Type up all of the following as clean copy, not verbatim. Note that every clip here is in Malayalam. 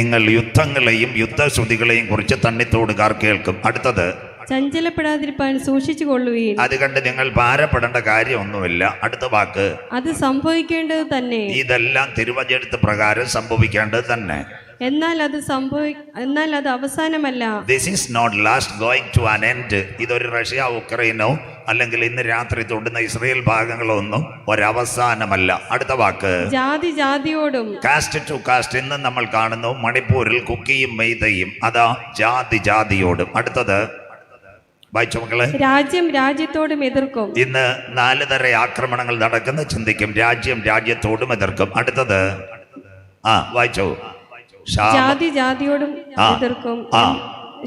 നിങ്ങൾ യുദ്ധങ്ങളെയും യുദ്ധശ്രുതികളെയും കുറിച്ച് തണ്ണിത്തോടുകാർ കേൾക്കും. അടുത്തത്, ചഞ്ചലപ്പെടാതിരിപ്പാൻ സൂക്ഷിച്ചു കൊള്ളുകയും. അത് കണ്ട് നിങ്ങൾ ഭാരപ്പെടേണ്ട കാര്യമൊന്നുമില്ല. അടുത്ത വാക്ക്, അത് സംഭവിക്കേണ്ടത് തന്നെ. ഇതെല്ലാം തിരുവചനത്ത് പ്രകാരം സംഭവിക്കേണ്ടത് തന്നെ. എന്നാൽ അത് അവസാനമല്ല. This is not last going to an end. ഇതൊരു റഷ്യ ഉക്രൈനോ അല്ലെങ്കിൽ ഇന്ന് രാത്രി തൊടുന്ന ഇസ്രയേൽ ഭാഗങ്ങളോ ഒന്നും ഒരവസാനമല്ല. അടുത്ത വാക്ക്, ജാതി ജാതിയോടും. Cast to cast. ഇന്ന് നമ്മൾ കാണുന്നു മണിപ്പൂരിൽ കുക്കിയും മെയ്തയും, അതാ ജാതി ജാതിയോടും. അടുത്തത് വായിച്ചു മക്കളെ, രാജ്യം രാജ്യത്തോടും എതിർക്കും. ഇന്ന് 4 തര ആക്രമണങ്ങൾ നടക്കുന്ന ചിന്തിക്കും. രാജ്യം രാജ്യത്തോടും എതിർക്കും. അടുത്തത് വായിച്ചു, ജാതി ജാതിയോടും എതിർക്കും.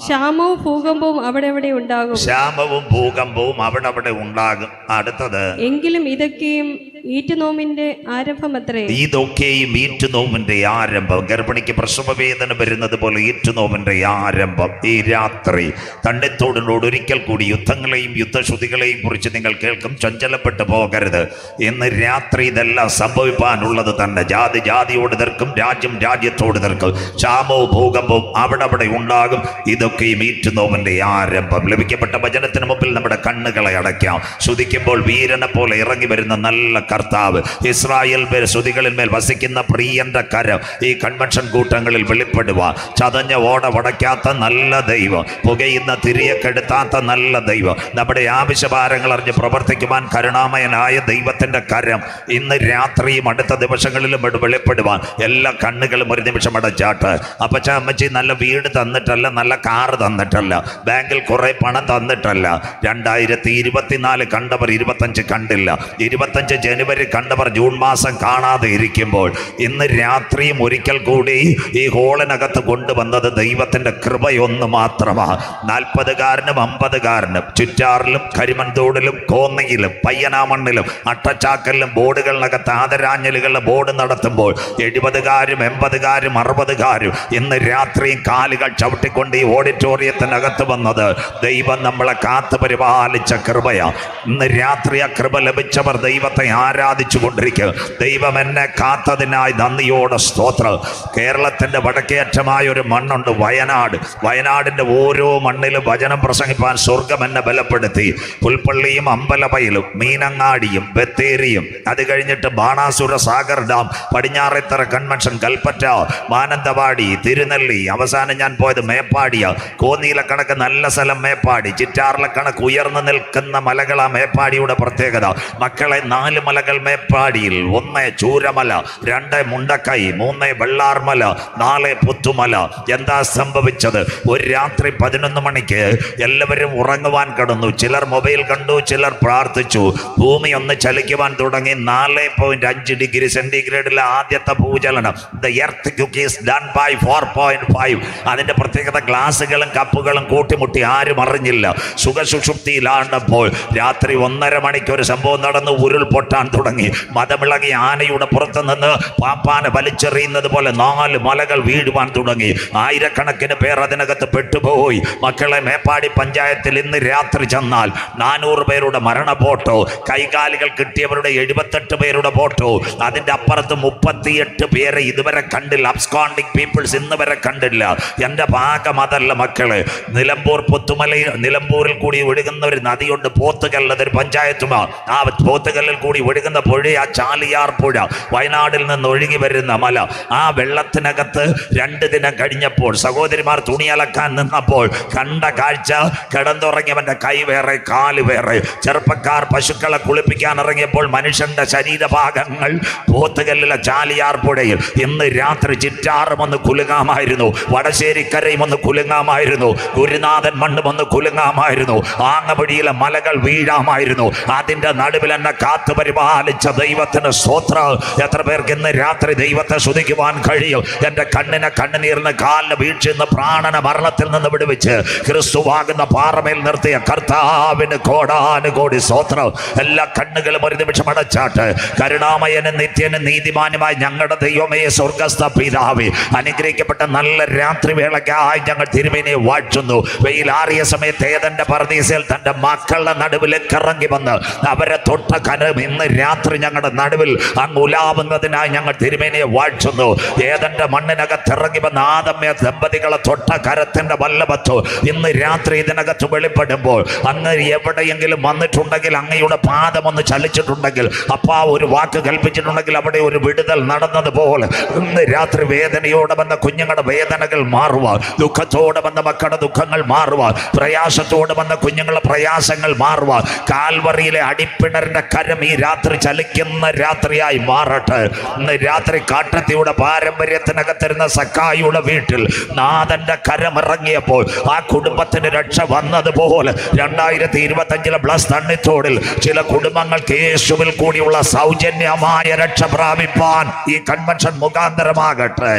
ക്ഷാമവും ഭൂകമ്പവും അവിടെ അവിടെ ഉണ്ടാകും. ക്ഷാമവും ഭൂകമ്പവും അവിടെ അവിടെ ഉണ്ടാകും. അടുത്തത്, എങ്കിലും ഇതൊക്കെയും ഈറ്റുനോമിന്റെ ആരംഭമത്രേ. ഇതൊക്കെയും ഈറ്റുനോമിന്റെ ആരംഭം. ഗർഭിണിക്ക് പ്രസവവേദന വരുന്നത് പോലെ ഈറ്റുനോമിന്റെ ആരംഭം. ഈ രാത്രി തണ്ണിത്തോടിനോട് ഒരിക്കൽ കൂടി യുദ്ധങ്ങളെയും യുദ്ധശ്രുതികളെയും കുറിച്ച് നിങ്ങൾ കേൾക്കും. ചഞ്ചലപ്പെട്ടു പോകരുത്. ഇന്ന് രാത്രി ഇതെല്ലാം സംഭവിക്കാനുള്ളത് തന്നെ. ജാതി ജാതിയോട് എതിർക്കും, രാജ്യം രാജ്യത്തോട് എതിർക്കും. ക്ഷാമവും ഭൂകമ്പവും അവിടെ അവിടെ ഉണ്ടാകും. ഇതൊക്കെയും ഈറ്റുനോമിന്റെ ആരംഭം. ലഭിക്കപ്പെട്ട വചനത്തിന് മുമ്പിൽ നമ്മുടെ കണ്ണുകളെ അടയ്ക്കാം. ശ്രുതിക്കുമ്പോൾ വീരനെ പോലെ ഇറങ്ങി വരുന്ന നല്ല കർത്താവ്, ഇസ്രായേൽ ശ്രുതികളിന്മേൽ വസിക്കുന്ന പ്രിയന്റെ കരം ഈ കൺവെൻഷൻ കൂട്ടങ്ങളിൽ വെളിപ്പെടുവാൻ, ചതഞ്ഞ ഓട വടയ്ക്കാത്ത നല്ല ദൈവം, പുകയുന്ന തിരിയെ കെടുത്താത്ത നല്ല ദൈവം, നമ്മുടെ ആവശ്യഭാരങ്ങൾ അറിഞ്ഞ് പ്രവർത്തിക്കുവാൻ കരുണാമയനായ ദൈവത്തിന്റെ കരം ഇന്ന് രാത്രിയും അടുത്ത ദിവസങ്ങളിലും വെളിപ്പെടുവാൻ എല്ലാ കണ്ണുകളും ഒരു നിമിഷം അടച്ചാട്ട്. അപ്പച്ച അമ്മച്ചി നല്ല വീട് തന്നിട്ടല്ല, നല്ല കാറ് തന്നിട്ടല്ല, ബാങ്കിൽ കുറെ പണം തന്നിട്ടല്ല. 2024 കണ്ടവർ 25 കണ്ടില്ല, 25 ജനുവരി കണ്ടവർ ജൂൺ മാസം കാണാതെ ഇരിക്കുമ്പോൾ ഇന്ന് രാത്രിയും ഒരിക്കൽ കൂടി ഈ ഹോളിനകത്ത് കൊണ്ടുവന്നത് ദൈവത്തിന്റെ കൃപയൊന്ന് മാത്രമാണ്. 40കാരനും 50കാരനും ചുറ്റാറിലും കരിമൺതോടിലും കോന്നയിലും പയ്യനാമണ്ണിലും അട്ടച്ചാക്കലിലും ബോർഡുകളിനകത്ത് ആദരാഞ്ജലികളുടെ ബോർഡ് നടത്തുമ്പോൾ 70കാരും 80കാരും 60കാരും ഇന്ന് രാത്രിയും കാലുകൾ ചവിട്ടിക്കൊണ്ട് ഈ ഓഡിറ്റോറിയത്തിനകത്ത് വന്നത് ദൈവം നമ്മളെ കാത്തു പരിപാലിച്ച കൃപയാണ്. ഇന്ന് രാത്രി ആ കൃപ ലഭിച്ചവർ ദൈവത്തെ ആരാധിച്ചു കൊണ്ടിരിക്കുക. ദൈവം എന്നെ കാത്തതിനായി നന്ദിയോടെ സ്തോത്രം. കേരളത്തിന്റെ വടക്കേറ്റമായ ഒരു മണ്ണുണ്ട്, വയനാട്. വയനാടിന്റെ ഓരോ മണ്ണിലും വചനം പ്രസംഗിപ്പാൻ സ്വർഗം എന്നെ ബലപ്പെടുത്തി. പുൽപ്പള്ളിയും അമ്പലവയലും മീനങ്ങാടിയും ബത്തേരിയും, അത് കഴിഞ്ഞിട്ട് ബാണാസുര സാഗർ ഡാം, പടിഞ്ഞാറേത്തറ കൺവെൻഷൻ, കൽപ്പറ്റ, മാനന്തവാടി, തിരുനെല്ലി, അവസാനം ഞാൻ പോയത് മേപ്പാടിയ. കോന്നിയിലെ കണക്ക് നല്ല സ്ഥലം മേപ്പാടി, ചിറ്റാറിലെ കണക്ക് ഉയർന്നു നിൽക്കുന്ന മലകളാ മേപ്പാടിയുടെ പ്രത്യേകത. മക്കളെ, 4 മലകൾ മേപ്പാടിയിൽ. 1 ചൂരമല, 2 മുണ്ടക്കൈ, 3 വെള്ളാർമല, 4 പുത്തുമല. എന്താ സംഭവിച്ചത്? ഒരു രാത്രി 11 മണിക്ക് എല്ലാവരും ഉറങ്ങുവാൻ കിടന്നു. ചിലർ മൊബൈൽ കണ്ടു, ചിലർ പ്രാർത്ഥിച്ചു. ഭൂമി ഒന്ന് ചലിക്കുവാൻ തുടങ്ങി. 4.5 ഡിഗ്രി സെന്റിഗ്രേഡിലെ ആദ്യത്തെ ഭൂചലനം. The earthquake done by 4.5. അതിന്റെ പ്രത്യേകത ഗ്ലാസുകളും കപ്പുകളും കൂട്ടിമുട്ടി, ആരും അറിഞ്ഞില്ല. സുഖസുഷുപ്തിയിലാണ്ടപ്പോൾ രാത്രി 1:30 മണിക്ക് ഒരു സംഭവം നടന്നു. ഉരുൾപൊട്ടാൻ തുടങ്ങി. മതമിളകി ആനയുടെ പുറത്ത് നിന്ന് പാപ്പാനെ വലിച്ചെറിയുന്നത് പോലെ 4 മലകൾ വീഴുവാൻ തുടങ്ങി. ആയിരക്കണക്കിന് പേർ അതിനകത്ത് പെട്ടുപോയി. മക്കളെ, മേപ്പാടി പഞ്ചായത്തിൽ ഇന്ന് രാത്രി ചെന്നാൽ 400 പേരുടെ മരണ ഫോട്ടോ, കൈകാലുകൾ കിട്ടിയവരുടെ 78 പേരുടെ ഫോട്ടോ, അതിൻ്റെ അപ്പുറത്ത് 38 പേരെ ഇതുവരെ കണ്ടില്ല. അബ്സ്കോണ്ടിങ് പീപ്പിൾസ് ഇന്ന് വരെ കണ്ടില്ല. എൻ്റെ ഭാഗം അതല്ല മക്കളെ. നിലമ്പൂർ പുത്തുമലയിൽ, നിലമ്പൂരിൽ കൂടി ഒഴുകുന്ന ഒരു നദിയുണ്ട്, പോത്തുകൽ. അതൊരു പഞ്ചായത്തുമാണ്. ആ പോത്തുകല്ലിൽ കൂടി ഒഴുകുന്ന പുഴ ചാലിയാർ പുഴ, വയനാടിൽ നിന്ന് ഒഴുകി വരുന്ന മല. ആ വെള്ളത്തിനകത്ത് 2 ദിനം കഴിഞ്ഞപ്പോൾ സഹോദരിമാർ തുണി അലക്കാൻ നിന്നപ്പോൾ കണ്ട കാഴ്ച, കിടന്നുറങ്ങിയവന്റെ കൈ വേറെ കാല് വേറെ. ചെറുപ്പക്കാർ പശുക്കളെ കുളിപ്പിക്കാൻ ഇറങ്ങിയപ്പോൾ മനുഷ്യന്റെ ശരീരഭാഗങ്ങൾ പോത്തുകല്ലിലെ ചാലിയാർ പുഴയിൽ. ഇന്ന് രാത്രി ചിറ്റാറും ഒന്ന് കുലുങ്ങാമായിരുന്നു, വടശ്ശേരിക്കരയും ഒന്ന് കുലുങ്ങാമായിരുന്നു, ഗുരുനാഥൻ മണ്ണും ഒന്ന് കുലുങ്ങാമായിരുന്നു, ആങ്ങവഴിയിലെ മലകൾ വീഴാമായിരുന്നു. അതിന്റെ നടുവിൽ എന്നെ കാത്തു പരിപാലിച്ച ദൈവത്തിന് സ്തോത്രം. എത്ര പേർക്ക് ഇന്ന് രാത്രി ദൈവത്തെ സ്തുതിക്കുവാൻ കഴിയും? എൻ്റെ കണ്ണിനെ കണ്ണുനീരിന്, കാലിന് വീഴ്ചയെന്ന്, പ്രാണന മരണത്തിൽ നിന്ന് വിടുവിച്ച് ക്രിസ്തുവാകുന്ന പാറമേൽ നിർത്തിയ കർത്താവിന് കോടാനുകോടി സ്തോത്രം. എല്ലാ കണ്ണുകളും ഒരു നിമിഷം അടച്ചാട്ട്. കരുണാമയനും നിത്യനും നീതിമാനുമായി ഞങ്ങളുടെ ദൈവമേ, സ്വർഗസ്ഥ പിതാവേ, അനുഗ്രഹിക്കപ്പെട്ട നല്ല രാത്രി വേളയ്ക്കായി ഞങ്ങൾ തിരുമേനിയെ വാഴ്ത്തുന്നു. വെയിലാറിയ സമയത്ത് ഏതന്റെ പർദീസയിൽ തന്റെ മക്കളുടെ നടുവിലേക്ക് ഇറങ്ങി വന്ന് അവരെ തൊട്ട കരം ഇന്ന് രാത്രി ഞങ്ങളുടെ നടുവിൽ അങ്ങ് ഉലാവുന്നതിനായി ഞങ്ങൾ തിരുമേനിയെ വാഴ്ത്തുന്നു. ഏതെന്റെ മണ്ണിനകത്തിറങ്ങി വന്ന ആദമ്യ ദമ്പതികളെ തൊട്ട കരത്തിന്റെ വല്ലഭത്വം ഇന്ന് രാത്രി ഇതിനകത്ത് വെളിപ്പെടുമ്പോൾ അങ്ങ് എവിടെയെങ്കിലും വന്നിട്ടുണ്ടെങ്കിൽ, അങ്ങയുടെ പാദം ഒന്ന് ചലിച്ചിട്ടുണ്ടെങ്കിൽ, അപ്പാ ഒരു വാക്ക് കൽപ്പിച്ചിട്ടുണ്ടെങ്കിൽ അവിടെ ഒരു വിടുതൽ നടന്നതുപോലെ ഇന്ന് രാത്രി വേദനയോടെ വന്ന കുഞ്ഞുങ്ങളുടെ വേദനകൾ മാറുക, ദുഃഖത്തോടെ വന്ന മക്കളുടെ ദുഃഖങ്ങൾ മാറുക, പ്രയാസത്തോടെ വന്ന കുഞ്ഞുങ്ങളുടെ പ്രയാസങ്ങൾ മാറുക. കാൽവറിയിലെ അടിപ്പിണറിന്റെ കരം ഈ രാത്രി ചലിക്കുന്ന രാത്രിയായി മാറട്ടെ. ഇന്ന് രാത്രി കാട്ടത്തിയുടെ പാരമ്പര്യത്തിനകത്തിരുന്ന സക്കായിയുടെ വീട്ടിൽ നാഥന്റെ കരമിറങ്ങിയപ്പോൾ ആ കുടുംബത്തിന് രക്ഷ വന്നതുപോലെ 2025 ബ്ലസ് തണ്ണിത്തോടിൽ ചില കുടുംബങ്ങൾക്ക് യേശുവിൽ കൂടിയുള്ള സൗജന്യമായ രക്ഷ പ്രാപിപ്പാൻ ഈ കൺവെൻഷൻ മുഖാന്തരമാകട്ടെ.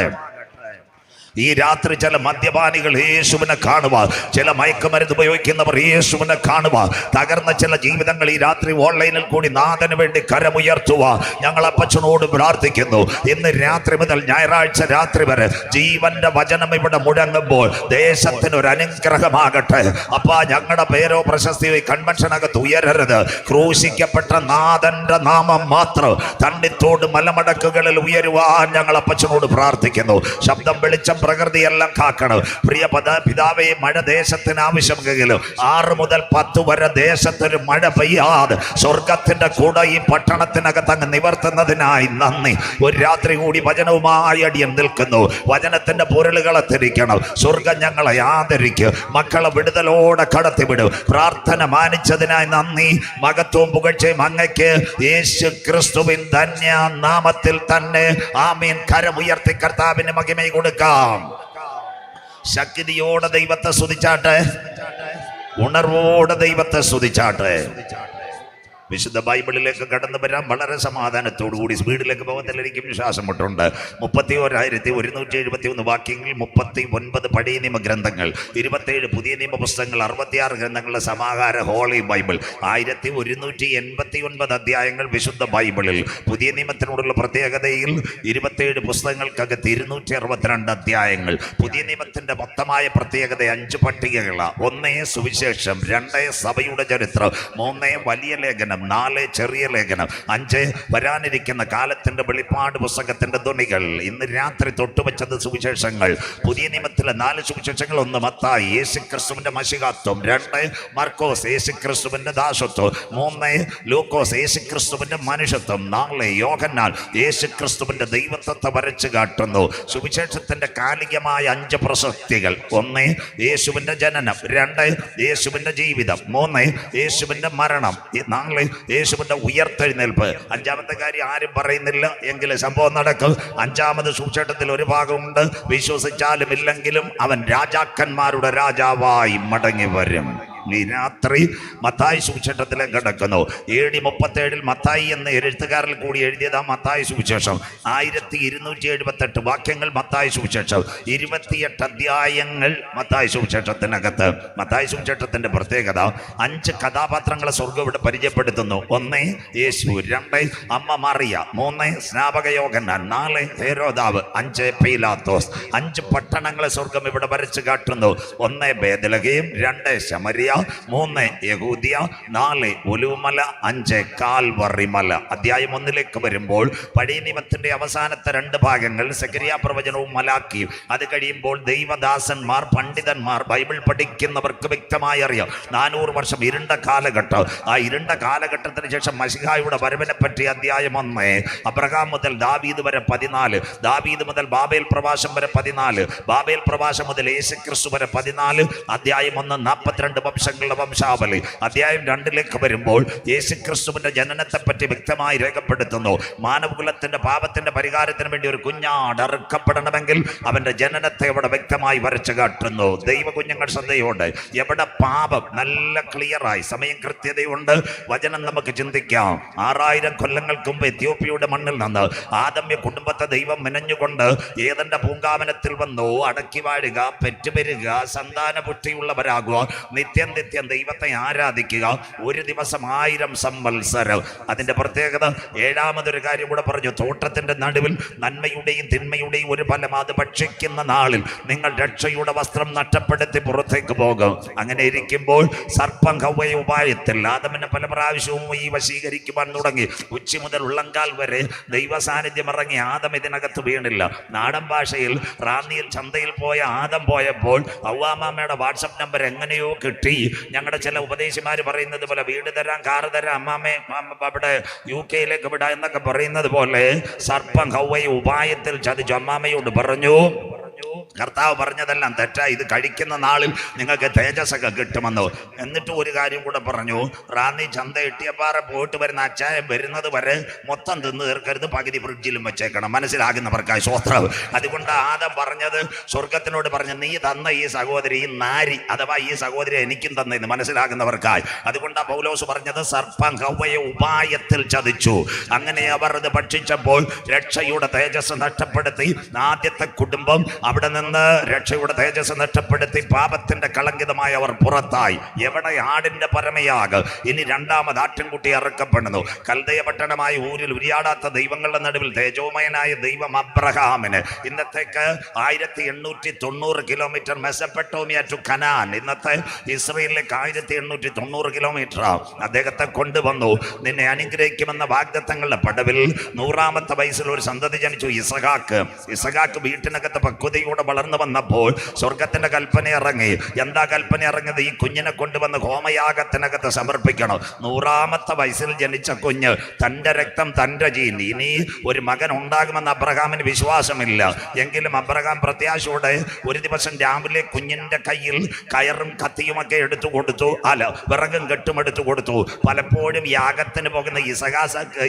ഈ രാത്രി ചില മദ്യപാനികൾ യേശുവിനെ കാണുക, ചില മയക്കുമരുന്ന് ഉപയോഗിക്കുന്നവർ യേശുവിനെ കാണുക, തകർന്ന ചില ജീവിതങ്ങൾ ഈ രാത്രി ഓൺലൈനിൽ കൂടി നാഥന് വേണ്ടി കരമുയർത്തുക. ഞങ്ങൾ അപ്പച്ചനോട് പ്രാർത്ഥിക്കുന്നു, ഇന്ന് രാത്രി മുതൽ ഞായറാഴ്ച രാത്രി വരെ ജീവന്റെ വചനം ഇവിടെ മുഴങ്ങുമ്പോൾ ദേശത്തിനൊരു അനുഗ്രഹമാകട്ടെ. അപ്പാ ഞങ്ങളുടെ പേരോ പ്രശസ്തിയോ ഈ കൺവെൻഷനകത്ത് ഉയരരുത്. ക്രൂശിക്കപ്പെട്ട നാഥന്റെ നാമം മാത്രം തണ്ണിത്തോട് മലമടക്കുകളിൽ ഉയരുവാൻ ഞങ്ങൾ അപ്പച്ചനോട് പ്രാർത്ഥിക്കുന്നു. ശബ്ദം വെളിച്ചം പ്രകൃതിയെല്ലാം കാക്കണം. പ്രിയ പിതാവേ, മഴ ദേശത്തിന് ആവശ്യമെങ്കിലും 6 മുതൽ 10 വരെ ദേശത്തൊരു മഴ പെയ്യാതെ സ്വർഗത്തിന്റെ കൂടെ ഈ പട്ടണത്തിനകത്ത് അങ്ങ് നിവർത്തുന്നതിനായി നന്ദി. ഒരു രാത്രി കൂടി വചനവുമായി അടിയൻ നിൽക്കുന്നു. വചനത്തിന്റെ പൊരുളുകളെ തിരിക്കണം. സ്വർഗം ഞങ്ങളെ ആദരിക്കും. മക്കളെ വിടുതലോടെ കടത്തിവിടും. പ്രാർത്ഥന മാനിച്ചതിനായി നന്ദി. മഹത്വവും പുകഴ്ചയും അങ്ങയ്ക്ക് യേശു ക്രിസ്തുവിൻ ധന്യ നാമത്തിൽ തന്നെ ആമീൻ. കരമുയർത്തി കർത്താവിന് മഹിമ കൊടുക്കാം. ശക്തിയോടെ ദൈവത്തെ സ്തുതിച്ചാട്ടെ, ഉണർവോടെ ദൈവത്തെ സ്തുതിച്ചാട്ടെ. വിശുദ്ധ ബൈബിളിലേക്ക് കടന്നു വരാൻ വളരെ സമാധാനത്തോടു കൂടി സ്പീഡിലേക്ക് പോകത്തിൽ എനിക്കും വിശ്വാസം മുട്ടുണ്ട്. 31,171 വാക്യങ്ങൾ, 39 പഴയ നിയമ ഗ്രന്ഥങ്ങൾ, 27 പുതിയ നിയമ പുസ്തകങ്ങൾ, 66 ഗ്രന്ഥങ്ങളുടെ സമാഹാര ഹോളി ബൈബിൾ, 1189 അധ്യായങ്ങൾ വിശുദ്ധ ബൈബിളിൽ. പുതിയ നിയമത്തിനോടുള്ള പ്രത്യേകതയിൽ 27 പുസ്തകങ്ങൾക്കകത്ത് 262 അധ്യായങ്ങൾ. പുതിയ നിയമത്തിന്റെ മൊത്തമായ പ്രത്യേകത 5 പട്ടികകളാണ്. 1 സുവിശേഷം, 2 സഭയുടെ ചരിത്രം, 3 വലിയ ലേഖനം, 4 ചെറിയ ലേഖനം, 5 വരാനിരിക്കുന്ന കാലത്തിന്റെ വെളിപ്പാട് പുസ്തകത്തിന്റെ ധ്വനികൾ. ഇന്ന് രാത്രി തൊട്ടുവച്ചത് സുവിശേഷങ്ങൾ. പുതിയ നിയമത്തിലെ 4 സുവിശേഷങ്ങൾ. 1 മത്തായി, യേശുക്രിസ്തുവിന്റെ മശിഹാത്വം. 2 മർക്കോസ്, യേശുക്രിസ്തുവിന്റെ ദാസത്വം. 3 ലൂക്കോസ്, യേശുക്രിസ്തുവിന്റെ മനുഷ്യത്വം. 4 യോഹന്നാൻ, യേശുക്രിസ്തുവിന്റെ ദൈവത്വത്തെ വരച്ചു കാട്ടുന്നു. സുവിശേഷത്തിന്റെ കാലികമായ 5 പ്രസക്തികൾ. 1 യേശുവിന്റെ ജനനം, 2 യേശുവിന്റെ ജീവിതം, 3 യേശുവിന്റെ മരണം, 4 യേശുവിന്റെ ഉയർത്തെഴുന്നേൽപ്പ്. 5-ാമത്തെ കാര്യം ആരും പറയുന്നില്ല, എങ്കിലും സംഭവം നടക്കും. 5-ാമത് സുവിശേഷത്തിൽ ഒരു ഭാഗമുണ്ട്, വിശ്വസിച്ചാലും ഇല്ലെങ്കിലും അവൻ രാജാക്കന്മാരുടെ രാജാവായി മടങ്ങി വരും. ഈ രാത്രി മത്തായി സുവിശേഷത്തിലേക്ക് കടക്കുന്നു. AD 37 മത്തായി എന്ന എഴുത്തുകാരിൽ കൂടി എഴുതിയതാ മത്തായി സുവിശേഷം. 1278 വാക്യങ്ങൾ മത്തായി സുവിശേഷം, 28 അധ്യായങ്ങൾ മത്തായി സുവിശേഷത്തിനകത്ത്. മത്തായി സുവിശേഷത്തിന്റെ പ്രത്യേകത 5 കഥാപാത്രങ്ങളെ സ്വർഗ്ഗം ഇവിടെ പരിചയപ്പെടുത്തുന്നു. 1 യേശു, 2 അമ്മ മറിയ, 3 സ്നാപക യോഹന്നാൻ, 4 ഹെരോദാവ്, 5 പീലാത്തോസ്. 5 പട്ടണങ്ങളെ സ്വർഗ്ഗം ഇവിടെ വരച്ചു കാട്ടുന്നു. 1 ബേത്ലഹേം, 2 ശമരിയ, 3 യഹൂദിയ, 4 ഒലിവുമല, 5 കാൽവറി മല. അധ്യായം 1 വരുമ്പോൾ പഴയ നിയമത്തിന്റെ അവസാനത്തെ 2 ഭാഗങ്ങൾ സെഖരിയ പ്രവചനവും മലാക്കിയും. അത് കഴിയുമ്പോൾ ദൈവദാസന്മാർ, പണ്ഡിതന്മാർ, ബൈബിൾ പഠിക്കുന്നവർക്ക് വ്യക്തമായി അറിയാം 400 വർഷം ഇരുണ്ട കാലഘട്ടം. ആ ഇരുണ്ട കാലഘട്ടത്തിന് ശേഷം മശിഹായുടെ വരവിനെ പറ്റി അധ്യായം 1. അബ്രഹാം മുതൽ ദാവീദ് വരെ 14, ദാവീദ് മുതൽ ബാബേൽ പ്രവാസം വരെ 14, ബാബേൽ പ്രവാസം മുതൽ യേശുക്രിസ്തു വരെ 14. അധ്യായം 1 42 വംശങ്ങളുടെ വംശാവലി. അധ്യായം 2 വരുമ്പോൾ യേശുക്രിസ്തുവിന്റെ ജനനത്തെ പറ്റി വ്യക്തമായി രേഖപ്പെടുത്തുന്നു. മാനവകുലത്തിന്റെ പാപത്തിന്റെ പരിഹാരത്തിന് വേണ്ടി ഒരു കുഞ്ഞാട് അറുക്കപ്പെടണമെങ്കിൽ അവന്റെ ജനനത്തെ അവിടെ വ്യക്തമായി വരച്ചു കാട്ടുന്നു. ദൈവ കുഞ്ഞുങ്ങൾ ശ്രദ്ധയോടെ, എവിടെ പാപം നല്ല ക്ലിയറായി, സമയം കൃത്യതയുണ്ട്. വചനം നമുക്ക് ചിന്തിക്കാം. 6000 കൊല്ലങ്ങൾക്ക് മുമ്പ് എത്യോപ്യയുടെ മണ്ണിൽ നിന്ന് ആദമ്യ കുടുംബത്തെ ദൈവം മെനഞ്ഞുകൊണ്ട് ഏദന്റെ പൂങ്കാവനത്തിൽ വന്നു അടക്കി വാഴുക, പെറ്റുപെരുക, സന്താന പുഷ്ടിയുള്ളവരാകുക, നിത്യം നിത്യം ദൈവത്തെ ആരാധിക്കുക, ഒരു ദിവസം 1000 സംവത്സരം. അതിന്റെ പ്രത്യേകത ഏഴാമതൊരു കാര്യം കൂടെ പറഞ്ഞു. തോട്ടത്തിന്റെ നടുവിൽ നന്മയുടെയും തിന്മയുടെയും ഒരു ഫലം അത് ഭക്ഷിക്കുന്ന നാളിൽ നിങ്ങൾ രക്ഷയുടെ വസ്ത്രം നഷ്ടപ്പെടുത്തി പുറത്തേക്ക് പോകും. അങ്ങനെ ഇരിക്കുമ്പോൾ സർപ്പം ഹവ്വയെ ഉപായത്തിൽ ആദമിനെ പല പ്രാവശ്യവും ഈ വശീകരിക്കുവാൻ തുടങ്ങി. ഉച്ചി മുതൽ ഉള്ളങ്കാൽ വരെ ദൈവ സാന്നിധ്യം ഇറങ്ങി. ആദം ഇതിനകത്ത് വീണില്ല. നാടൻ ഭാഷയിൽ റാന്നിയിൽ ചന്തയിൽ പോയ ആദം പോയപ്പോൾ അവ്വാമ്മയുടെ വാട്സപ്പ് നമ്പർ എങ്ങനെയോ കിട്ടി. ഞങ്ങളുടെ ചില ഉപദേശിമാർ പറയുന്നത് പോലെ വീട് തരാം, കാറ് തരാം, അമ്മാമ്മേ അവിടെ UK വിടാ എന്നൊക്കെ പറയുന്നത് പോലെ സർപ്പം ഹവ്വയെ ഉപായത്തിൽ ചതിച്ചു. അമ്മാമ്മയോട് പറഞ്ഞു, കർത്താവ് പറഞ്ഞതെല്ലാം തെറ്റാ, ഇത് കഴിക്കുന്ന നാളിൽ നിങ്ങൾക്ക് തേജസ്സൊക്കെ കിട്ടുമെന്നോ. എന്നിട്ട് ഒരു കാര്യം കൂടെ പറഞ്ഞു, റാന്നി ചന്ത എട്ടിയപ്പാറ പോയിട്ട് വരുന്ന അച്ചായം വരുന്നത് വരെ മൊത്തം തിന്ന് തീർക്കരുത്, പകുതി ഫ്രിഡ്ജിലും വെച്ചേക്കണം. മനസ്സിലാകുന്നവർക്കായി സ്വത്രം. അതുകൊണ്ട് ആദം പറഞ്ഞത്, സ്വർഗത്തിനോട് പറഞ്ഞ നീ തന്ന ഈ സഹോദരി, ഈ നാരി അഥവാ ഈ സഹോദരി എനിക്കും തന്നെന്ന് മനസ്സിലാകുന്നവർക്കായി. അതുകൊണ്ടാ പൗലോസ് പറഞ്ഞത് സർപ്പം ഹവ്വയെ ഉപായത്തിൽ ചതിച്ചു. അങ്ങനെ അവർ ഇത് ഭക്ഷിച്ചപ്പോൾ രക്ഷയുടെ തേജസ് നഷ്ടപ്പെടുത്തി. ആദ്യത്തെ കുടുംബം അവിടെ നിന്ന് രക്ഷയുടെ തേജസ് നഷ്ടപ്പെടുത്തി പാപത്തിന്റെ കളങ്കിതമായി അവർ പുറത്തായി. എവിടെ ആടിന്റെ പരമയാഗ്. ഇനി രണ്ടാമത് ആട്ടിൻകുട്ടി അറുക്കപ്പെടുന്നു. കൽദയ പട്ടണമായ ഊരിൽ ഉരിയാടാത്ത ദൈവങ്ങളുടെ നടുവിൽ തേജോമയനായ ദൈവം അബ്രഹാമിന് ഇന്നത്തേക്ക് 1890 കിലോമീറ്റർ മെസപ്പെട്ടോമിയ ടു കനാൻ, ഇന്നത്തെ ഇസ്രയേലിലേക്ക് 1890 കിലോമീറ്റർ അദ്ദേഹത്തെ കൊണ്ടുവന്നു. നിന്നെ അനുഗ്രഹിക്കുമെന്ന വാഗ്ദത്തങ്ങളുടെ പടവിൽ 100ാമത്തെ വയസ്സിൽ ഒരു സന്തതി ജനിച്ചു, ഇസഹാക്ക്. ഇസഹാക്ക് വീട്ടിനകത്ത് പക്വതയോടെ വളർന്നു വന്നപ്പോൾ സ്വർഗത്തിന്റെ കൽപ്പന ഇറങ്ങി. എന്താ കൽപ്പന ഇറങ്ങിയത്? ഈ കുഞ്ഞിനെ കൊണ്ടുവന്ന് ഹോമയാഗത്തിനകത്ത് സമർപ്പിക്കണം. 100ാമത്തെ വയസ്സിൽ ജനിച്ച കുഞ്ഞ്, തൻ്റെ രക്തം തൻ്റെ ജീൻ. ഇനി ഒരു മകൻ ഉണ്ടാകുമെന്ന് അബ്രഹാമിന് വിശ്വാസമില്ല. എങ്കിലും അബ്രഹാം പ്രത്യാശയോടെ ഒരു ദിവസം രാവിലെ കുഞ്ഞിന്റെ കയ്യിൽ കയറും കത്തിയുമൊക്കെ എടുത്തു കൊടുത്തു, വിറകും കെട്ടും എടുത്തു കൊടുത്തു. പലപ്പോഴും യാഗത്തിന് പോകുന്ന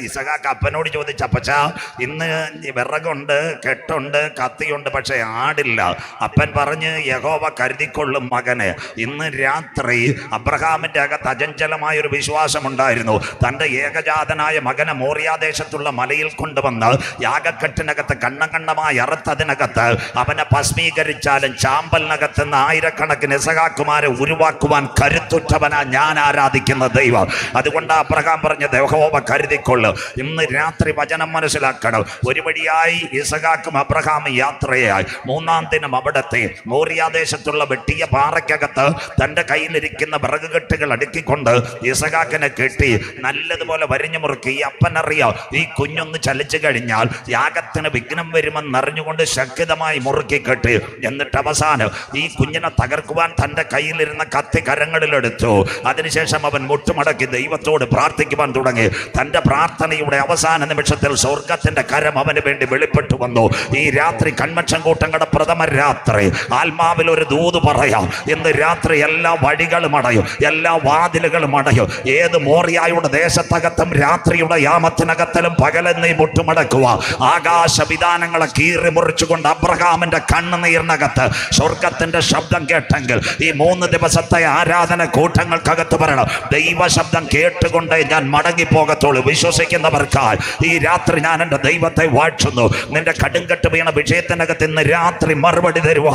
ഇസഹാക്ക് അപ്പനോട് ചോദിച്ചു, അപ്പച്ചാ ഇന്ന് വിറകുണ്ട്, കെട്ടുണ്ട്, കത്തിയുണ്ട്, പക്ഷെ ആടില്ല. അപ്പൻ പറഞ്ഞ്, യഹോവ കരുതിക്കൊള്ളും മകന്. ഇന്ന് രാത്രി അബ്രഹാമിന്റെ അകത്ത് അചഞ്ചലമായ ഒരു വിശ്വാസമുണ്ടായിരുന്നു. തൻ്റെ ഏകജാതനായ മകനെ മോറിയാദേശത്തുള്ള മലയിൽ കൊണ്ടുവന്ന് യാഗക്കെട്ടിനകത്ത് കണ്ണമായി അറുത്തതിനകത്ത് അവനെ ഭസ്മീകരിച്ചാലും ചാമ്പലിനകത്ത് നിന്ന് ആയിരക്കണക്കിന് ഇസഹാക്കുമാരെ ഉരുവാക്കുവാൻ കരുത്തുറ്റവനാ ഞാൻ ആരാധിക്കുന്ന ദൈവം. അതുകൊണ്ട് അബ്രഹാം പറഞ്ഞത്, യഹോവ കരുതിക്കൊള്ളു. ഇന്ന് രാത്രി വചനം മനസ്സിലാക്കണം. ഒരു വഴിയായി ഇസഹാക്കും അബ്രഹാമും യാത്രയായി. 3ാം ദിനം അവിടത്തെ മോറിയാദേശത്തുള്ള വെട്ടിയ പാറയ്ക്കകത്ത് തൻ്റെ കയ്യിലിരിക്കുന്ന വിറകുകെട്ടുകൾ അടുക്കിക്കൊണ്ട് ഇസഹാക്കിനെ കെട്ടി നല്ലതുപോലെ വരിഞ്ഞു മുറുക്കി. ഈ അപ്പനറിയാം, ഈ കുഞ്ഞൊന്ന് ചലിച്ചു കഴിഞ്ഞാൽ യാഗത്തിന് വിഘ്നം വരുമെന്നറിഞ്ഞുകൊണ്ട് ശക്തമായി മുറുക്കി കെട്ടി. എന്നിട്ട് അവസാനം ഈ കുഞ്ഞിനെ തകർക്കുവാൻ തൻ്റെ കയ്യിലിരുന്ന കത്തി കരങ്ങളിലെടുത്തു. അതിനുശേഷം അവൻ മുട്ടുമടക്കി ദൈവത്തോട് പ്രാർത്ഥിക്കുവാൻ തുടങ്ങി. തൻ്റെ പ്രാർത്ഥനയുടെ അവസാന നിമിഷത്തിൽ സ്വർഗത്തിന്റെ കരം അവന് വേണ്ടി വെളിപ്പെട്ടു വന്നു. ഈ രാത്രി കൺവെൻഷൻ കൂട്ടങ്ങളുടെ പ്രഥമ രാത്രി ആത്മാവിൽ ഒരു ദൂത് പറയാം. ഇന്ന് രാത്രി എല്ലാ വഴികളും അടയും, എല്ലാ വാതിലുകളും അടയും. ഏത് മോറിയായുടെ ദേശത്തകത്തും രാത്രിയുടെ യാമത്തിനകത്തിലും പകലെന്നീ മുട്ടുമടക്കുക. ആകാശവിധാനങ്ങളെ കീറി മുറിച്ചുകൊണ്ട് അബ്രഹാമിന്റെ കണ്ണുനീരിനകത്ത് സ്വർഗത്തിന്റെ ശബ്ദം കേട്ടെങ്കിൽ ഈ 3 ദിവസത്തെ ആരാധന കൂട്ടങ്ങൾക്കകത്ത് പറയണം, ദൈവശബ്ദം കേട്ടുകൊണ്ടേ ഞാൻ മടങ്ങിപ്പോകത്തുള്ളൂ. വിശ്വസിക്കുന്നവർക്കായി ഈ രാത്രി ഞാൻ എൻ്റെ ദൈവത്തെ വാഴ്ത്തുന്നു. നിന്റെ കടുങ്കെട്ട് വീണ വിഷയത്തിനകത്ത് ഇന്ന് രാത്രി മറുപടി തരുക.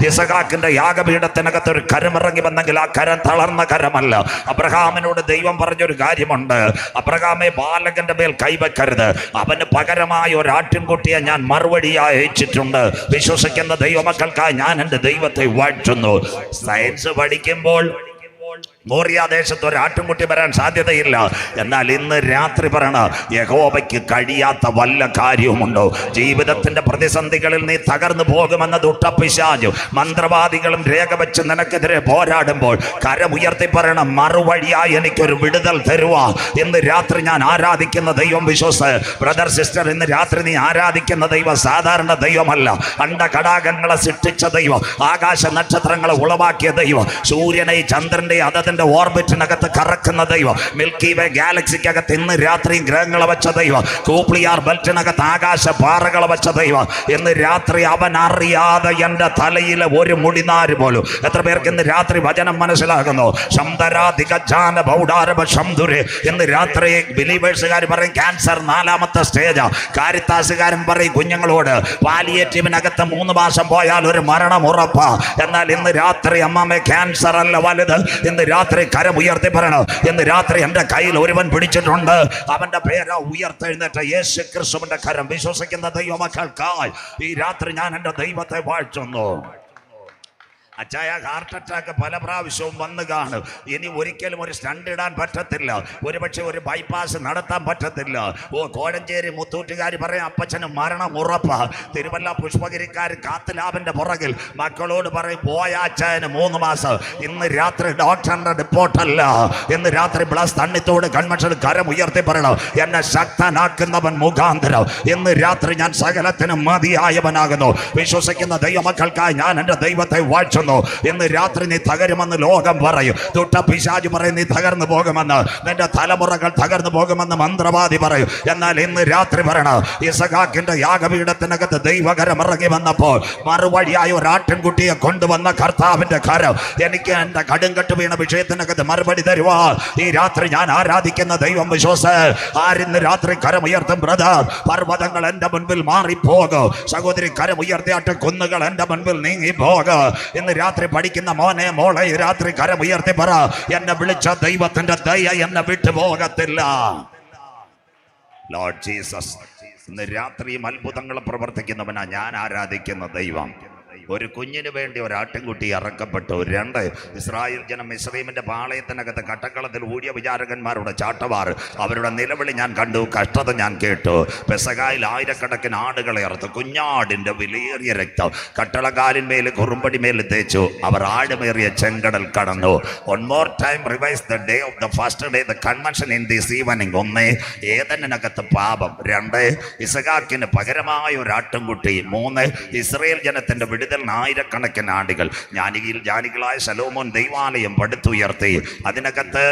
ഇസഹാക്കിന്റെ യാഗപീഠത്തിനകത്ത് ഒരു കരമിറങ്ങി വന്നെങ്കിൽ ആ കരം തളർന്ന കരമല്ല. അബ്രഹാമിനോട് ദൈവം പറഞ്ഞൊരു കാര്യമുണ്ട്, അബ്രഹാമെ ബാലകന്റെ മേൽ കൈവെക്കരുത്, അവന് പകരമായ ഒരു ആട്ടിൻകുട്ടിയെ ഞാൻ മറുപടിയായി അയച്ചിട്ടുണ്ട്. വിശ്വസിക്കുന്ന ദൈവമക്കൾക്കായി ഞാൻ എൻ്റെ ദൈവത്തെ വാഴ്ത്തുന്നു. സയൻസ് പഠിക്കുമ്പോൾ മോറിയാദേശത്ത് ഒരു ആട്ടിൻകുട്ടി വരാൻ സാധ്യതയില്ല. എന്നാൽ ഇന്ന് രാത്രി പറയണ, യഹോവയ്ക്ക് കഴിയാത്ത വല്ല കാര്യവുമുണ്ടോ? ജീവിതത്തിന്റെ പ്രതിസന്ധികളിൽ നീ തകർന്നു പോകുമെന്ന ദുഷ്ടപിശാചും മന്ത്രവാദികളും രേഖ വെച്ച് നിനക്കെതിരെ പോരാടുമ്പോൾ കരമുയർത്തി പറയണം, മറുവഴിയായി എനിക്കൊരു വിടുതൽ തരുവാ. ഇന്ന് രാത്രി ഞാൻ ആരാധിക്കുന്ന ദൈവം വിശ്വസ് ബ്രദർ സിസ്റ്റർ, ഇന്ന് രാത്രി നീ ആരാധിക്കുന്ന ദൈവം സാധാരണ ദൈവമല്ല. അണ്ഡകടാകങ്ങളെ സൃഷ്ടിച്ച ദൈവം, ആകാശ നക്ഷത്രങ്ങളെ ഉളവാക്കിയ ദൈവം, സൂര്യനെ ചന്ദ്രന്റെ അതതിന്റെ ഓർബിറ്റിനകത്ത് കറക്കുന്ന ദൈവം, മിൽക്കി വേ ഗാലക്സിക്കകത്ത് ഇന്ന് രാത്രി ഗ്രഹങ്ങളെ വെച്ച ദൈവം, കൂപ്ലിയാർ ബെൽറ്റിനകത്ത് ആകാശ പാറകളെ വെച്ച ദൈവം, ഇന്ന് രാത്രി അവൻ അറിയാതെ എൻ്റെ തലയിലെ ഒരു മുടിനാര് പോലും. എത്ര പേർക്ക് ഇന്ന് രാത്രി വചനം മനസ്സിലാകുന്നു? ഇന്ന് രാത്രി ബിലീവേഴ്സുകാർ പറയും ക്യാൻസർ 4ാമത്തെ സ്റ്റേജാ. കാരിത്താസുകാരൻ പറയും കുഞ്ഞുങ്ങളോട് പാലിയേറ്റീവിനകത്ത് 3 മാസം പോയാൽ ഒരു മരണം ഉറപ്പാ. എന്നാൽ ഇന്ന് രാത്രി അമ്മാമേ ക്യാൻസർ അല്ല വലുത്. ഇന്ന് രാത്രി രാത്രി കരം ഉയർത്തി പറയണം. ഇന്ന് രാത്രി എന്റെ കയ്യിൽ ഒരുവൻ പിടിച്ചിട്ടുണ്ട്, അവന്റെ പേര് ഉയർത്തെഴുന്നേറ്റ യേശു ക്രിസ്തുവിന്റെ കരം. വിശ്വസിക്കുന്ന ദൈവമക്കൾക്കായി ഈ രാത്രി ഞാൻ എന്റെ ദൈവത്തെ വാഴ്ത്തുന്നു. അച്ചായ ഹാർട്ട് അറ്റാക്ക് പല പ്രാവശ്യവും വന്നു കാണും. ഇനി ഒരിക്കലും ഒരു സ്റ്റണ്ട് ഇടാൻ പറ്റത്തില്ല, ഒരുപക്ഷെ ഒരു ബൈപ്പാസ് നടത്താൻ പറ്റത്തില്ല. കോഴഞ്ചേരി മുത്തൂറ്റുകാർ പറയും അപ്പച്ചന് മരണം ഉറപ്പാ. തിരുവല്ല പുഷ്പഗിരിക്കാർ കാത്തലാബിന്റെ പുറകിൽ മക്കളോട് പറയും പോയ അച്ചായന് 3 മാസം. ഇന്ന് രാത്രി ഡോക്ടറിന്റെ റിപ്പോർട്ടല്ല, ഇന്ന് രാത്രി ബ്ലസ് തണ്ണിത്തോട് കൺവെൻഷൻ കരം ഉയർത്തി പറയണം, എന്നെ ശക്തനാക്കുന്നവൻ മുഖാന്തരം ഇന്ന് രാത്രി ഞാൻ സകലത്തിനും മതിയായവനാകുന്നു. വിശ്വസിക്കുന്ന ദൈവമക്കൾക്കായി ഞാൻ എൻ്റെ ദൈവത്തെ വാഴ്ത്തുന്നു. ഇന്ന് രാത്രി നീ തകരുമെന്ന് ലോകം പറയും, പിശാച് പറയും നീ തകർന്നു പോകുമെന്ന്, നിന്റെ തലമുറകൾ തകർന്നു പോകുമെന്ന് മന്ത്രവാദി പറയും. എന്നാൽ ഇന്ന് രാത്രി പറയണം, ഇസഹാക്കിന്റെ യാഗപീഠത്തിനകത്ത് ദൈവകരം ഇറങ്ങി വന്നപ്പോൾ മറുവഴിയായി ഒരു ആട്ടിൻകുട്ടിയെ കൊണ്ടുവന്ന കർത്താവിന്റെ കരം എനിക്ക് എന്റെ കടുങ്കട്ട് വീണ വിഷയത്തിനകത്ത് മറുപടി തരുവാ. ഈ രാത്രി ഞാൻ ആരാധിക്കുന്ന ദൈവം വിശ്വാസ ആരിന്ന് രാത്രി കരമുയർത്തും ബ്രദർ. പർവ്വതങ്ങൾ എന്റെ മുൻപിൽ മാറിപ്പോകും, സഹോദരി കരമുയർത്തിയാട്ട് കുന്നുകൾ എന്റെ മുൻപിൽ നീങ്ങിപ്പോകും. ഇന്ന് രാത്രി പഠിക്കുന്ന മോനെ മോളെ ഈ രാത്രി കരമുയർത്തി പറ, എന്നെ വിളിച്ച ദൈവത്തിന്റെ ദയ എന്നെ വിട്ടുപോകത്തില്ല. ലോർഡ് ജീസസ്, ഇന്ന് രാത്രിയും അത്ഭുതങ്ങൾ പ്രവർത്തിക്കുന്നവനാ ഞാൻ ആരാധിക്കുന്ന ദൈവം. ഒരു കുഞ്ഞിന് വേണ്ടി ഒരു ആട്ടിൻകുട്ടി ഇറക്കപ്പെട്ടു. 2 ഇസ്രായേൽ ജനം മിസ്രയീമിന്റെ പാളയത്തിനകത്ത് കട്ടക്കളത്തിൽ ഊഴിയ വിചാരകന്മാരുടെ ചാട്ടവാർ, അവരുടെ നിലവിളി ഞാൻ കണ്ടു, കഷ്ടത ഞാൻ കേട്ടു. പെസഹായിൽ ആയിരക്കണക്കിന് ആടുകളെ അറുത്തു, കുഞ്ഞാടിന്റെ വിലയേറിയ രക്തം കട്ടളകാലിന്മേൽ കുറുമ്പടിമേൽ തേച്ചു, അവർ ആഴമേറിയ ചെങ്കടൽ കടന്നു. One more time revise the day of the first day, the convention in this evening. 1 ഏദനിനകത്ത് പാപം, 2 ഇസഹാക്കിന് പകരമായ ഒരു ആട്ടിൻകുട്ടി, 3 ഇസ്രായേൽ ജനത്തിന്റെ വിടുതൽ ആയിരക്കണക്കിന് ആടുകൾ. ജ്ഞാനികളായ ശലോമോൻ ദൈവാലയം പടുത്തുയർത്തി, അതിനകത്ത്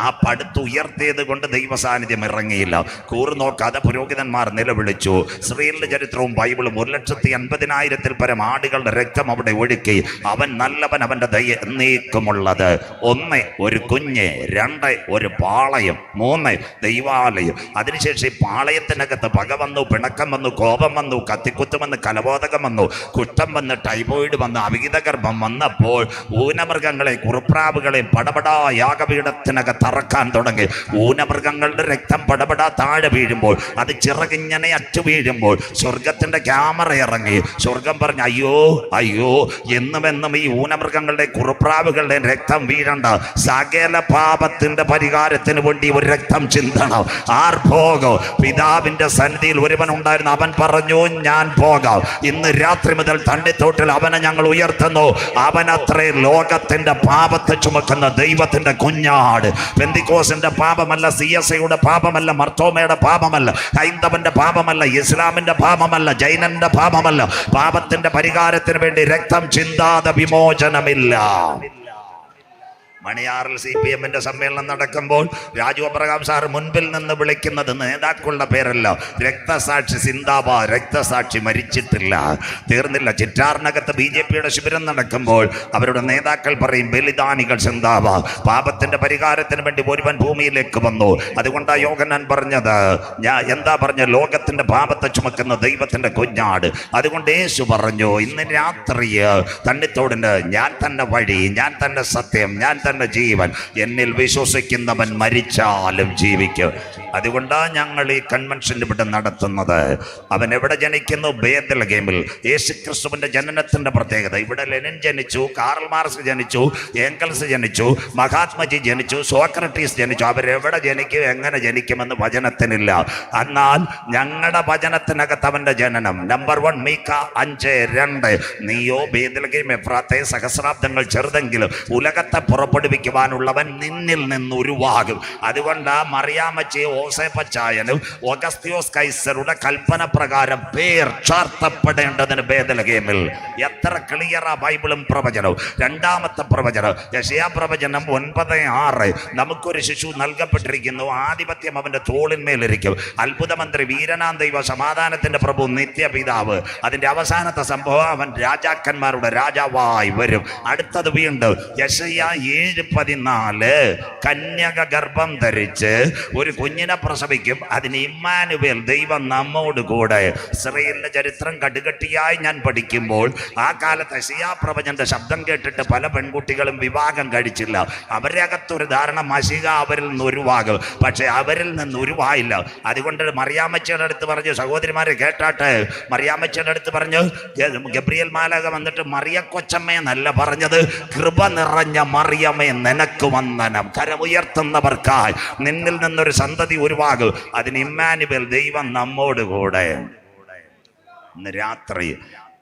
ആ പടുത്തുയർത്തിയത് കൊണ്ട് ദൈവ സാന്നിധ്യം ഇറങ്ങിയില്ല. കൂറുനോക്കാതെ പുരോഹിതന്മാർ നിലവിളിച്ചു. ഇസ്രായേലിന്റെ ചരിത്രവും ബൈബിളും 1,50,000 പരം ആടുകളുടെ രക്തം അവിടെ ഒഴുക്കി. അവൻ നല്ലവൻ, അവന്റെ ദയ എന്നേക്കുമുള്ളത്. 1 ഒരു കുഞ്ഞ്, 2 ഒരു പാളയം, 3 ദൈവാലയം. അതിനുശേഷം പാളയത്തിനകത്ത് പക വന്നു, പിണക്കം വന്നു, കോപം വന്നു, കത്തിക്കുത്ത് വന്നു, കലബോധകം വന്നു, കുഷ്ഠം വന്ന്, ടൈഫോയിഡ് വന്ന്, അവിഹിത ഗർഭം വന്നപ്പോൾ ഊനമൃഗങ്ങളെ കുറുപ്രാവുകളെ പടപടാ യാഗപീഠത്തിനകത്ത് ഇറക്കാൻ തുടങ്ങി. ഊനമൃഗങ്ങളുടെ രക്തം പടപടാ താഴെ വീഴുമ്പോൾ, അത് ചിറകിങ്ങനെ അറ്റു വീഴുമ്പോൾ സ്വർഗത്തിന്റെ ക്യാമറ ഇറങ്ങി. സ്വർഗം പറഞ്ഞു, അയ്യോ അയ്യോ, എന്നുമെന്നും ഈ ഊനമൃഗങ്ങളുടെ കുറുപ്രാവുകളുടെ രക്തം വീഴണ്ട, സകല പാപത്തിന്റെ പരിഹാരത്തിന് വേണ്ടി ഒരു രക്തം ചിന്തണം. ആർ പോകും? പിതാവിന്റെ സന്നിധിയിൽ ഒരുവൻ ഉണ്ടായിരുന്നു, അവൻ പറഞ്ഞു ഞാൻ പോകാം. ഇന്ന് രാത്രി മുതൽ തണ്ണിത്തോട്ടിൽ അവനെ ഞങ്ങൾ ഉയർത്തുന്നു. അവനത്രേ ലോകത്തിന്റെ പാപത്തെ ചുമക്കുന്ന ദൈവത്തിന്റെ കുഞ്ഞാട്. പെന്തിക്കോസിന്റെ പാപമല്ല, CSIയുടെ പാപമല്ല, മർത്തോമയുടെ പാപമല്ല, ഹൈന്ദവന്റെ പാപമല്ല, ഇസ്ലാമിന്റെ പാപമല്ല, ജൈനന്റെ പാപമല്ല. പാപത്തിന്റെ പരിഹാരത്തിന് വേണ്ടി രക്തം ചിന്താതെ വിമോചനമില്ല. മണിയാറിൽ CPM-ന്റെ സമ്മേളനം നടക്കുമ്പോൾ രാജു അബ്രഹാം സാർ മുൻപിൽ നിന്ന് വിളിക്കുന്നത് നേതാക്കളുടെ പേരല്ല, രക്തസാക്ഷി സിന്ദാബാ, രക്തസാക്ഷി മരിച്ചിട്ടില്ല. തീർന്നില്ല. ചിറ്റാറിനകത്ത് BJP-യുടെ ശിബിരം നടക്കുമ്പോൾ അവരുടെ നേതാക്കൾ പറയും ബലിദാനികൾ സിന്ദാബാ. പാപത്തിന്റെ പരിഹാരത്തിന് വേണ്ടി ഒരുവൻ ഭൂമിയിലേക്ക് വന്നു. അതുകൊണ്ടാണ് യോഹന്നാൻ പറഞ്ഞത്, എന്താ പറഞ്ഞ, ലോകത്തിന്റെ പാപത്തെ ചുമക്കുന്ന ദൈവത്തിന്റെ കുഞ്ഞാട്. അതുകൊണ്ട് യേശു പറഞ്ഞു, ഇന്ന് രാത്രി തണ്ണിത്തോടിന് ഞാൻ തന്നെ വഴി, ഞാൻ തന്നെ സത്യം, ഞാൻ തന്നെ ജീവൻ, എന്നിൽ വിശ്വസിക്കുന്നവൻ മരിച്ചാലും ജീവിക്കും. അതുകൊണ്ടാണ് ഞങ്ങൾ ഈ കൺവെൻഷൻ ഇവിടെ നടത്തുന്നത്. അവൻ എവിടെ ജനിക്കുന്നു? ബേത്ലഹേമിൽ. യേശുക്രിസ്തുവിന്റെ ജനനത്തിന്റെ പ്രത്യേകത, ഇവിടെ ലെനിൻ ജനിച്ചു, കാറൽ മാർക്സ് ജനിച്ചു, ഏംഗൽസ് ജനിച്ചു, മഹാത്മജി ജനിച്ചു, സോക്രട്ടീസ് ജനിച്ചു. അവരെവിടെ ജനിക്കും, എങ്ങനെ ജനിക്കുമെന്ന് വചനത്തിനില്ല. എന്നാൽ ഞങ്ങളുടെ വചനത്തിനകത്ത് അവന്റെ ജനനം. നമ്പർ 1 മീക്ക 5:2, നീയോ ബേത്ലഹേം എഫ്രാത്തെ സഹസ്രാബ്ദങ്ങൾ ചെറുതെങ്കിലും ഉലകത്തെ പുറപ്പെടുവിക്കുവാനുള്ളവൻ നിന്നിൽ നിന്ന് ഉരുവാകും. അതുകൊണ്ട് മറിയാമ്മച്ചി ഓസേപ്പച്ചായനും ഓഗസ്തിയോസ് കൈസറുടെ കൽപ്പന പ്രകാരം പേർ ചാർത്തപ്പെടേണ്ടതിന് ബേത്ലഹേമിൽ. എത്ര ക്ലിയറാ ബൈബിളും പ്രവചനവും. 2-ാമത്തെ പ്രവചനം യെശയ്യാ പ്രവചനം 9:6, നമുക്കൊരു ശിശു നൽകപ്പെട്ടിരിക്കുന്നു, ആധിപത്യം അവന്റെ തോളിന്മേലിരിക്കും, അത്ഭുതമന്ത്രി, വീരനാം ദൈവ, സമാധാനത്തിന്റെ പ്രഭു, നിത്യപിതാവ്. അതിന്റെ അവസാനത്തെ സംഭവം, അവൻ രാജാക്കന്മാരുടെ രാജാവായി വരും. അടുത്തത് വീണ്ടും യെശയ്യാ 7:14 കന്യക ഗർഭം ധരിച്ച് ഒരു കുഞ്ഞിനെ പ്രസവിക്കും, അതിന് ഇമ്മാനുവേൽ, ദൈവം നമ്മോട് കൂടെ. ഇസ്രായേലിന്റെ ചരിത്രം കടുകട്ടിയായി ഞാൻ പഠിക്കുമ്പോൾ ആ കാലത്ത് യെശയ്യാ പ്രവചന്റെ ശബ്ദം കേട്ടിട്ട് പല പെൺകുട്ടികളും വിവാഹം കഴിച്ചില്ല. അവരുടെ അകത്തൊരു ധാരണ മശീഹ അവരിൽ നിന്ന് ഉരുവാകും. പക്ഷെ അവരിൽ നിന്ന് ഉരുവായില്ല. അതുകൊണ്ട് മറിയാമ്മച്ചിയുടെ അടുത്ത് പറഞ്ഞു, സഹോദരിമാരെ കേട്ടാട്ടെ, മറിയാമ്മച്ചിയുടെ അടുത്ത് പറഞ്ഞു, ഗബ്രിയേൽ മാലാഖ വന്നിട്ട് മറിയ കൊച്ചമ്മയെന്നല്ല പറഞ്ഞത്, കൃപ നിറഞ്ഞ മറിയമേ നിനക്ക് വന്ദനം, കരമുയർത്തുന്നവർക്കായി നിന്നിൽ നിന്നൊരു സന്തതി ഉരുവാകും, അതിന് ഇമ്മാനുവേൽ, ദൈവം നമ്മോട് കൂടെ. ഇന്ന് രാത്രി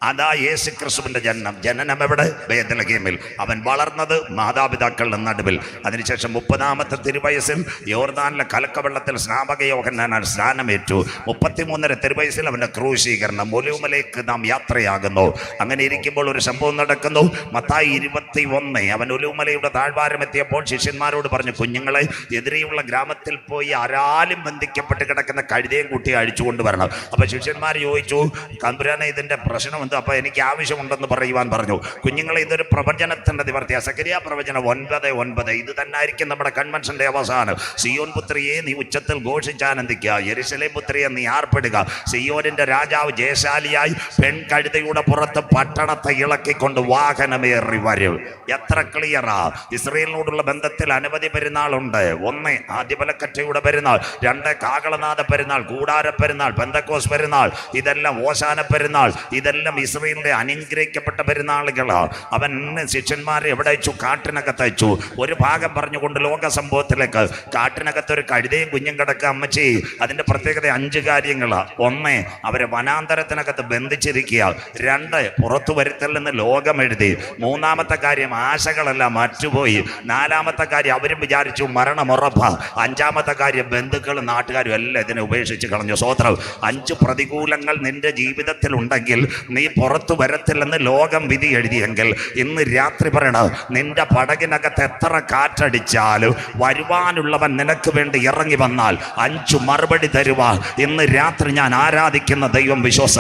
അതാ യേശു ക്രിസ്തുവിന്റെ ജനനം എവിടെ? ബേത്ലഹേമിൽ. അവൻ വളർന്നത് മാതാപിതാക്കളുടെ നടുവിൽ. അതിനുശേഷം 30-ാമത്തെ തിരുവയസ്സിൽ യോർദാനിലെ കലക്കവെള്ളത്തിൽ സ്നാപക യോഹന്നാൻ സ്നാനമേറ്റു. 33-ര തിരുവയസ്സിൽ അവന്റെ ക്രൂശീകരണം. ഒലിവുമലേക്ക് നാം യാത്രയാകുന്നു. അങ്ങനെ ഇരിക്കുമ്പോൾ ഒരു സംഭവം നടക്കുന്നു. മത്തായി 21 അവൻ ഒലിവുമലയുടെ താഴ്വാരം എത്തിയപ്പോൾ ശിഷ്യന്മാരോട് പറഞ്ഞു, കുഞ്ഞുങ്ങളെ എതിരെയുള്ള ഗ്രാമത്തിൽ പോയി ആരാലും ബന്ധിക്കപ്പെട്ട് കിടക്കുന്ന കഴുതയും കുട്ടി അഴിച്ചുകൊണ്ട് വരണം. അപ്പൊ ശിഷ്യന്മാർ ചോദിച്ചു, തമ്പുരാനെ ഇതിന്റെ പ്രശ്നം എന്ത്? അപ്പൊ എനിക്ക് ആവശ്യമുണ്ടെന്ന് പറയുവാൻ പറഞ്ഞു. കുഞ്ഞുങ്ങളെ, ഇതൊരു പ്രവചനത്തിന്റെ നിവർത്തിയ. സക്കറിയ പ്രവചനം 9:9 ഇത് തന്നെ ആയിരിക്കും നമ്മുടെ കൺവെൻഷന്റെ അവസാനം. സിയോൻ പുത്രിയെ നീ ഉച്ചത്തിൽ ഘോഷിച്ചാനന്ദിക്കുക, യെരൂശലേം പുത്രിയെ നീ ആർപ്പെടുക. സിയോനിന്റെ രാജാവ് ജയശാലിയായി പെൺകഴുതയുടെ പുറത്ത് പട്ടണത്തെ ഇളക്കിക്കൊണ്ട് വാഹനമേറി വരും. എത്ര ക്ലിയറാ! ഇസ്രയേലിനോടുള്ള ബന്ധത്തിൽ അനവധി പെരുന്നാളുണ്ട്. 1 ആദ്യബലക്കറ്റയുടെ പെരുന്നാൾ, 2 കാകളനാഥ പെരുന്നാൾ, കൂടാര പെരുന്നാൾ, പെന്തക്കോസ് പെരുന്നാൾ, ഇതെല്ലാം ഓശാന പെരുന്നാൾ, ഇതെല്ലാം ഇസ്രായേലിന്റെ അനുഗ്രഹിക്കപ്പെട്ട പെരുന്നാളുകളാ. അവൻ ശിഷ്യന്മാരെ എവിടെ അയച്ചു? കാട്ടിനകത്ത് അയച്ചു. ഒരു ഭാഗം പറഞ്ഞുകൊണ്ട് ലോക സംഭവത്തിലേക്ക്. കാട്ടിനകത്ത് ഒരു കഴുതയും കുഞ്ഞും കിടക്കുക. അമ്മച്ചി, അതിന്റെ പ്രത്യേകത 5 കാര്യങ്ങളാ. 1 അവരെ വനാന്തരത്തിനകത്ത് ബന്ധിച്ചിരിക്കുക. 2 പുറത്തു വരുത്തല്ലെന്ന് ലോകം എഴുതി. 3-ാമത്തെ കാര്യം ആശകളെല്ലാം മറ്റുപോയി. 4-ാമത്തെ കാര്യം അവരും വിചാരിച്ചു മരണം ഉറപ്പ. 5-ാമത്തെ കാര്യം ബന്ധുക്കളും നാട്ടുകാരും എല്ലാം ഇതിനെ ഉപേക്ഷിച്ച് കളഞ്ഞു. സ്വോത്രം. 5 പ്രതികൂലങ്ങൾ നിന്റെ ജീവിതത്തിൽ ഉണ്ടെങ്കിൽ നീ പുറത്തു വരത്തില്ലെന്ന് ലോകം വിധി എഴുതിയെങ്കിൽ ഇന്ന് രാത്രി പറയണം, നിന്റെ പടകിനകത്ത് എത്ര കാറ്റടിച്ചാലും വരുവാനുള്ളവൻ നിനക്ക് വേണ്ടി ഇറങ്ങി വന്നാൽ 5 മറുപടി തരുവാൻ ഇന്ന് രാത്രി ഞാൻ ആരാധിക്കുന്ന ദൈവം വിശ്വാസ.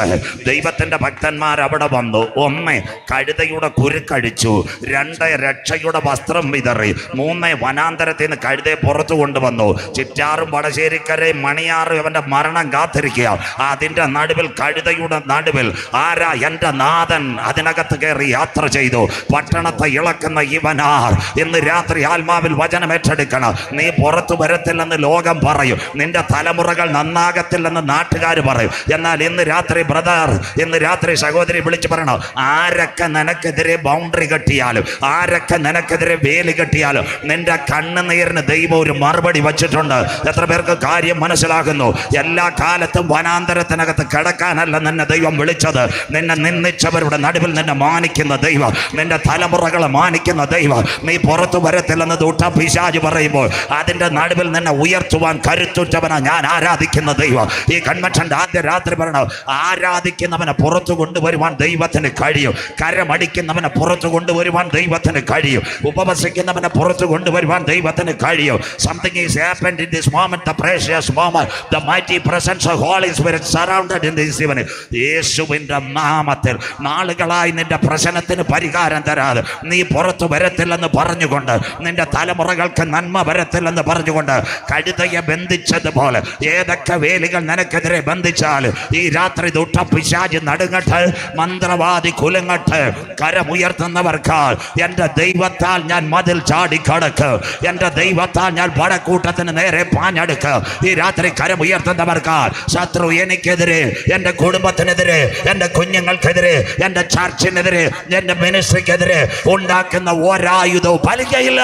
ദൈവത്തിന്റെ ഭക്തന്മാർ അവിടെ വന്നു. 1 കഴുതയുടെ കുരുക്കഴിച്ചു. 2 രക്ഷയുടെ വസ്ത്രം വിതറി. 3 വനാന്തരത്തിൽ നിന്ന് കഴുതയെ പുറത്തു കൊണ്ടുവന്നു. ചിറ്റാറും വടശ്ശേരിക്കരയും മണിയാറും അവന്റെ മരണം കാത്തിരിക്കുക. അതിന്റെ നടുവിൽ, കഴുതയുടെ നടുവിൽ ആരാ? എന്റെ നാഥൻ അതിനകത്ത് കയറി യാത്ര ചെയ്തു. പട്ടണത്തെ ഇളക്കുന്ന ഇവനാർ ഇന്ന് രാത്രി ആത്മാവിൽ വചനം ഏറ്റെടുക്കണം. നീ പുറത്തു വരത്തില്ലെന്ന് ലോകം പറയും, നിന്റെ തലമുറകൾ നന്നാകത്തില്ലെന്ന് നാട്ടുകാർ പറയും. എന്നാൽ ഇന്ന് രാത്രി ബ്രദർ, ഇന്ന് രാത്രി സഹോദരി വിളിച്ചു പറയണം, ആരൊക്കെ നിനക്കെതിരെ ബൗണ്ടറി കെട്ടിയാലും, ആരൊക്കെ നിനക്കെതിരെ വേലി കെട്ടിയാലും നിന്റെ കണ്ണുനീരിന് ദൈവം ഒരു മറുപടി വച്ചിട്ടുണ്ട്. എത്ര പേർക്ക് കാര്യം മനസ്സിലാകുന്നു? എല്ലാ കാലത്തും വനാന്തരത്തിനകത്ത് കിടക്കാനല്ല നിന്നെ ദൈവം വിളിച്ചത്. നിന്നെ നിന്ദിച്ചവരുടെ നടുവിൽ നിന്നെ മാനിക്കുന്ന ദൈവം, നിന്റെ തലമുറകളെ മാനിക്കുന്ന ദൈവം. നീ പുറത്തു വരത്തില്ലെന്ന് ദൂട്ട പിശാച് പറയുമ്പോൾ അതിന്റെ നടുവിൽ നിന്നെ ഉയർത്തുവാൻ കരുത്തുറ്റവനാ ഞാൻ ആരാധിക്കുന്ന ദൈവം. ഈ കൺവെൻഷന്റെ ആദ്യ രാത്രി പറയണം, ആരാധിക്കുന്നവനെ പുറത്തു കൊണ്ടുവരുവാൻ ദൈവത്തിന് കഴിയും. കരമടിക്കുന്നവനെ പുറത്തു കൊണ്ടുവരുവാൻ ദൈവത്തിന് കഴിയും. ഉപവസിക്കുന്നവനെ പുറത്തു കൊണ്ടുവരുവാൻ ദൈവത്തിന് കഴിയും. Something is happened in this moment, the precious moment. The mighty presence of Holy Spirit surrounded in this evening. യേശുവിന്റെ നാമത്തിൽ നാളുകളായി നിന്റെ പ്രശ്നത്തിന് പരിഹാരം തരാതെ നീ പുറത്തു വരത്തില്ലെന്ന് പറഞ്ഞുകൊണ്ട്, നിന്റെ തലമുറകൾക്ക് നന്മ വരത്തില്ലെന്ന് പറഞ്ഞുകൊണ്ട് കഴുതയെ ബന്ധിച്ചതുപോലെ ഏതൊക്കെ വേലികൾ നിനക്കെതിരെ ബന്ധിച്ചാൽ ഈ രാത്രി ദുഷ്ട പിശാച് നടുങ്ങട്ടെ, മന്ത്രവാദി കുലുങ്ങട്ടെ. കരമുയർത്തുന്നവർക്കാൽ എന്റെ ദൈവത്താൽ ഞാൻ മതിൽ ചാടിക്കടക്ക്, എന്റെ ദൈവത്താൽ ഞാൻ പടക്കൂട്ടത്തിന് നേരെ പാഞ്ഞെടുക്ക്. ഈ രാത്രി കരമുയർത്തുന്നവർക്കാൽ ശത്രു എനിക്കെതിരെ, എന്റെ കുടുംബത്തിനെതിരെ, എന്റെ കുഞ്ഞുങ്ങൾക്കെതിരെ, എന്റെ ചർച്ചിനെതിരെ, എന്റെ മിനിസ്ട്രിക്കെതിരെ ഉണ്ടാക്കുന്ന ഒരായുധവും ഫലിക്കയില്ല.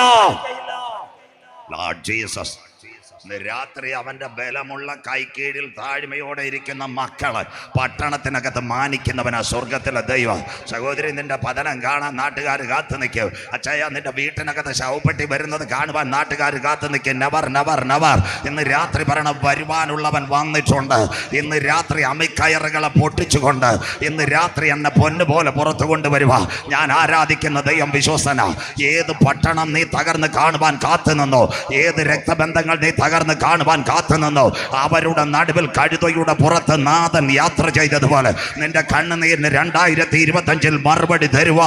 ലോർഡ് ജീസസ്, രാത്രി അവന്റെ ബലമുള്ള കൈക്കീഴിൽ താഴ്മയോടെ ഇരിക്കുന്ന മക്കള് പട്ടണത്തിനകത്ത് മാനിക്കുന്നവനാ സ്വർഗത്തിലെ ദൈവം. സഹോദരി, നിന്റെ പതനം കാണാൻ നാട്ടുകാർ കാത്തു നിൽക്കും. അച്ഛയ, നിന്റെ വീട്ടിനകത്ത് ശവപ്പെട്ടി വരുന്നത് കാണുവാൻ നാട്ടുകാർ കാത്തു നിൽക്കും. Never never never. ഇന്ന് രാത്രി പറയണം, വരുവാനുള്ളവൻ വന്നിട്ടുണ്ട്. ഇന്ന് രാത്രി അമിക്കയറുകളെ പൊട്ടിച്ചുകൊണ്ട് ഇന്ന് രാത്രി എന്നെ പൊന്നുപോലെ പുറത്തു കൊണ്ടുവരുവാ ഞാൻ ആരാധിക്കുന്ന ദൈവം വിശ്വസന. ഏത് പട്ടണം നീ തകർന്ന് കാണുവാൻ കാത്തു നിന്നോ, ഏത് രക്തബന്ധങ്ങൾ നീ തകർന്ന് കാണുവാൻ കാത്തുനിന്നു. അവരുടെ നടുവിൽ കഴുതയുടെ പുറത്ത് നാഥൻ യാത്ര ചെയ്തതുപോലെ നിന്റെ കണ്ണുനീരിന് 2025 മറുപടി തരുക.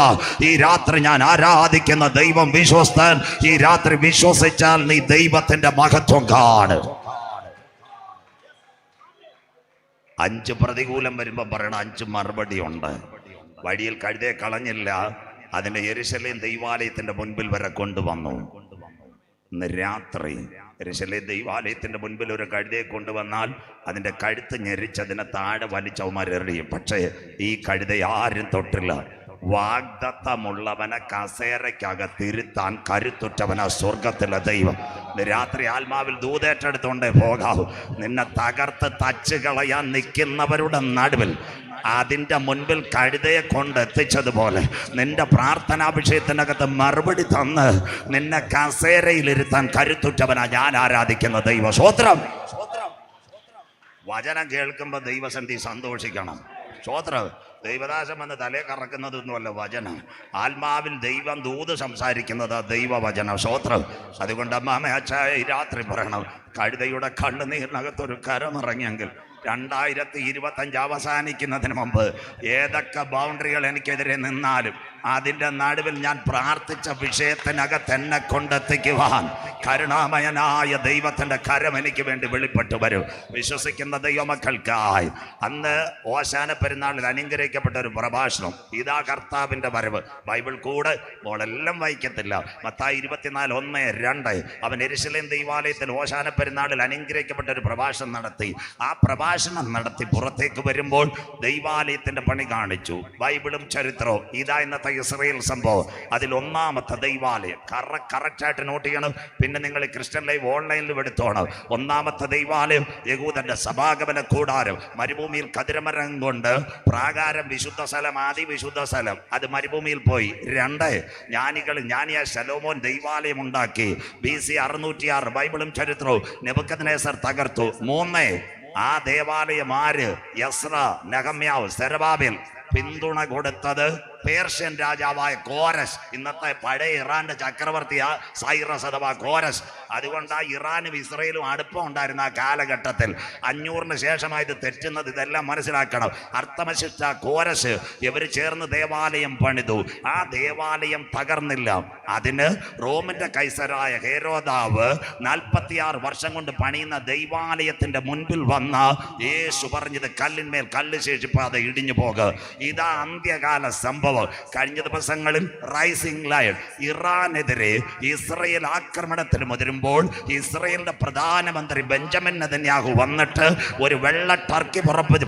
ഈ രാത്രി ഞാൻ ആരാധിക്കുന്ന ദൈവം വിശ്വസ്തൻ. ഈ രാത്രി വിശ്വസിച്ചാൽ നീ ദൈവത്തിന്റെ മഹത്വം കാണും. 5 പ്രതികൂലം വരുമ്പോൾ പറയണം 5 മറുപടി ഉണ്ട്. വഴിയിൽ കഴുതയെ കളഞ്ഞില്ല, അതിനെ യെരൂശലേം ദൈവാലയത്തിന്റെ മുൻപിൽ വരെ കൊണ്ടുവന്നു. ഇന്ന് രാത്രി യെരൂശലേം ദൈവാലയത്തിന്റെ മുൻപിൽ ഒരു കഴുതയെ കൊണ്ടുവന്നാൽ അതിന്റെ കഴുത്ത് ഞെരിച്ചതിനെ താഴെ വലിച്ചവന്മാരെറിയും. പക്ഷേ ഈ കഴുതയെ ആരും തൊട്ടില്ല. വാഗ്ദത്തമുള്ളവനെ കസേരയ്ക്കകത്തിരുത്താൻ കരുത്തുറ്റവനാ സ്വർഗത്തിലെ ദൈവം. രാത്രി ആത്മാവിൽ ദൂതേറ്റെടുത്തോണ്ടേ പോകാവൂ. നിന്നെ തകർത്ത് തച്ച് കളയാൻ നിൽക്കുന്നവരുടെ നടുവിൽ അതിൻ്റെ മുൻപിൽ കഴുതയെ കൊണ്ടെത്തിച്ചതുപോലെ നിന്റെ പ്രാർത്ഥനാഭിഷേകത്തിനകത്ത് മറുപടി തന്ന് നിന്നെ കസേരയിലിരുത്താൻ കരുത്തുറ്റവനാ ഞാൻ ആരാധിക്കുന്ന ദൈവ. സ്തോത്രം. വചനം കേൾക്കുമ്പോൾ ദൈവസന്ധി സന്തോഷിക്കണം. സ്തോത്രം. ദൈവദാസം വന്ന് തലേ കറക്കുന്നതൊന്നുമല്ല വചനം. ആത്മാവിൽ ദൈവം ദൂത് സംസാരിക്കുന്നത് ദൈവവചനം. സ്തോത്രം. അതുകൊണ്ട് അമ്മാമ അച്ഛായ ഈ രാത്രി പറയണം, കഴുതയുടെ കണ്ണുനീരിനകത്തൊരു കരമിറങ്ങിയെങ്കിൽ 2025 അവസാനിക്കുന്നതിന് മുമ്പ് ഏതൊക്കെ ബൗണ്ടറികൾ എനിക്കെതിരെ നിന്നാലും അതിൻ്റെ നടുവിൽ ഞാൻ പ്രാർത്ഥിച്ച വിഷയത്തിനകത്ത് എന്നെ കൊണ്ടെത്തിക്കുവാൻ കരുണാമയനായ ദൈവത്തിൻ്റെ കരം എനിക്ക് വേണ്ടി വെളിപ്പെട്ടു വരും. വിശ്വസിക്കുന്ന ദൈവമക്കൾക്കായി അന്ന് ഓശാന പെരുന്നാളിൽ അനുഗ്രഹിക്കപ്പെട്ട ഒരു പ്രഭാഷണം, ഇതാ കർത്താവിൻ്റെ വരവ്. ബൈബിൾ കൂടെ മോളെല്ലാം വായിക്കത്തില്ല. മത്തായി 24:1-2 അവൻ യെരൂശലേം ദൈവാലയത്തിൽ ഓശാന പെരുന്നാളിൽ അനുഗ്രഹിക്കപ്പെട്ട ഒരു പ്രഭാഷണം നടത്തി. ആ പ്രഭാഷണം നടത്തി പുറത്തേക്ക് വരുമ്പോൾ ദൈവാലയത്തിന്റെ പണി കാണിച്ചു. ബൈബിളും ചരിത്രവും ഇതാ ഇന്നത്തെ ഇസ്രായേൽ സംഭവം. അതിൽ ഒന്നാമത്തെ ദൈവാലയം കറക്റ്റായിട്ട് നോട്ട് ചെയ്യണം. പിന്നെ നിങ്ങൾ ക്രിസ്ത്യൻ ലൈവ് ഓൺലൈനിലും എടുത്തോണം. ഒന്നാമത്തെ ദൈവാലയം യഹൂദന്റെ സഭാഗമന കൂടാരം, മരുഭൂമിയിൽ കതിരമരം കൊണ്ട് പ്രാകാരം, വിശുദ്ധ സ്ഥലം, അതിവിശുദ്ധ സ്ഥലം, അത് മരുഭൂമിയിൽ പോയി. 2 ജ്ഞാനിയ ശലോമോൻ ദൈവാലയം ഉണ്ടാക്കി. BC 606 ബൈബിളും ചരിത്രവും നെബൂഖദ്നേസർ തകർത്തു. 3 ആ ദേവാലയം ആര്? യസ്ര, നെഹമ്യാവ്, സെരുബ്ബാബേൽ പിന്തുണ കൊടുത്തത് പേർഷ്യൻ രാജാവായ കോരസ്. ഇന്നത്തെ പഴയ ഇറാന്റെ ചക്രവർത്തിയാ സൈറസ് അഥവാ കോരസ്. അതുകൊണ്ട് ആ ഇറാനും ഇസ്രയേലും അടുപ്പം ഉണ്ടായിരുന്ന ആ കാലഘട്ടത്തിൽ 500 ശേഷമായത് തെറ്റുന്നത്. ഇതെല്ലാം മനസ്സിലാക്കണം. അർത്ഥമശിഷ്ട കോരസ് ഇവർ ചേർന്ന് ദേവാലയം പണിതു. ആ ദേവാലയം തകർന്നില്ല. അതിന് റോമിന്റെ കൈസരായ ഹെരോദാവ് 46 വർഷം കൊണ്ട് പണിയുന്ന ദൈവാലയത്തിന്റെ മുൻപിൽ വന്ന യേശു പറഞ്ഞത് കല്ലിന്മേൽ കല്ല് ശേഷിപ്പാതെ ഇടിഞ്ഞു പോകുക. ഇതാ അന്ത്യകാല സംഭവം. കഴിഞ്ഞ ദിവസങ്ങളിൽ റൈസിംഗ് ലയൺ ഇറാനെതിരെ ഇസ്രയേൽ ആക്രമണത്തിന് മുതിരുമ്പോൾ ഇസ്രയേലിന്റെ പ്രധാനമന്ത്രി ബെഞ്ചമിൻ നെതന്യാഹു വന്നിട്ട് ഒരു വെള്ള ടർക്കി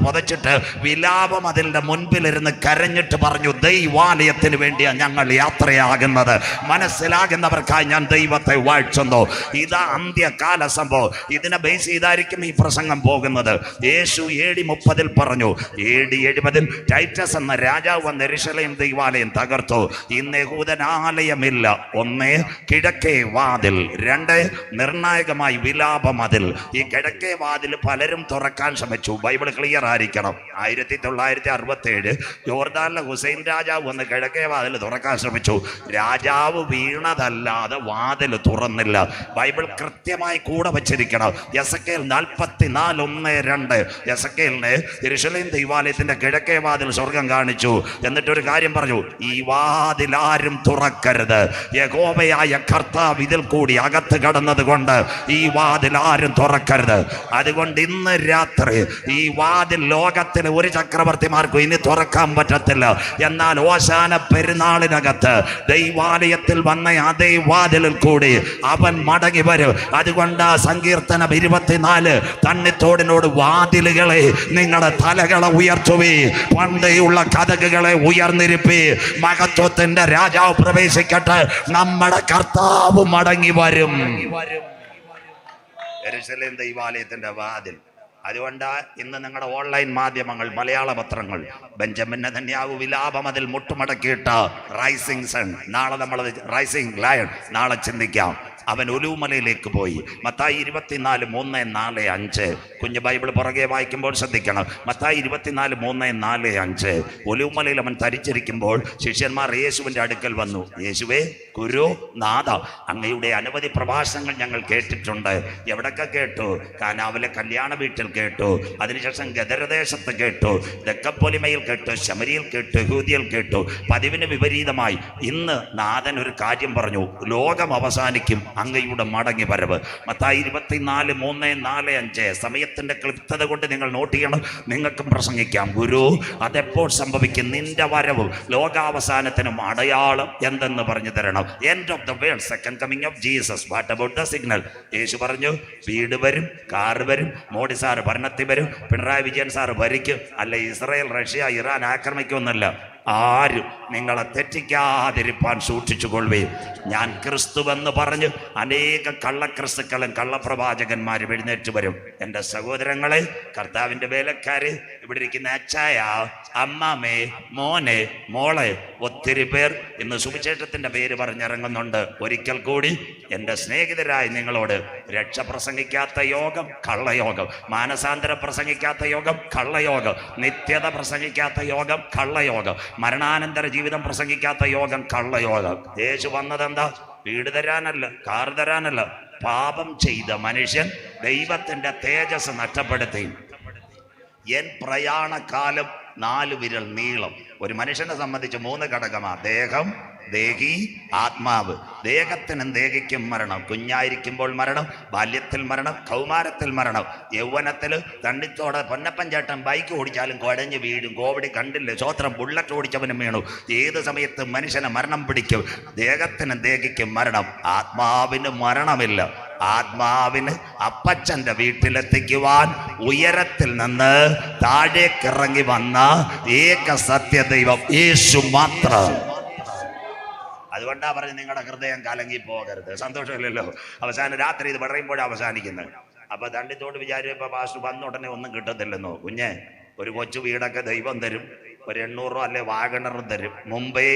പുതച്ചിട്ട് വിലാപം അതിന്റെ മുൻപിലിരുന്ന് കരഞ്ഞിട്ട് പറഞ്ഞു, ദൈവാലയത്തിന് വേണ്ടിയാണ് ഞങ്ങൾ യാത്രയാകുന്നത്. മനസ്സിലാകുന്നവർക്കായി ഞാൻ ദൈവത്തെ വാഴ്ത്തുന്നു. ഇതാ അന്ത്യകാല സംഭവം. ഇതിനെ ബേസ് ചെയ്തായിരിക്കും ഈ പ്രസംഗം പോകുന്നത്. യേശു AD 30 പറഞ്ഞു. AD 70 ടൈറ്റസ് എന്ന രാജാവ് വന്ന് യെരൂശലേം ദൈവാലയം തകർത്തു. ഇന്ന് യഹൂദനാലയമില്ല. 1 കിഴക്കേ വാതിൽ, 2 നിർണായകമായി വിലാപ മതിൽ. ഈ കിഴക്കേ വാതിൽ പലരും തുറക്കാൻ ശ്രമിച്ചു. ബൈബിൾ ക്ലിയർ ആയിരിക്കണം. 1967 ജോർദാനിലെ ഹുസൈൻ രാജാവ് വന്ന് കിഴക്കേ വാതിൽ തുറക്കാൻ ശ്രമിച്ചു. രാജാവ് വീണതല്ലാതെ വാതിൽ തുറന്നില്ല. ബൈബിൾ കൃത്യമായി കൂടെ വച്ചിരിക്കണം. യെസക്കേൽ 44:1-2 യെസക്കേലിന് യെരൂശലേം ദൈവാലയത്തിന്റെ കിഴക്കേ വാതിൽ സ്വർഗം കാണിച്ചു. എന്നിട്ടൊരു കാര്യം പറഞ്ഞു, ഈ വാതിൽ ആരും തുറക്കരുത്. യഹോവയായ കർത്താവ് ഇതിൽ കൂടി അകത്ത് കടന്നത് കൊണ്ട് ഈ വാതിൽ ആരും തുറക്കരുത്. അതുകൊണ്ട് ഇന്ന് രാത്രി ഈ വാതിൽ ലോകത്തിലെ ഒരു ചക്രവർത്തിമാർക്കും ഇനി തുറക്കാൻ പറ്റത്തില്ല. എന്നാൽ ഓശാന പെരുന്നാളിനകത്ത് ദൈവാലയത്തിൽ വന്ന അതേ വാതിലിൽ കൂടി അവൻ മടങ്ങി വരും. അതുകൊണ്ട് സങ്കീർത്തനം 24 തണ്ണിത്തോടിനോട്, വാതിലുകളെ നിങ്ങളുടെ തലകളെ ഉയർത്തുവി, പണ്ടേയുള്ള കതകുകളെ ഉയർന്നിരിപ്പി, മഹത്വത്തിന്റെ രാജാവ് പ്രവേശിക്കട്ടെ, നമ്മുടെ കർത്താവ് മടങ്ങി വരും. യെരൂശലേം ദൈവാലയത്തിന്റെ വാതിൽ. അതുകൊണ്ട് ഇന്ന് നിങ്ങളുടെ ഓൺലൈൻ മാധ്യമങ്ങൾ, മലയാള പത്രങ്ങൾ ബെഞ്ചമിൻ നെതന്യാഹു വിലാപം അതിൽ മുട്ടുമടക്കിയിട്ട് റൈസിംഗ് സൺ, നാളെ നമ്മൾ റൈസിംഗ് ലയൺ നാളെ ചിന്തിക്കാം. അവൻ ഒലിവുമലയിലേക്ക് പോയി. മത്തായി 24:3-4-5 കുഞ്ഞ് ബൈബിൾ പുറകെ വായിക്കുമ്പോൾ ശ്രദ്ധിക്കണം. മത്തായി 24:3-4-5 ഒലിവുമലയിൽ അവൻ തരിച്ചിരിക്കുമ്പോൾ ശിഷ്യന്മാർ യേശുവിൻ്റെ അടുക്കൽ വന്നു. യേശുവേ, ഗുരു, നാഥ, അങ്ങയുടെ അനവധി പ്രഭാഷണങ്ങൾ ഞങ്ങൾ കേട്ടിട്ടുണ്ട്. എവിടൊക്കെ കേട്ടു? കാനാവിലെ കല്യാണ വീട്ടിൽ കേട്ടു, അതിനുശേഷം ഗദരദേശത്ത് കേട്ടു, ദക്കപ്പൊലിമയിൽ കേട്ടു, ശമരിയിൽ കേട്ടു, യഹൂദിയിൽ കേട്ടു. പതിവിന് വിപരീതമായി ഇന്ന് നാഥൻ ഒരു കാര്യം പറഞ്ഞു: ലോകം അവസാനിക്കും, അങ്ങയുടെ മടങ്ങി വരവ്. മത്തായി 24:3-4-5 സമയത്തിന്റെ ക്ലിപ്തത കൊണ്ട് നിങ്ങൾ നോട്ട് ചെയ്യണം. നിങ്ങൾക്കും പ്രസംഗിക്കാം. ഗുരു, അതെപ്പോൾ സംഭവിക്കും? നിന്റെ വരവും ലോകാവസാനത്തിനും അടയാളം എന്തെന്ന് പറഞ്ഞു തരണം. End of the world, second coming of Jesus. What about the signal? യേശു പറഞ്ഞു, വീട് വരും, കാർ വരും, മോഡി സാർ ഭരണത്തിൽ വരും, പിണറായി വിജയൻ സാർ ഭരിക്കും, അല്ല ഇസ്രായേൽ, റഷ്യ, ഇറാൻ ആക്രമിക്കുമെന്നല്ല. ആരും നിങ്ങളെ തെറ്റിക്കാതിരിപ്പാൻ സൂക്ഷിച്ചുകൊള്ളുകയും. ഞാൻ ക്രിസ്തുവെന്ന് പറഞ്ഞ് അനേക കള്ളക്രിസ്തുക്കളും കള്ളപ്രവാചകന്മാരും എഴുന്നേറ്റ് വരും. എൻ്റെ സഹോദരങ്ങളെ, കർത്താവിൻ്റെ വേലക്കാര്, ഇവിടെ ഇരിക്കുന്ന അച്ചായ, അമ്മാമേ, മോനെ, മോളെ, ഒത്തിരി പേർ ഇന്ന് സുവിശേഷത്തിൻ്റെ പേര് പറഞ്ഞിറങ്ങുന്നുണ്ട്. ഒരിക്കൽ കൂടി എൻ്റെ സ്നേഹിതരായ നിങ്ങളോട്, രക്ഷ പ്രസംഗിക്കാത്ത യോഗം കള്ളയോഗം, മാനസാന്തരം പ്രസംഗിക്കാത്ത യോഗം കള്ളയോഗം, നിത്യത പ്രസംഗിക്കാത്ത യോഗം കള്ളയോഗം, മരണാനന്തര ജീവിതം പ്രസംഗിക്കാത്ത യോഗം കള്ളയോഗം. യേശു വന്നതെന്താ? വീട് തരാനല്ല, കാർ തരാനല്ല. പാപം ചെയ്ത മനുഷ്യൻ ദൈവത്തിൻ്റെ തേജസ് നഷ്ടപ്പെടുത്തി. എൻ പ്രയാണകാലം 4 വിരൽ നീളം. ഒരു മനുഷ്യനെ സംബന്ധിച്ച് 3 ഘടകമാണ്: ദേഹം, ദേഹി, ആത്മാവ്. ദേഹത്തിനും ദേഹിക്കും മരണം. കുഞ്ഞായിരിക്കുമ്പോൾ മരണം, ബാല്യത്തിൽ മരണം, കൗമാരത്തിൽ മരണം, യൗവനത്തിൽ തണ്ണിത്തോടെ പൊന്നപ്പൻ ചേട്ടൻ ബൈക്ക് ഓടിച്ചാലും കുഴഞ്ഞ് വീഴും. കോവിഡ് കണ്ടില്ലേ? സ്വോത്രം. ബുള്ളറ്റ് ഓടിച്ചവനും വീണു. ഏത് സമയത്ത് മനുഷ്യനെ മരണം പിടിക്കും. ദേഹത്തിനും ദേഹിക്കും മരണം. ആത്മാവിന് മരണമില്ല. ആത്മാവിന് അപ്പച്ചന്റെ വീട്ടിലെത്തിക്കുവാൻ ഉയരത്തിൽ നിന്ന് താഴേക്കിറങ്ങി വന്ന ഏക സത്യദൈവം യേശു മാത്രം. അതുകൊണ്ടാ പറഞ്ഞ് നിങ്ങളുടെ ഹൃദയം കലങ്ങി പോകരുത്. സന്തോഷമില്ലല്ലോ. അവസാനം രാത്രി ഇത് പറയുമ്പോഴാണ് അവസാനിക്കുന്നത്. അപ്പൊ തണ്ടിത്തോട് വിചാരിച്ചപ്പോ പാസ്റ്റർ വന്ന ഉടനെ ഒന്നും കിട്ടത്തില്ലെന്നോ. കുഞ്ഞെ, ഒരു കൊച്ചു വീടൊക്കെ ദൈവം തരും, ഒരു 800 അല്ലെ വാഗണറും തരും. മുമ്പേ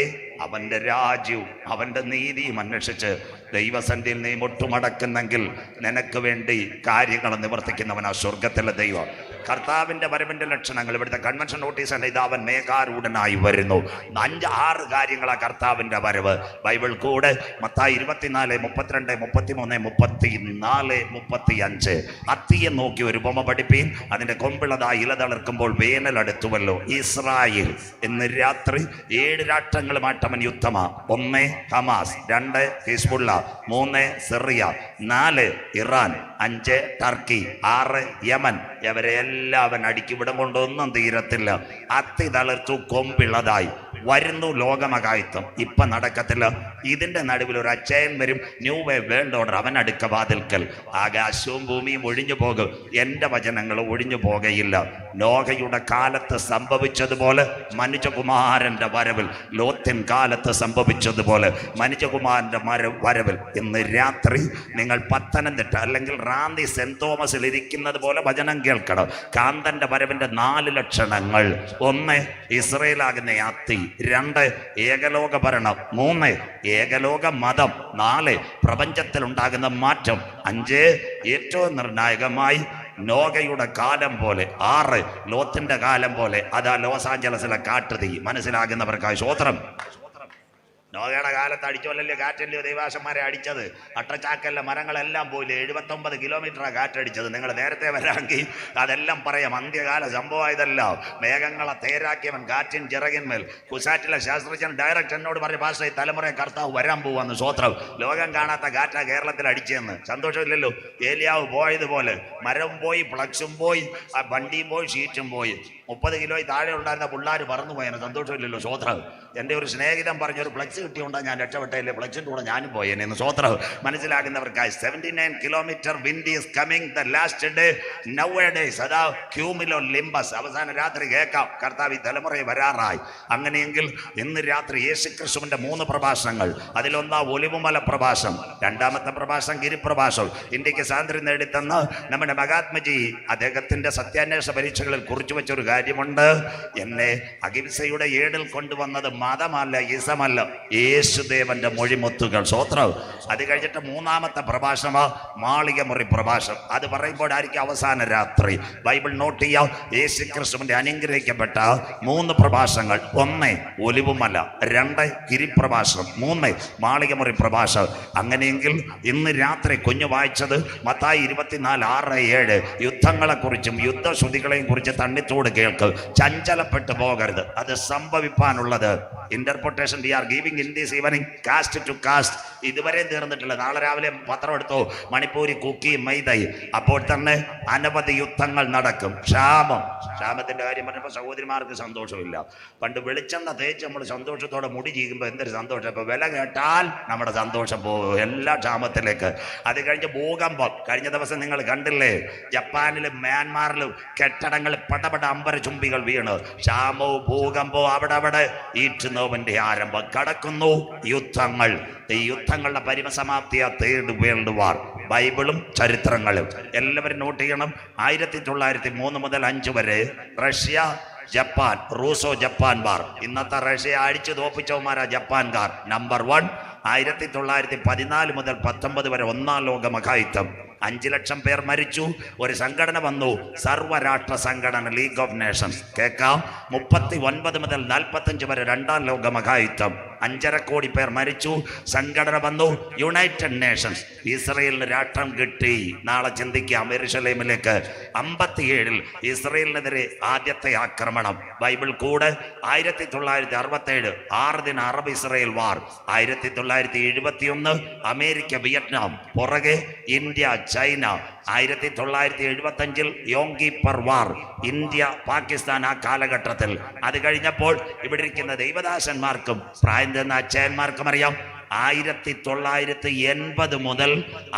അവൻ്റെ രാജ്യവും അവൻ്റെ നീതിയും അന്വേഷിച്ച് ദൈവസന്നിധിയിൽ നീ മുട്ടുമടക്കുന്നെങ്കിൽ നിനക്ക് വേണ്ടി കാര്യങ്ങൾ നിവർത്തിക്കുന്നവനാ സ്വർഗത്തിലെ ദൈവം. കർത്താവിൻ്റെ വരവിൻ്റെ ലക്ഷണങ്ങൾ ഇവിടുത്തെ കൺവെൻഷൻ നോട്ടീസ് അല്ല. ഇത് അവൻ മേഘാരൂഢനായി വരുന്നു. 5-6 കാര്യങ്ങളാണ് കർത്താവിൻ്റെ വരവ്. ബൈബിൾ കൂടെ മത്തായി 24, 32, 33, 34, 35 അത്തിയെ നോക്കി ഒരു ഉപമ പഠിപ്പീൻ. അതിൻ്റെ കൊമ്പിളതായി ഇല തളിർക്കുമ്പോൾ വേനലടുത്തുവല്ലോ. ഇസ്രായേൽ ഇന്ന് രാത്രി 7 രാഷ്ട്രങ്ങളുമായിട്ട് അവൻ യുദ്ധമാ. 1 Hamas, 2 Hezbollah, 3 Syria, 4 Iran, 5 Turkey, 6 Yemen. ഇവരെ എല്ലാം അവൻ അടിക്കുവിടം കൊണ്ടൊന്നും തീരത്തില്ല. അത്തി തളിർത്തു, കൊമ്പിളതായി വരുന്നു ലോകമകായത്വം. ഇപ്പം നടക്കത്തില്ല. ഇതിൻ്റെ നടുവിൽ ഒരു അച്ചയൻ വരും. ന്യൂ വേ വേൾഡ് ഓർഡർ. അവൻ അടുക്ക വാതിൽക്കൽ. ആകാശവും ഭൂമിയും ഒഴിഞ്ഞു പോകും, എൻ്റെ വചനങ്ങൾ ഒഴിഞ്ഞു പോകുകയില്ല. നോഹയുടെ കാലത്ത് സംഭവിച്ചതുപോലെ മനുഷ്യകുമാരൻ്റെ വരവിൽ, ലോത്തിൻ കാലത്ത് സംഭവിച്ചതുപോലെ മനുഷ്യകുമാരൻ്റെ വരവിൽ ഇന്ന് രാത്രി നിങ്ങൾ പത്തനംതിട്ട അല്ലെങ്കിൽ റാന്നി സെന്റ് തോമസിൽ ഇരിക്കുന്നത് പോലെ വചനം കേൾക്കണം. കാന്തൻ്റെ വരവിൻ്റെ 4 ലക്ഷണങ്ങൾ: 1 ഇസ്രയേലാകുന്ന അത്തി, 2 ഏകലോക ഭരണം, 3 ഏകലോക മതം, 4 പ്രപഞ്ചത്തിലുണ്ടാകുന്ന മാറ്റം, 5 ഏറ്റവും നിർണായകമായി നോഗയുടെ കാലം പോലെ, 6 ലോത്തിന്റെ കാലം പോലെ. അതാ ലോസ് ആഞ്ചലസിലെ കാട്ടുതീ. മനസ്സിലാകുന്നവർക്കായി സ്വോത്രം. നോഗയുടെ കാലത്ത് അടിച്ചോല്ലല്ലേ കാറ്റല്ലയോ ദൈവാശന്മാരെ അടിച്ചത്? അട്ടച്ചാക്കല്ല മരങ്ങളെല്ലാം പോയില്ലേ? 79 കിലോമീറ്ററാണ് കാറ്റടിച്ചത്. നിങ്ങൾ നേരത്തെ വരാമെങ്കിൽ അതെല്ലാം പറയാം. അന്ത്യകാല സംഭവമായതല്ല. മേഘങ്ങളെ തേരാക്കിയവൻ കാറ്റിൻ ചിറകിന്മേൽ. കുസാറ്റിലെ ശാസ്ത്രജ്ഞൻ ഡയറക്റ്റ് എന്നോട് പറഞ്ഞ ഭാഷ ഈ തലമുറയെ കർത്താവ് വരാൻ പോവാന്ന്. സ്വോത്രം. ലോകം കാണാത്ത കാറ്റാ കേരളത്തിൽ അടിച്ചതെന്ന്. സന്തോഷമില്ലല്ലോ? ഏലിയാവ് പോയതുപോലെ മരവും പോയി, ഫ്ലക്സും പോയി, വണ്ടിയും പോയി, ഷീറ്റും പോയി. 30 കിലോയിൽ താഴെ ഉണ്ടായിരുന്ന പിള്ളേർ പറന്നു പോയാണ്. സന്തോഷമില്ലല്ലോ? സ്വോത്രം. എൻ്റെ ഒരു സ്നേഹിതൻ പറഞ്ഞൊരു ഫ്ലക്സ് കിട്ടിയോണ്ടാണ് ഞാൻ രക്ഷപ്പെട്ടല്ലേ, ഫ്ലക്സിൻ്റെ കൂടെ ഞാനും പോയേനെന്ന്. സ്വോത്രം. മനസ്സിലാക്കുന്നവർക്കായി 79 kilometre wind is coming the last day now days. അതാ ക്യൂമിലോ ലിംബസ്. അവസാന രാത്രി കേൾക്കാം കർത്താവ് ഈ തലമുറയെ വരാറായി. അങ്ങനെയെങ്കിൽ ഇന്ന് രാത്രി യേശുക്രിസ്തുവിൻ്റെ 3 പ്രഭാഷണങ്ങൾ. അതിലൊന്നാ ഒലിവുമല പ്രഭാഷണം, 2ാമത്തെ പ്രഭാഷണം ഗിരിപ്രഭാഷണം. ഇന്ത്യക്ക് സ്വാതന്ത്ര്യം നേടിത്തന്ന നമ്മുടെ മഹാത്മജി അദ്ദേഹത്തിൻ്റെ സത്യാന്വേഷണ പരീക്ഷകളിൽ കുറിച്ചു വെച്ചൊരു കാര്യം കാര്യമുണ്ട്. എന്നെ അഹിംസയുടെ ഏടിൽ കൊണ്ടുവന്നത് മതമല്ല, ഇസമല്ല, യേശുദേവന്റെ മൊഴിമുത്തുകൾ. സ്വോത്രം. അത് കഴിഞ്ഞിട്ട് മൂന്നാമത്തെ പ്രഭാഷണം മാളികമുറി പ്രഭാഷണം. അത് പറയുമ്പോഴായിരിക്കും അവസാന രാത്രി. ബൈബിൾ നോട്ട് ചെയ്യാം. യേശു ക്രിസ്തുവിന്റെ അനുഗ്രഹിക്കപ്പെട്ട 3 പ്രഭാഷണങ്ങൾ. 1 ഒലിവുമല, 2 ഗിരിപ്രഭാഷണം, 3 മാളികമുറി പ്രഭാഷണം. അങ്ങനെയെങ്കിൽ ഇന്ന് രാത്രി കുഞ്ഞു വായിച്ചത് മത്തായി 24:6-7 യുദ്ധങ്ങളെ കുറിച്ചും യുദ്ധശ്രുതികളെയും കുറിച്ച് തണ്ണിത്തോട് കേൾക്ക്. ചഞ്ചലപ്പെട്ടു പോകരുത്, അത് സംഭവിപ്പാനുള്ളത്. Interpretation we are giving in this evening cast to cast. ഇതുവരെ തീർന്നിട്ടില്ല. നാളെ രാവിലെ പത്രം എടുത്തോ, മണിപ്പൂരി കുക്കി മൈദൈ. അപ്പോൾ തന്നെ അനവധി യുദ്ധങ്ങൾ നടക്കും. ക്ഷാമത്തിന്റെ കാര്യം പറഞ്ഞപ്പോൾ സഹോദരിമാർക്ക് സന്തോഷമില്ല. പണ്ട് വെളിച്ചെണ്ണ തേച്ച് നമ്മൾ സന്തോഷത്തോടെ മുടി ചെയ്യുമ്പോൾ എന്തൊരു സന്തോഷം. ഇപ്പൊ വില കേട്ടാൽ നമ്മുടെ സന്തോഷം പോകും എല്ലാ ക്ഷാമത്തിലേക്ക്. അത് കഴിഞ്ഞ് ഭൂകമ്പം. കഴിഞ്ഞ ദിവസം നിങ്ങൾ കണ്ടില്ലേ, ജപ്പാനിലും മ്യാൻമാറിലും കെട്ടിടങ്ങൾ പടപട അമ്പര ചുംബികൾ വീണ്. ക്ഷാമവും ഭൂകമ്പവും അവിടെ ഈറ്റുന്നോവിന്റെ ആരംഭം. കടക്കുന്നു യുദ്ധങ്ങൾ. ഈ യുദ്ധങ്ങളുടെ പരിമസമാപ്തിയ തേർഡ് വേൾഡ് വാർ. ബൈബിളും ചരിത്രങ്ങളും എല്ലാവരും നോട്ട് ചെയ്യണം. 1903 മുതൽ 5 വരെ റഷ്യ, ജപ്പാൻ, റൂസോ ജപ്പാൻ വാർ. ഇന്നത്തെ റഷ്യ അടിച്ചു തോപ്പിച്ചവന്മാരാ ജപ്പാൻകാർ. നമ്പർ 1. 1914 മുതൽ 19 വരെ 1-ാം ലോക മഹായുദ്ധം. 5 ലക്ഷം പേർ മരിച്ചു. ഒരു സംഘടന വന്നു, സർവ്വരാഷ്ട്ര സംഘടന, ലീഗ് ഓഫ് നേഷൻസ്. കേൾക്കാം. 39 മുതൽ 45 വരെ 2-ാം ലോക മഹായുദ്ധം. 5.5 കോടി പേർ മരിച്ചു. സംഘടന വന്നു, യുണൈറ്റഡ് നേഷൻസ്. ഇസ്രയേലിന് രാഷ്ട്രം കിട്ടി. നാളെ ചിന്തിക്കാം യെരുശലേമിലേക്ക്. 57-ൽ ഇസ്രയേലിനെതിരെ ആദ്യത്തെ ആക്രമണം. ബൈബിൾ കൂടെ 1967 6 ദിന അറബ് ഇസ്രയേൽ വാർ. 1971 അമേരിക്ക വിയറ്റ്നാം. പുറകെ ഇന്ത്യ ചൈന. 1975-ൽ യോങ്കിപ്പർ വാർ. ഇന്ത്യ പാകിസ്ഥാൻ ആ കാലഘട്ടത്തിൽ. അത് കഴിഞ്ഞപ്പോൾ ഇവിടെ ഇരിക്കുന്ന ദൈവദാസന്മാർക്കും പ്രായം ചെന്ന അച്ഛന്മാർക്കും അറിയാം, 1980 മുതൽ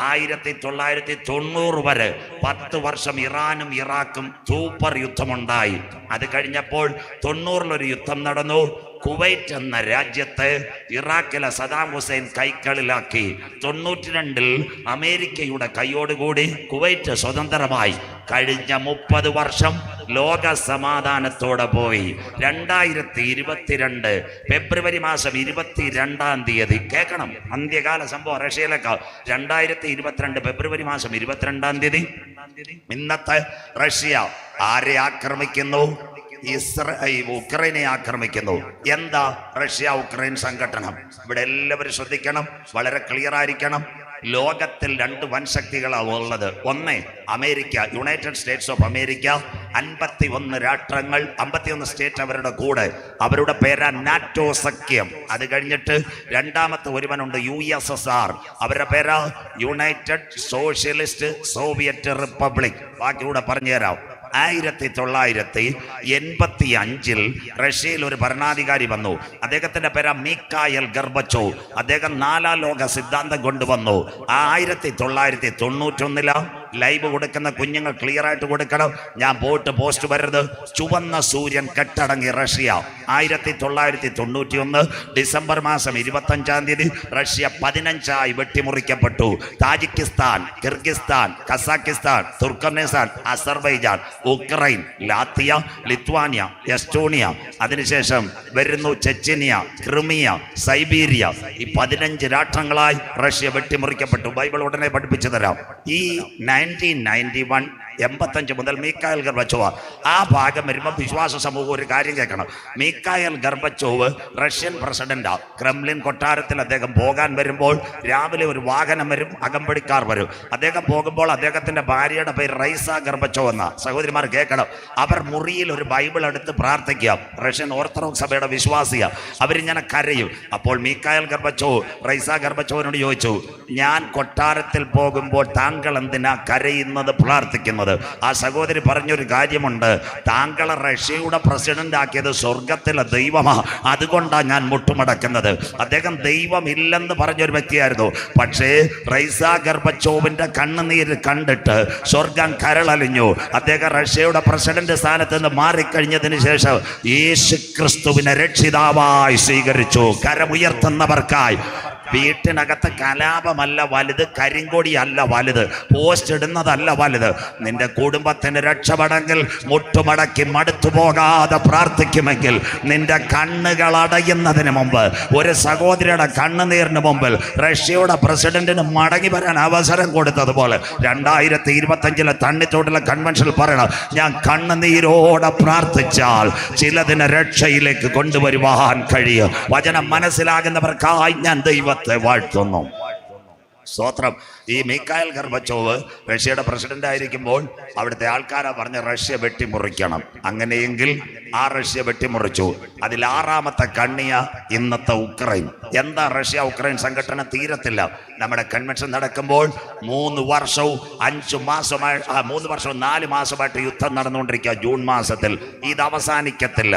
1990 വരെ 10 വർഷം ഇറാനും ഇറാഖും സൂപ്പർ യുദ്ധമുണ്ടായി. അത് കഴിഞ്ഞപ്പോൾ 90-ലൊരു യുദ്ധം നടന്നു. കുവൈറ്റ് എന്ന രാജ്യത്തെ ഇറാഖിലെ സദാം ഹുസൈൻ കൈക്കളിലാക്കി. 92-ൽ അമേരിക്കയുടെ കൈയോടുകൂടി കുവൈറ്റ് സ്വതന്ത്രമായി. കഴിഞ്ഞ 30 വർഷം ലോക സമാധാനത്തോടെ പോയി. 2022 ഫെബ്രുവരി മാസം 22-ാം തീയതി കേൾക്കണം, അന്ത്യകാല സംഭവം റഷ്യയിലേക്ക്. 2022 ഫെബ്രുവരി മാസം 22-ാം തീയതി ഇന്നത്തെ റഷ്യ ആരെ ആക്രമിക്കുന്നു? ഉക്രൈനെ ആക്രമിക്കുന്നു. എന്താ റഷ്യ ഉക്രൈൻ സംഘട്ടനം? ഇവിടെ എല്ലാവരും ശ്രദ്ധിക്കണം, വളരെ ക്ലിയർ ആയിരിക്കണം. ലോകത്തിൽ 2 വൻശക്തികളാണ് ഉള്ളത്. 1 America, United States of America. 51 രാഷ്ട്രങ്ങൾ, 51 സ്റ്റേറ്റ് അവരുടെ കൂടെ. അവരുടെ പേരാ നാറ്റോ സഖ്യം. അത് കഴിഞ്ഞിട്ട് രണ്ടാമത്തെ ഒരുവനുണ്ട്, USSR. അവരുടെ പേരാ യുണൈറ്റഡ് സോഷ്യലിസ്റ്റ് സോവിയറ്റ് റിപ്പബ്ലിക്. ബാക്കിയൂടെ പറഞ്ഞുതരാം. 1985-ൽ റഷ്യയിൽ ഒരു ഭരണാധികാരി വന്നു. അദ്ദേഹത്തിന്റെ പേര് മിഖായിൽ ഗർബച്ചോവ്. അദ്ദേഹം 4-ാം ലോക സിദ്ധാന്തം കൊണ്ടുവന്നു. 1991 ലൈവ് കൊടുക്കുന്ന കുഞ്ഞുങ്ങൾ ക്ലിയർ ആയിട്ട് കൊടുക്കണം. ഞാൻ പോസ്റ്റ് വരരുത്. ചുവന്ന സൂര്യൻ കെട്ടടങ്ങി റഷ്യ. 1991 ഡിസംബർ മാസം 25-ാം തീയതി റഷ്യ 15ആയി വെട്ടിമുറിക്കപ്പെട്ടു. Tajikistan, Kyrgyzstan, Kazakhstan, Turkmenistan, Azerbaijan, Ukraine, Latvia, Lithuania, Estonia. അതിനുശേഷം വരുന്നു ചെച്ചനിയ, ക്രിമിയ, സൈബീരിയ. ഈ 15 രാഷ്ട്രങ്ങളായി റഷ്യ വെട്ടിമുറിക്കപ്പെട്ടു. ബൈബിൾ ഉടനെ പഠിപ്പിച്ചു തരാം. ഈ 1991 85 മുതൽ മിഖായിൽ ഗർബച്ചോവ് ആ ഭാഗം വരുമ്പോൾ വിശ്വാസ സമൂഹം ഒരു കാര്യം കേൾക്കണം. മിഖായിൽ ഗർബച്ചോവ് റഷ്യൻ പ്രസിഡന്റാ. ക്രെംലിൻ കൊട്ടാരത്തിൽ അദ്ദേഹം പോകാൻ വരുമ്പോൾ രാവിലെ ഒരു വാഹനം വരും, അകമ്പടിക്കാർ വരും. അദ്ദേഹം പോകുമ്പോൾ അദ്ദേഹത്തിന്റെ ഭാര്യയുടെ പേര് റൈസ ഗർബച്ചോവ് എന്ന. സഹോദരിമാർ കേൾക്കണം. അവർ മുറിയിൽ ഒരു ബൈബിൾ എടുത്ത് പ്രാർത്ഥിക്കുക. റഷ്യൻ ഓർത്തഡോക്സ് സഭയുടെ വിശ്വാസിയ. അവരിങ്ങനെ കരയും. അപ്പോൾ മിഖായിൽ ഗർബച്ചോവ് റൈസ ഗർബച്ചോവിനോട് ചോദിച്ചു, ഞാൻ കൊട്ടാരത്തിൽ പോകുമ്പോൾ താങ്കൾ എന്തിനാ കരയുന്നത്, പ്രാർത്ഥിക്കുന്നത്? ആ സഹോദരി പറഞ്ഞൊരു കാര്യമുണ്ട്, താങ്കളെ റഷ്യയുടെ പ്രസിഡന്റ് ആക്കിയത് സ്വർഗത്തിലെ ദൈവമാ, അതുകൊണ്ടാണ് ഞാൻ മുട്ടുമടക്കുന്നത്. അദ്ദേഹം ദൈവമില്ലെന്ന് പറഞ്ഞൊരു വ്യക്തിയായിരുന്നു. പക്ഷേ റൈസ ഗർബച്ചോവിന്റെ കണ്ണുനീര് കണ്ടിട്ട് സ്വർഗം കരളലിഞ്ഞു. അദ്ദേഹം റഷ്യയുടെ പ്രസിഡന്റ് സ്ഥാനത്ത് നിന്ന് മാറിക്കഴിഞ്ഞതിന് ശേഷം യേശു ക്രിസ്തുവിനെ രക്ഷിതാവായി സ്വീകരിച്ചു. കരമുയർത്തുന്നവർക്കായി വീട്ടിനകത്ത് കലാപമല്ല വലുത്, കരിങ്കൊടിയല്ല വലുത്, പോസ്റ്റ് ഇടുന്നതല്ല വലുത്. നിന്റെ കുടുംബത്തിന് രക്ഷപ്പെടെങ്കിൽ മുട്ടുമടക്കി മടുത്തു പോകാതെ പ്രാർത്ഥിക്കുമെങ്കിൽ നിന്റെ കണ്ണുകൾ അടയുന്നതിന് മുമ്പ്, ഒരു സഹോദരിയുടെ കണ്ണുനീരിന് മുമ്പിൽ റഷ്യയുടെ പ്രസിഡന്റിന് മടങ്ങി വരാൻ അവസരം കൊടുത്തതുപോലെ 2025 തണ്ണിത്തോട്ടിലെ കൺവെൻഷനിൽ പറയണം, ഞാൻ കണ്ണുനീരോടെ പ്രാർത്ഥിച്ചാൽ ചിലതിനെ രക്ഷയിലേക്ക് കൊണ്ടുവരുവാൻ കഴിയും. വചനം മനസ്സിലാകുന്നവർക്കായി ഞാൻ ദൈവത്തെ വാഴ്ത്തുന്നു. സ്തോത്രം. ഈ മിഖായിൽ ഗർബച്ചോവ് റഷ്യയുടെ പ്രസിഡന്റ് ആയിരിക്കുമ്പോൾ അവിടുത്തെ ആൾക്കാരാ പറഞ്ഞ് റഷ്യ വെട്ടിമുറിക്കണം. അങ്ങനെയെങ്കിൽ ആ റഷ്യ വെട്ടിമുറിച്ചു. അതിൽ 6ാമത്തെ കണ്ണിയ ഇന്നത്തെ ഉക്രൈൻ. എന്താ റഷ്യ ഉക്രൈൻ സംഘടന തീരത്തില്ല. നമ്മുടെ കൺവെൻഷൻ നടക്കുമ്പോൾ 3 വർഷവും 5 മാസമായി 3 വർഷവും 4 മാസമായിട്ട് യുദ്ധം നടന്നുകൊണ്ടിരിക്കുക. ജൂൺ മാസത്തിൽ ഇത് അവസാനിക്കത്തില്ല.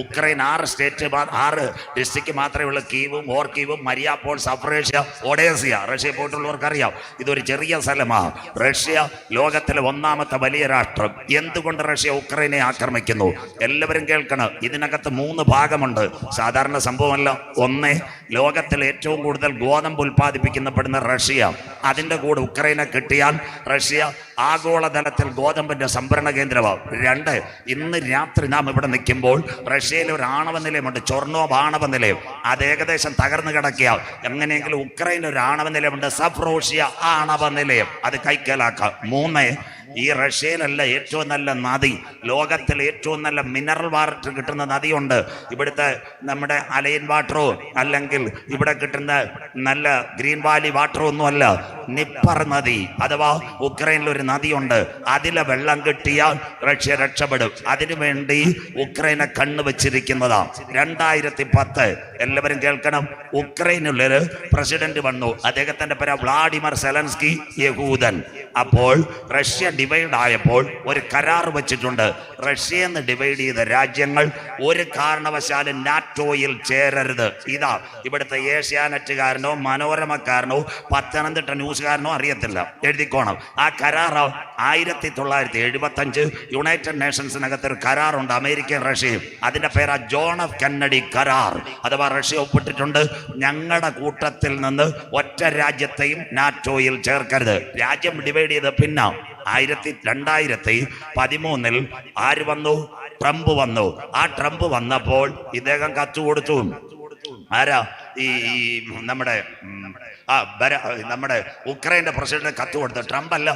ഉക്രൈൻ 6 ഡിസ്ട്രിക്ട് മാത്രമേ ഉള്ളൂ. കീവും, ഓർക്കീവും, മരിയാപോൾ, സഫ്രേഷ്യ, ഒഡേസിയ. റഷ്യ പോയിട്ടുള്ളവർക്കറിയാം ഇതൊരു ചെറിയ സ്ഥലമാണ്. റഷ്യ ലോകത്തിലെ 1ാമത്തെ വലിയ രാഷ്ട്രം. എന്തുകൊണ്ട് റഷ്യ ഉക്രൈനെ ആക്രമിക്കുന്നു? എല്ലാവരും കേൾക്കണം. ഇതിനകത്ത് 3 ഭാഗമുണ്ട്. സാധാരണ സംഭവമല്ല. ഒന്ന്, ലോകത്തിൽ ഏറ്റവും കൂടുതൽ ഗോതമ്പ് ഉൽപ്പാദിപ്പിക്കപ്പെടുന്ന റഷ്യ. അതിൻ്റെ കൂടെ ഉക്രൈനെ കിട്ടിയാൽ റഷ്യ ആഗോളതലത്തിൽ ഗോതമ്പിന്റെ സംഭരണ കേന്ദ്രമാണ്. 2, ഇന്ന് രാത്രി നാം ഇവിടെ നിൽക്കുമ്പോൾ റഷ്യയിലെ ഒരു ആണവ നിലയമുണ്ട്, ചൊർണോവ് ആണവ നിലയം. അത് ഏകദേശം തകർന്നു കിടക്കുക. എങ്ങനെയെങ്കിലും ഉക്രൈൻ ഒരു ആണവ നിലയമുണ്ട്, സഫ്രോഷ്യ ആണവ നിലയം, അത് കൈക്കലാക്കാം. 3, ഈ റഷ്യയിലല്ല ഏറ്റവും നല്ല നദി, ലോകത്തിൽ ഏറ്റവും നല്ല മിനറൽ വാട്ടർ കിട്ടുന്ന നദിയുണ്ട്. ഇവിടുത്തെ നമ്മുടെ അലൈൻ വാട്ടറോ അല്ലെങ്കിൽ ഇവിടെ കിട്ടുന്ന നല്ല ഗ്രീൻ വാലി വാട്ടറോ ഒന്നുമല്ല, നിപ്പർ നദി അഥവാ ഉക്രൈനിലൊരു നദിയുണ്ട്. അതിലെ വെള്ളം കിട്ടിയാൽ റഷ്യ രക്ഷപ്പെടും. അതിനുവേണ്ടി ഉക്രൈനെ കണ്ണുവച്ചിരിക്കുന്നതാ. 2010 എല്ലാവരും കേൾക്കണം, ഉക്രൈനിലൊരു പ്രസിഡന്റ് വന്നു. അദ്ദേഹത്തിന്റെ പേര് വ്ളാഡിമിർ സെലൻസ്കി, യഹൂദൻ. അപ്പോൾ റഷ്യ ഡിവൈഡ് ആയപ്പോൾ ഒരു കരാർ വെച്ചിട്ടുണ്ട്. റഷ്യന്ന് ഡിവൈഡ് ചെയ്ത രാജ്യങ്ങൾ ഒരു കാരണവശാലും നാറ്റോയിൽ ചേരരുത്. ഇതാ ഇവിടുത്തെ ഏഷ്യാനെറ്റുകാരനോ മനോരമക്കാരനോ പത്തനംതിട്ട ന്യൂസുകാരനോ അറിയത്തില്ല, എഴുതിക്കോണം. ആ കരാർ 1975 യുണൈറ്റഡ് നേഷൻസിനകത്ത് ഒരു കരാറുണ്ട്, അമേരിക്കയും റഷ്യയും. അതിന്റെ പേരാ ജോൺ എഫ് കെന്നഡി കരാർ. അഥവാ റഷ്യ ഒപ്പിട്ടിട്ടുണ്ട്, ഞങ്ങളുടെ കൂട്ടത്തിൽ നിന്ന് ഒറ്റ രാജ്യത്തെയും നാറ്റോയിൽ ചേർക്കരുത്. രാജ്യം ഡിവൈഡ് ചെയ്ത് പിന്നെ 2013 ആര് വന്നു? ട്രംപ് വന്നു. ആ ട്രംപ് വന്നപ്പോൾ ഇദ്ദേഹം കത്ത് കൊടുത്തു. ആരാ? ഈ നമ്മുടെ ഉക്രൈൻ്റെ പ്രസിഡന്റ് കത്ത് കൊടുത്തു. ട്രംപ് അല്ല,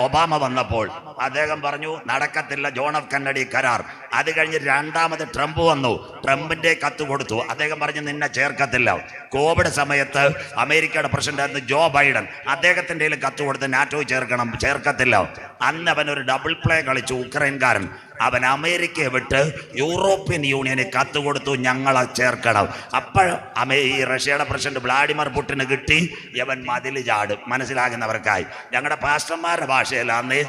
ഒബാമ വന്നപ്പോൾ അദ്ദേഹം പറഞ്ഞു നടക്കത്തില്ല ജോൺ എഫ് കെന്നഡി കരാർ. അത് കഴിഞ്ഞ് 2ാമത് ട്രംപ് വന്നു. ട്രംപിന്റെ കത്ത് കൊടുത്തു. അദ്ദേഹം പറഞ്ഞു നിന്നെ ചേർക്കത്തില്ല. കോവിഡ് സമയത്ത് അമേരിക്കയുടെ പ്രസിഡന്റ് ജോ ബൈഡൻ, അദ്ദേഹത്തിന്റെ കത്ത് കൊടുത്ത് നാറ്റോ ചേർക്കത്തില്ല. അന്ന് അവൻ ഒരു ഡബിൾ പ്ലേ കളിച്ചു ഉക്രൈൻകാരൻ. അവൻ അമേരിക്കയെ വിട്ട് യൂറോപ്യൻ യൂണിയന് കത്ത് കൊടുത്തു, ഞങ്ങളെ ചേർക്കണം. അപ്പോൾ ഈ റഷ്യയുടെ പ്രസിഡന്റ് വ്ളാഡിമിർ പുടിന് കിട്ടി, യവൻ മതിൽ ചാടും. മനസ്സിലാകുന്നവർക്കായി ഞങ്ങളുടെ പാസ്റ്റർമാരുടെ ഭാഷയിലാന്ന്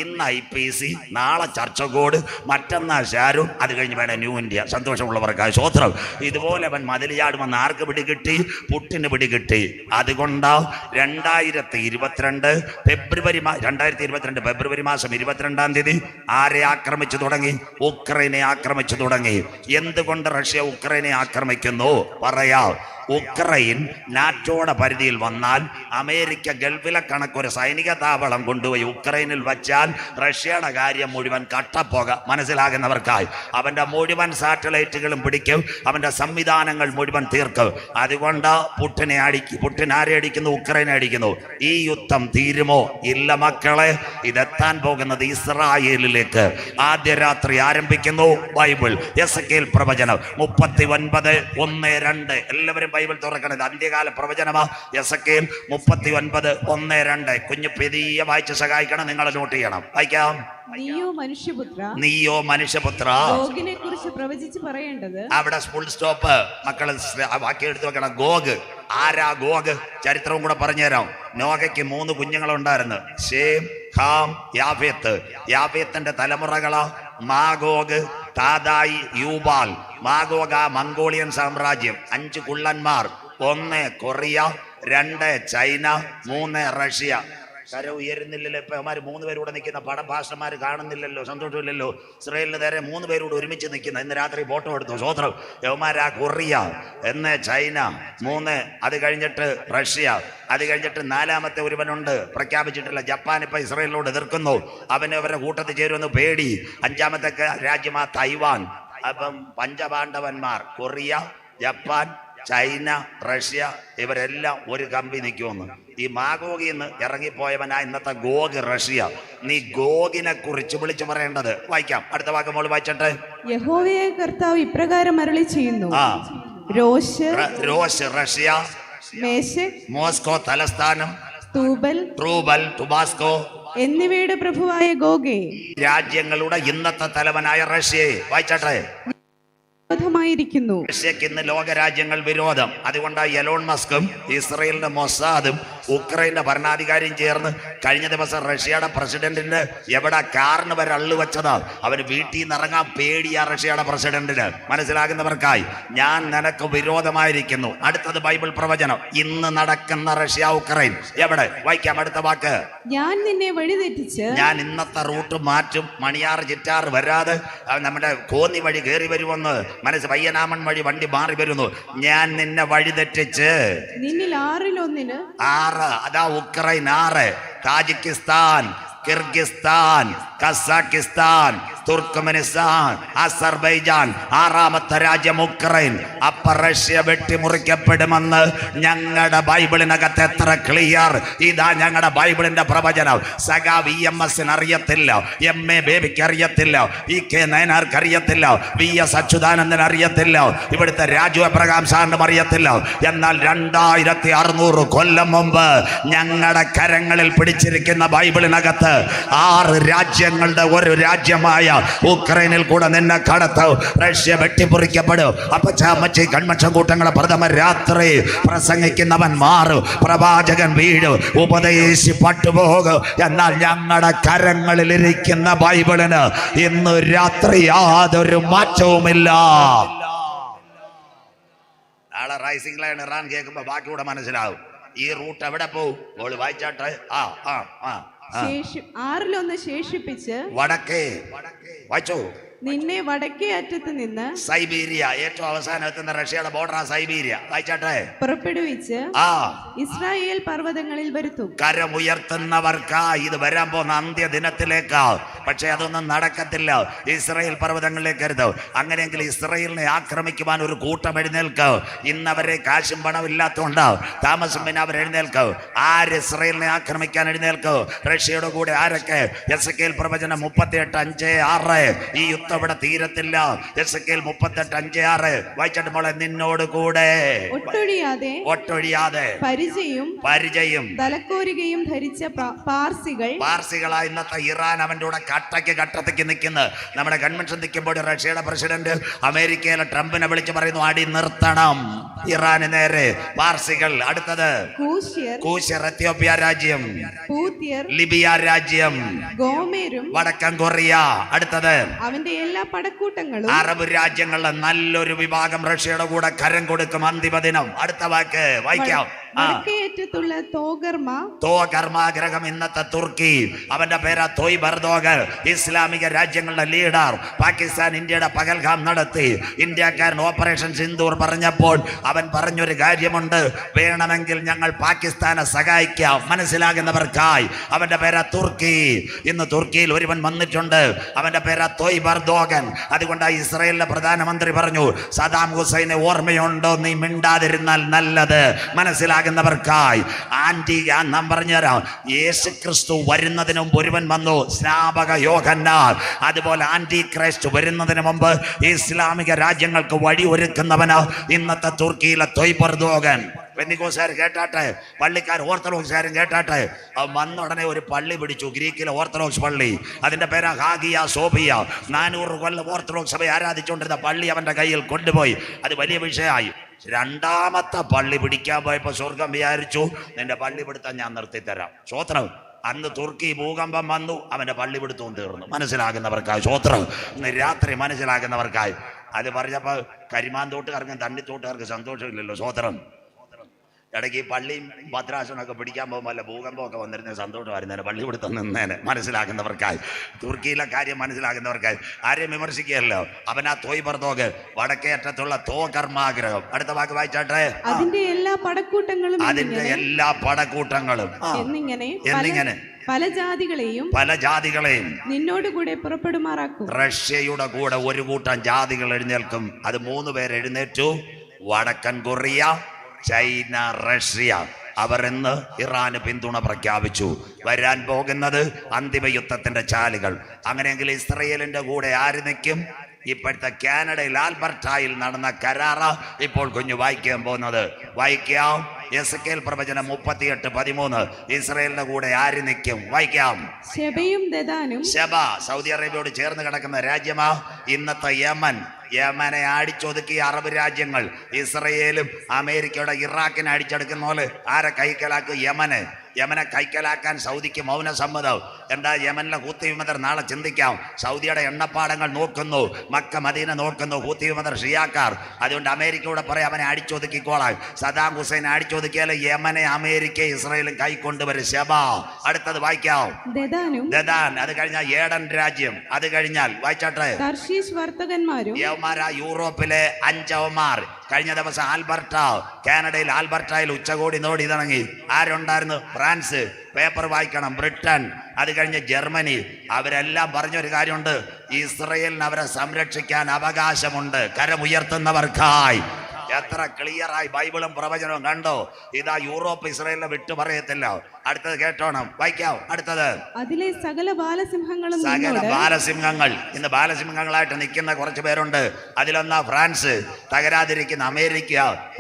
ഇന്ന് IPC, നാളെ ചർച്ചകോട്, മറ്റന്നാൾ ഷാരൂൺ, അത് കഴിഞ്ഞ് വേണം ന്യൂ ഇന്ത്യ. സന്തോഷമുള്ളവർക്കായി സ്വോത്രം. ഇതുപോലെ അവൻ മതിൽ ചാടുമെന്ന് ആർക്ക് പിടികിട്ടി? പുടിന് പിടികിട്ടി. അതുകൊണ്ടാ 2022 ഫെബ്രുവരി മാസം 22-ാം തീയതി ആരെ ആക്രമിച്ചു തുടങ്ങി? ഉക്രൈനെ ആക്രമിച്ചു തുടങ്ങി. എന്തുകൊണ്ട് റഷ്യ ഉക്രൈനെ ആക്രമിക്കുന്നു? പറയാം. ഉക്രൈൻ നാറ്റോയുടെ പരിധിയിൽ വന്നാൽ അമേരിക്ക ഗൾഫിലെ കണക്കൊരു സൈനിക താവളം കൊണ്ടുപോയി ഉക്രൈനിൽ വച്ചാൽ റഷ്യയുടെ കാര്യം മുഴുവൻ കട്ടപ്പോക. മനസ്സിലാകുന്നവർക്കായി അവൻ്റെ മുഴുവൻ സാറ്റലൈറ്റുകളും പിടിക്കും, അവൻ്റെ സംവിധാനങ്ങൾ മുഴുവൻ തീർക്കും. അതുകൊണ്ട് പുടിൻ ആരെ അടിക്കുന്നു? ഉക്രൈനെ അടിക്കുന്നു. ഈ യുദ്ധം തീരുമോ? ഇല്ല മക്കളെ, ഇതെത്താൻ പോകുന്നത് ഇസ്രായേലിലേക്ക്. ആദ്യ രാത്രി ആരംഭിക്കുന്നു. ബൈബിൾ എസെക്കിയേൽ പ്രവചനം 39:1-2 എല്ലാവരും ബൈബിൾ തുറക്കണത്. അന്ത്യകാല പ്രവചനമാ. എസെക്കിയേൽ 39:1-2. കുഞ്ഞു പെരിയ വായിച്ച് സഹായിക്കണം. നിങ്ങൾ നോട്ട് ചെയ്യണം. വായിക്കാം. നീയോ മനുഷ്യപുത്ര ഗോഗിനെ കുറിച്ച് പ്രവചിച്ച് പറയേണ്ടത്. അവിടെ ഫുൾ സ്റ്റോപ്പ്. മക്കള് വാക്യം എടുത്തു വെക്കണം. ഗോഗ് ആരാ? ഗോഗ് ചരിത്രവും കൂടെ പറഞ്ഞുതരാം. നോഹയ്ക്ക് 3 കുഞ്ഞുങ്ങളുണ്ടായിരുന്നു, ശേം, ഹാം, യാഫേത്ത്. യാഫേത്തിന്റെ തലമുറകളാ മാഗോഗ്, താദായി, യൂബാൽ. മാഗോഗ് മംഗോളിയൻ സാമ്രാജ്യം. 5 കുള്ളന്മാർ. 1 കൊറിയ, 2 ചൈന, 3 റഷ്യ. കര ഉയരുന്നില്ലല്ലോ. ഇപ്പൊ അവന്മാർ 3 പേരൂടെ നിൽക്കുന്ന പടം പാസ്റ്റർമാർ കാണുന്നില്ലല്ലോ, സന്തോഷമില്ലല്ലോ. ഇസ്രായേലിന് നേരെ 3 പേരൂടെ ഒരുമിച്ച് നിൽക്കുന്ന ഇന്ന് രാത്രി ഫോട്ടോ എടുത്തു. സ്വോത്രം. യവന്മാരാ കൊറിയ, എന്ന് ചൈന, 3, അത് കഴിഞ്ഞിട്ട് റഷ്യ, അത് കഴിഞ്ഞിട്ട് 4-മത്തെ ഒരുവനുണ്ട് പ്രഖ്യാപിച്ചിട്ടില്ല. ജപ്പാൻ ഇപ്പൊ ഇസ്രായേലിനോട് എതിർക്കുന്നു, അവന് അവരുടെ കൂട്ടത്തിൽ ചേരുമെന്ന് പേടി. 5-മത്തെ രാജ്യമാ തൈവാൻ. അപ്പം പഞ്ചപാണ്ഡവന്മാർ കൊറിയ, ജപ്പാൻ, ചൈന, റഷ്യ ഇവരെല്ലാം ഒരു കമ്പി നിൽക്കുമെന്ന്. ഈ മാഗോഗിൽ നിന്ന് ഇറങ്ങിപ്പോയവനാ ഇന്നത്തെ ഗോഗ് റഷ്യ. നീ ഗോഗിനെ കുറിച്ച് വിളിച്ചു പറയേണ്ടത്. വായിക്കാം, അടുത്ത വാക്ക് മോള് വായിച്ചിട്ട്. യഹോവയായ കർത്താവ് ഇപ്രകാരം അരുളി ചെയ്യുന്നു. രോഷ് റഷ്യ, മേശക്, മോസ്കോ തലസ്ഥാനം, ട്രൂബൽ, ടുബാസ്കോ എന്നിവയുടെ പ്രഭുവായ ഗോഗേ, രാജ്യങ്ങളുടെ ഇന്നത്തെ തലവനായ റഷ്യയെ. വായിച്ചാട്ടെ. വിരോധമായിരിക്കുന്നു. റഷ്യക്ക് ഇന്ന് ലോകരാജ്യങ്ങൾ വിരോധം. അതുകൊണ്ടാണ് എലോൺ മസ്കും ഇസ്രയേലിന്റെ മൊസാദും ഉക്രൈന്റെ ഭരണാധികാരിയും ചേർന്ന് കഴിഞ്ഞ ദിവസം റഷ്യയുടെ പ്രസിഡന്റിന് എവിടെ കാറിന് വരെ അള്ളു വെച്ചതാ. അവന് വീട്ടിൽ നിന്ന് ഇറങ്ങാൻ പേടിയാ റഷ്യയുടെ പ്രസിഡന്റിന്. മനസ്സിലാകുന്നവർക്കായി ഞാൻ നിനക്ക് വിരോധമായിരിക്കുന്നു. അടുത്തത് ബൈബിൾ പ്രവചനം. ഇന്ന് നടക്കുന്ന റഷ്യ ഉക്രൈൻ എവിടെ? വായിക്കാം, അടുത്ത വാക്ക്. ഞാൻ നിന്നെ വഴിതെറ്റിച്ച്, ഞാൻ ഇന്നത്തെ റൂട്ട് മാറ്റും. മണിയാറ് ചിറ്റാറ് വരാതെ നമ്മുടെ കോന്നി വഴി കയറി വരുമെന്ന് പയ്യനാമൺ വഴി വണ്ടി മാറി വരുന്നു. ഞാൻ നിന്നെ വഴിതെറ്റിച്ച് നിന്നിൽ 6-1 6, അതാ Ukraine 6, Tajikistan, Kyrgyzstan, Kazakhstan, Turkmenistan, Azerbaijan, 6-മത്തെ രാജ്യം ഉക്രൈൻ. അപ്പ റഷ്യ വെട്ടിമുറിക്കപ്പെടുമെന്ന് ഞങ്ങളുടെ ബൈബിളിനകത്ത് എത്ര ക്ലിയർ. ഇതാ ഞങ്ങളുടെ ബൈബിളിന്റെ പ്രവചനം. സഖാ VMS അറിയത്തില്ല, MA ബേബിക്ക് അറിയത്തില്ല, EK നയനാർക്ക് അറിയത്തില്ല, VS അച്യുതാനന്ദൻ അറിയത്തില്ല, ഇവിടുത്തെ രാജു അബ്രഹാം സാറിനും അറിയത്തില്ല. എന്നാൽ 2600 കൊല്ലം മുമ്പ് ഞങ്ങളുടെ കരങ്ങളിൽ പിടിച്ചിരിക്കുന്ന ബൈബിളിനകത്ത് 6 രാജ്യങ്ങളുടെ ഒരു രാജ്യമായ ഉക്രൈനിൽ കൂടെ നിന്നെ കടത്ത് റഷ്യ വെട്ടിപ്പൊറിക്കപ്പെടും. അപ്പച്ചമ്മച്ചി കൺമക്ഷം കൂട്ടങ്ങളെ പ്രഥമ രാത്രി പ്രസംഗിക്കുന്നവൻ മാറും, പ്രവാചകൻ വീഴും, ഉപദേശി പട്ടുപോകും. എന്നാൽ ഞങ്ങളുടെ കരങ്ങളിൽ ഇരിക്കുന്ന ബൈബിളിന് ഇന്ന് രാത്രി യാതൊരു മാറ്റവുമില്ല. നാളെ റൈസിംഗ് ലൈൻ ഇറാൻ കേൾക്കുമ്പോ ബാക്കിയൂടെ മനസ്സിലാവും. ഈ റൂട്ട് എവിടെ പോവും? ഓള് വായിച്ചാട്ടെ. 6-1 ശേഷിപ്പിച്ച് വടക്കേ വായിച്ചോ. നിന്നെ വടക്കേ അറ്റത്ത് നിന്ന് സൈബീരിയ, ഏറ്റവും അവസാനം എത്തുന്ന റഷ്യയുടെ ബോർഡറാ സൈബീരിയ. വായിച്ചാട്ടെ. പുറപ്പെടുവിച്ച് ഇസ്രായേൽ പർവ്വതങ്ങളിൽ വരുത്തും. കരമുയർത്തുന്നവർക്കാ ഇത് വരാൻ പോകുന്ന അന്ത്യദിനത്തിലേക്കാ. പക്ഷെ അതൊന്നും നടക്കത്തില്ല. ഇസ്രായേൽ പർവ്വതങ്ങളിലേക്ക് വരുത്തും. അങ്ങനെയെങ്കിൽ ഇസ്രായേലിനെ ആക്രമിക്കുവാൻ ഒരു കൂട്ടം എഴുന്നേൽക്കും. ഇന്നവരെ കാശും പണം ഇല്ലാത്തതുകൊണ്ട് താമസം പിന്നെ അവർ എഴുന്നേൽക്കും. ആര് ഇസ്രായേലിനെ ആക്രമിക്കാൻ എഴുന്നേൽക്കും? റഷ്യയുടെ കൂടെ ആരൊക്കെ? എസെക്കിയേൽ പ്രവചനം 38:5-6. ഈ യുദ്ധം ഇവിടെ തീരത്തില്ല. എസെക്കിയേൽ 38:5-6 വായിച്ചിട്ട് മോളെ. നിന്നോട് കൂടെ ഒട്ടൊഴിയാതെ പരിചയം തലക്കോരുകയും ധരിച്ച പാർസികളാ ഇന്നത്തെ ഇറാൻ. അവന്റെ കൂടെ കട്ടയ്ക്ക് നിൽക്കുന്നത്. നമ്മുടെ കൺവെൻഷൻ നിൽക്കുമ്പോൾ റഷ്യയുടെ പ്രസിഡന്റ് അമേരിക്കയിലെ ട്രംപിനെ വിളിച്ച് പറയുന്നു, അടി നിർത്തണം ഇറാന് നേരെ. പാർസികൾ. അടുത്തത് കൂശ്യർ, എത്യോപ്യ രാജ്യം, ലിബിയ രാജ്യം, ഗോമേരും, വടക്കൻ കൊറിയ. അടുത്തത് അവന്റെ എല്ലാ പടക്കൂട്ടങ്ങളും. അറബ് രാജ്യങ്ങളിലെ നല്ലൊരു വിഭാഗം റഷ്യയുടെ കൂടെ കരം കൊടുക്കും അന്തിമ ദിനം. അടുത്ത വാക്ക് വായിക്കാം. തോഗർമാഗ്രഹം ഇന്നത്തെ തുർക്കി. അവന്റെ പേരാ തോയ് ബർദോഗർ. ഇസ്ലാമിക രാജ്യങ്ങളുടെ ലീഡർ. പാകിസ്ഥാൻ ഇന്ത്യയുടെ പകൽഗാം നടത്തി. ഇന്ത്യക്കാരൻ ഓപ്പറേഷൻ സിന്ദൂർ പറഞ്ഞപ്പോൾ അവൻ പറഞ്ഞൊരു കാര്യമുണ്ട്, വേണമെങ്കിൽ ഞങ്ങൾ പാകിസ്ഥാനെ സഹായിക്കാം. മനസ്സിലാകുന്നവർക്കായി. അവന്റെ പേരാ തുർക്കി. ഇന്ന് തുർക്കിയിൽ ഒരുവൻ വന്നിട്ടുണ്ട്, അവന്റെ പേരാ തോയ് ബർദോഗൻ. അതുകൊണ്ട് ഇസ്രായേലിലെ പ്രധാനമന്ത്രി പറഞ്ഞു, സദാം ഹുസൈനെ ഓർമ്മയുണ്ടോ? നീ മിണ്ടാതിരുന്നാൽ നല്ലത്. മനസ്സിലാകുന്നവർക്കായി. നാം പറഞ്ഞുതരാം. യേശു ക്രിസ്തു വരുന്നതിന് മുമ്പ് ഒരുവൻ വന്നു, സ്നാപക യോഹന്നാൻ. അതുപോലെ ആന്റി ക്രൈസ്റ്റ് വരുന്നതിന് മുമ്പ് ഇസ്ലാമിക രാജ്യങ്ങൾക്ക് വഴി ഒരുക്കുന്നവന് ഇന്നത്തെ തുർക്കിയിലെ തോയ് ബർദോഗൻ. പെന്തിക്കോസുകാർ കേട്ടാട്ടെ, പള്ളിക്കാർ ഓർത്തഡോക്സുകാരും കേട്ടാട്ടെ. വന്ന ഉടനെ ഒരു പള്ളി പിടിച്ചു, ഗ്രീക്കിലെ ഓർത്തഡോക്സ് പള്ളി. അതിന്റെ പേരാ ഹാഗിയ സോഫിയ. 400 കൊല്ലം ഓർത്തഡോക്സ് സഭ ആരാധിച്ചുകൊണ്ടിരുന്ന പള്ളി അവന്റെ കയ്യിൽ കൊണ്ടുപോയി. അത് വലിയ വിഷയമായി. 2-മത്തെ പള്ളി പിടിക്കാൻ പോയപ്പോ സ്വർഗം വിചാരിച്ചു, നിന്റെ പള്ളി പിടുത്തം ഞാൻ നിർത്തിത്തരാം. സ്വോത്രം. അന്ന് തുർക്കി ഭൂകമ്പം വന്നു, അവന്റെ പള്ളി പിടുത്തവും തീർന്നു. മനസ്സിലാകുന്നവർക്കായി. സ്വോത്രം. ഇന്ന് രാത്രി മനസ്സിലാകുന്നവർക്കായി. അത് പറഞ്ഞപ്പോ കരിമാന്തോട്ടുകാർക്കും തണ്ണിത്തോട്ടുകാർക്ക് സന്തോഷമില്ലല്ലോ. സ്വോത്രം. ഇടയ്ക്ക് ഈ പള്ളിയും ഭദ്രാസനമൊക്കെ പിടിക്കാൻ പോകുമ്പോൾ അല്ല ഭൂകമ്പമൊക്കെ വന്നിരുന്ന സന്തോഷമായിരുന്നേനെ പള്ളി കൊടുത്ത് നിന്നേനെ മനസ്സിലാക്കുന്നവർക്കായി. തുർക്കിയിലെ കാര്യം മനസ്സിലാക്കുന്നവർക്കായി. ആരെയും വിമർശിക്കുകയല്ലോ. അവനാ തോയ് ബർദോഗ് വടക്കേ അറ്റത്തുള്ള കർമാഗ്രഹം. അടുത്ത വാക്ക് വായിച്ചാട്ടെ. അതിന്റെ എല്ലാ പടക്കൂട്ടങ്ങളും എന്നിങ്ങനെ പല ജാതികളെയും നിന്നോട് കൂടെ പുറപ്പെടുമാറാക്കും. റഷ്യയുടെ കൂടെ ഒരു കൂട്ടം ജാതികൾ എഴുന്നേൽക്കും. അത് 3 പേര് എഴുന്നേറ്റു. വടക്കൻ കൊറിയ, ചൈന, റഷ്യ. അവർ ഇന്ന് ഇറാന് പിന്തുണ പ്രഖ്യാപിച്ചു. വരാൻ പോകുന്നത് അന്തിമ യുദ്ധത്തിന്റെ ചാലുകൾ. അങ്ങനെയെങ്കിൽ ഇസ്രയേലിന്റെ കൂടെ ആര് നിൽക്കും? ഇപ്പോഴത്തെ കാനഡയിൽ ആൽബർട്ടായിൽ നടന്ന കരാറ ഇപ്പോൾ കുഞ്ഞു വായിക്കാൻ പോകുന്നത്. വായിക്കാം. എസെക്കിയേൽ പ്രവചനം 38:13. ഇസ്രയേലിന്റെ കൂടെ ആര് നിൽക്കും? വായിക്കാം. ശെബയും ദദാനും. ശെബ സൗദി അറേബ്യയോട് ചേർന്ന് കിടക്കുന്ന രാജ്യമാ. ഇന്നത്തെ യമനെ അടിച്ചൊതുക്കിയ അറബ് രാജ്യങ്ങൾ ഇസ്രയേലും അമേരിക്കയുടെ ഇറാഖിനെ അടിച്ചെടുക്കുന്ന പോലെ ആരെ കൈക്കലാക്കും? യമനെ കൈക്കലാക്കാൻ സൗദിക്ക് മൗനസമ്മതം. എന്താ യമനിലെ ഹൂത്തി വിമതർ? നാളെ ചിന്തിക്കാം. സൗദിയുടെ എണ്ണപ്പാടങ്ങൾ നോക്കുന്നു, മക്ക മദീന നോക്കുന്നു ഹൂത്തി വിമതർ ഷിയാക്കാർ. അതുകൊണ്ട് അമേരിക്കയോട് പറയാം അവനെ അടിച്ചൊതുക്കിക്കോളാൻ. സദാം ഹുസൈൻ അടിച്ചൊതുക്കിയാൽ യമനെ അമേരിക്ക ഇസ്രയേലും കൈക്കൊണ്ടുവരും. ശബ. അടുത്തത് വായിക്കാം. ദദാൻ. അത് കഴിഞ്ഞാൽ ഏഡൻ രാജ്യം. അത് കഴിഞ്ഞാൽ വായിച്ചാട്ടെ. വർത്തകന്മാരും യൂറോപ്പിലെ 5 കഴിഞ്ഞ ദിവസം കാനഡയിൽ ആൽബർട്ടായിൽ ഉച്ചകോടി നോടി തുടങ്ങി. ആരുണ്ടായിരുന്നു? ഫ്രാൻസ്. പേപ്പർ വായിക്കണം. ബ്രിട്ടൻ. അത് കഴിഞ്ഞ് ജർമ്മനി. അവരെല്ലാം പറഞ്ഞൊരു കാര്യമുണ്ട്. ഇസ്രയേലിന് അവരെ സംരക്ഷിക്കാൻ അവകാശമുണ്ട് കരമുയർത്തുന്നവർക്കായി. എത്ര ക്ലിയറായി ബൈബിളും പ്രവചനവും കണ്ടോ? ഇതാ യൂറോപ്പ് ഇസ്രയേലിനെ വിട്ടു പറയത്തില്ല. അടുത്തത് കേട്ടോണം. വായിക്കാം. അടുത്തത്. അതിലെ സകല ബാലസിംഹങ്ങൾ. ഇന്ന് ബാലസിംഹങ്ങളായിട്ട് നിൽക്കുന്ന കുറച്ച് പേരുണ്ട്. അതിലൊന്നാ ഫ്രാൻസ്, തകരാതിരിക്കുന്ന അമേരിക്ക,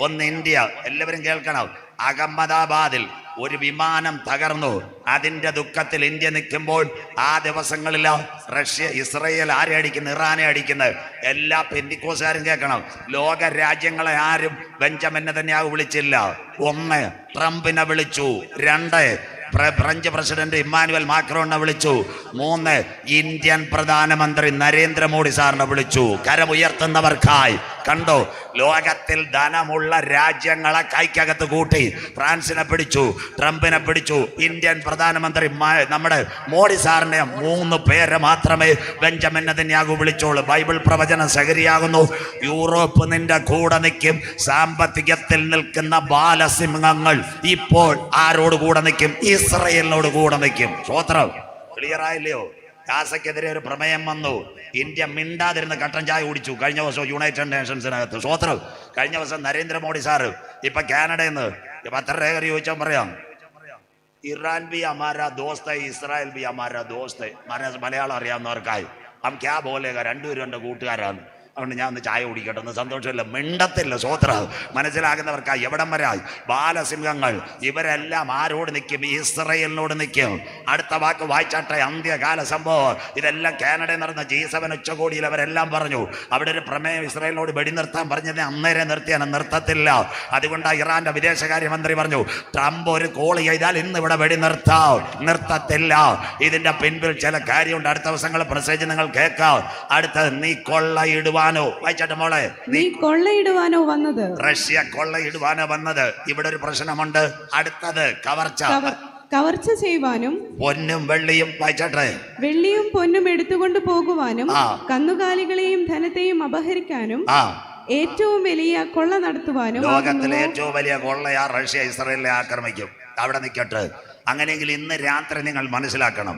ഒന്ന് ഇന്ത്യ. എല്ലാവരും കേൾക്കണം. അഹമ്മദാബാദിൽ ഒരു വിമാനം തകർന്നു. അതിന്റെ ദുഃഖത്തിൽ ഇന്ത്യ നിൽക്കുമ്പോൾ ആ ദിവസങ്ങളിൽ റഷ്യ ഇസ്രയേൽ ആരെ അടിക്കുന്നത്? ഇറാനെ അടിക്കുന്നത്. എല്ലാ പെന്തിക്കോസുകാരും കേൾക്കണം. ലോക രാജ്യങ്ങളെ ആരും ബെഞ്ചമിൻ നെതന്യാഹു വിളിച്ചില്ല. 1 ട്രംപിനെ വിളിച്ചു. 2 ഫ്രഞ്ച് പ്രസിഡന്റ് ഇമ്മാനുവൽ മാക്രോണിനെ വിളിച്ചു. 3 ഇന്ത്യൻ പ്രധാനമന്ത്രി നരേന്ദ്രമോദി സാറിനെ വിളിച്ചു. കരമുയർത്തുന്നവർക്കായി. കണ്ടോ? ലോകത്തിൽ ധനമുള്ള രാജ്യങ്ങളെ കൈക്കകത്ത് കൂട്ടി. ഫ്രാൻസിനെ പിടിച്ചു, ട്രംപിനെ പിടിച്ചു, ഇന്ത്യൻ പ്രധാനമന്ത്രി നമ്മുടെ മോഡി സാറിനെ 3 പേരെ മാത്രമേ ബെഞ്ചമിൻ നെതന്യാഹു വിളിച്ചോളൂ. ബൈബിൾ പ്രവചനം ശരിയാകുന്നു. യൂറോപ്പ് നിന്റെ കൂടെ നിൽക്കും. സാമ്പത്തികത്തിൽ നിൽക്കുന്ന ബാലസിംഹങ്ങൾ ഇപ്പോൾ ആരോട് കൂടെ നിൽക്കും? ഇസ്രയേലിനോട് കൂടെ നിൽക്കും. സ്വോത്രം. ക്ലിയർ ആയില്ലയോ? ഗാസയ്ക്കെതിരെ ഒരു പ്രമേയം വന്നു. ഇന്ത്യ മിണ്ടാതിരുന്ന് കട്ടൻ ചായ കുടിച്ചു. കഴിഞ്ഞ ദിവസം യുണൈറ്റഡ് നേഷൻസിനകത്ത്. സ്വോത്രം. കഴിഞ്ഞ ദിവസം നരേന്ദ്രമോദി സാറ് ഇപ്പൊ കാനഡയിൽ നിന്ന് പത്ര രേഖ ചോദിച്ചാൽ പറയാം, ഇറാൻ ബി ഹമാരാ ദോസ്ത്, ഇസ്രായേൽ ബി ഹമാരാ ദോസ്ത്. മലയാളം അറിയാവുന്നവർക്കായി അവൻ ക്യാ ബോലേഗ, 2 പേരും എൻ്റെ കൂട്ടുകാരാണ്. അതുകൊണ്ട് ഞാൻ ഒന്ന് ചായ കുടിക്കട്ടെ. ഒന്ന് സന്തോഷമില്ല, മിണ്ടത്തില്ല. സ്വോത്ര. മനസ്സിലാകുന്നവർക്കായി. എവിടം വരായി? ബാലസിംഹങ്ങൾ. ഇവരെല്ലാം ആരോട് നിൽക്കും? ഇസ്രയേലിനോട് നിൽക്കും. അടുത്ത വാക്ക് വായിച്ചാട്ടെ. അന്ത്യകാല സംഭവം. ഇതെല്ലാം കാനഡയിൽ നടന്ന G7 ഉച്ചകോടിയിൽ അവരെല്ലാം പറഞ്ഞു. അവിടെ ഒരു പ്രമേയം ഇസ്രയേലിനോട് വെടിനിർത്താൻ പറഞ്ഞതിനെ അന്നേരം നിർത്തിയാണ്. നിർത്തത്തില്ല. അതുകൊണ്ടാണ് ഇറാന്റെ വിദേശകാര്യമന്ത്രി പറഞ്ഞു, ട്രംപ് ഒരു കോൾ ചെയ്താൽ ഇന്ന് ഇവിടെ വെടിനിർത്താം. നിർത്തത്തില്ല. ഇതിന്റെ പിൻപിൽ ചില കാര്യമുണ്ട്. അടുത്ത ദിവസങ്ങൾ മെസ്സേജ് നിങ്ങൾ കേൾക്കാം. അടുത്തത്, നീ കൊള്ളയിടുവാനോ. വായിച്ചാട്ടെ മോളെ. നീ കൊള്ളയിടുവാനോ വന്നത്. റഷ്യ കൊള്ളയിടുവാനോ വന്നത്. ഇവിടെ ഒരു പ്രശ്നമുണ്ട്. അടുത്തത് കവർച്ച. കവർച്ച ചെയ്യുവാനും പൊന്നും വെള്ളിയും. വായിച്ചാട്ടെ. വെള്ളിയും പൊന്നും എടുത്തുകൊണ്ട് പോകുവാനും കന്നുകാലികളെയും ധനത്തെയും അപഹരിക്കാനും ഏറ്റവും വലിയ കൊള്ള നടത്തുവാനും. ലോകത്തിലെ ഏറ്റവും വലിയ കൊള്ളയാ റഷ്യ ഇസ്രയേലിനെ ആക്രമിക്കും. അവിടെ നിൽക്കട്ടെ. അങ്ങനെയെങ്കിൽ ഇന്ന് രാത്രി നിങ്ങൾ മനസ്സിലാക്കണം,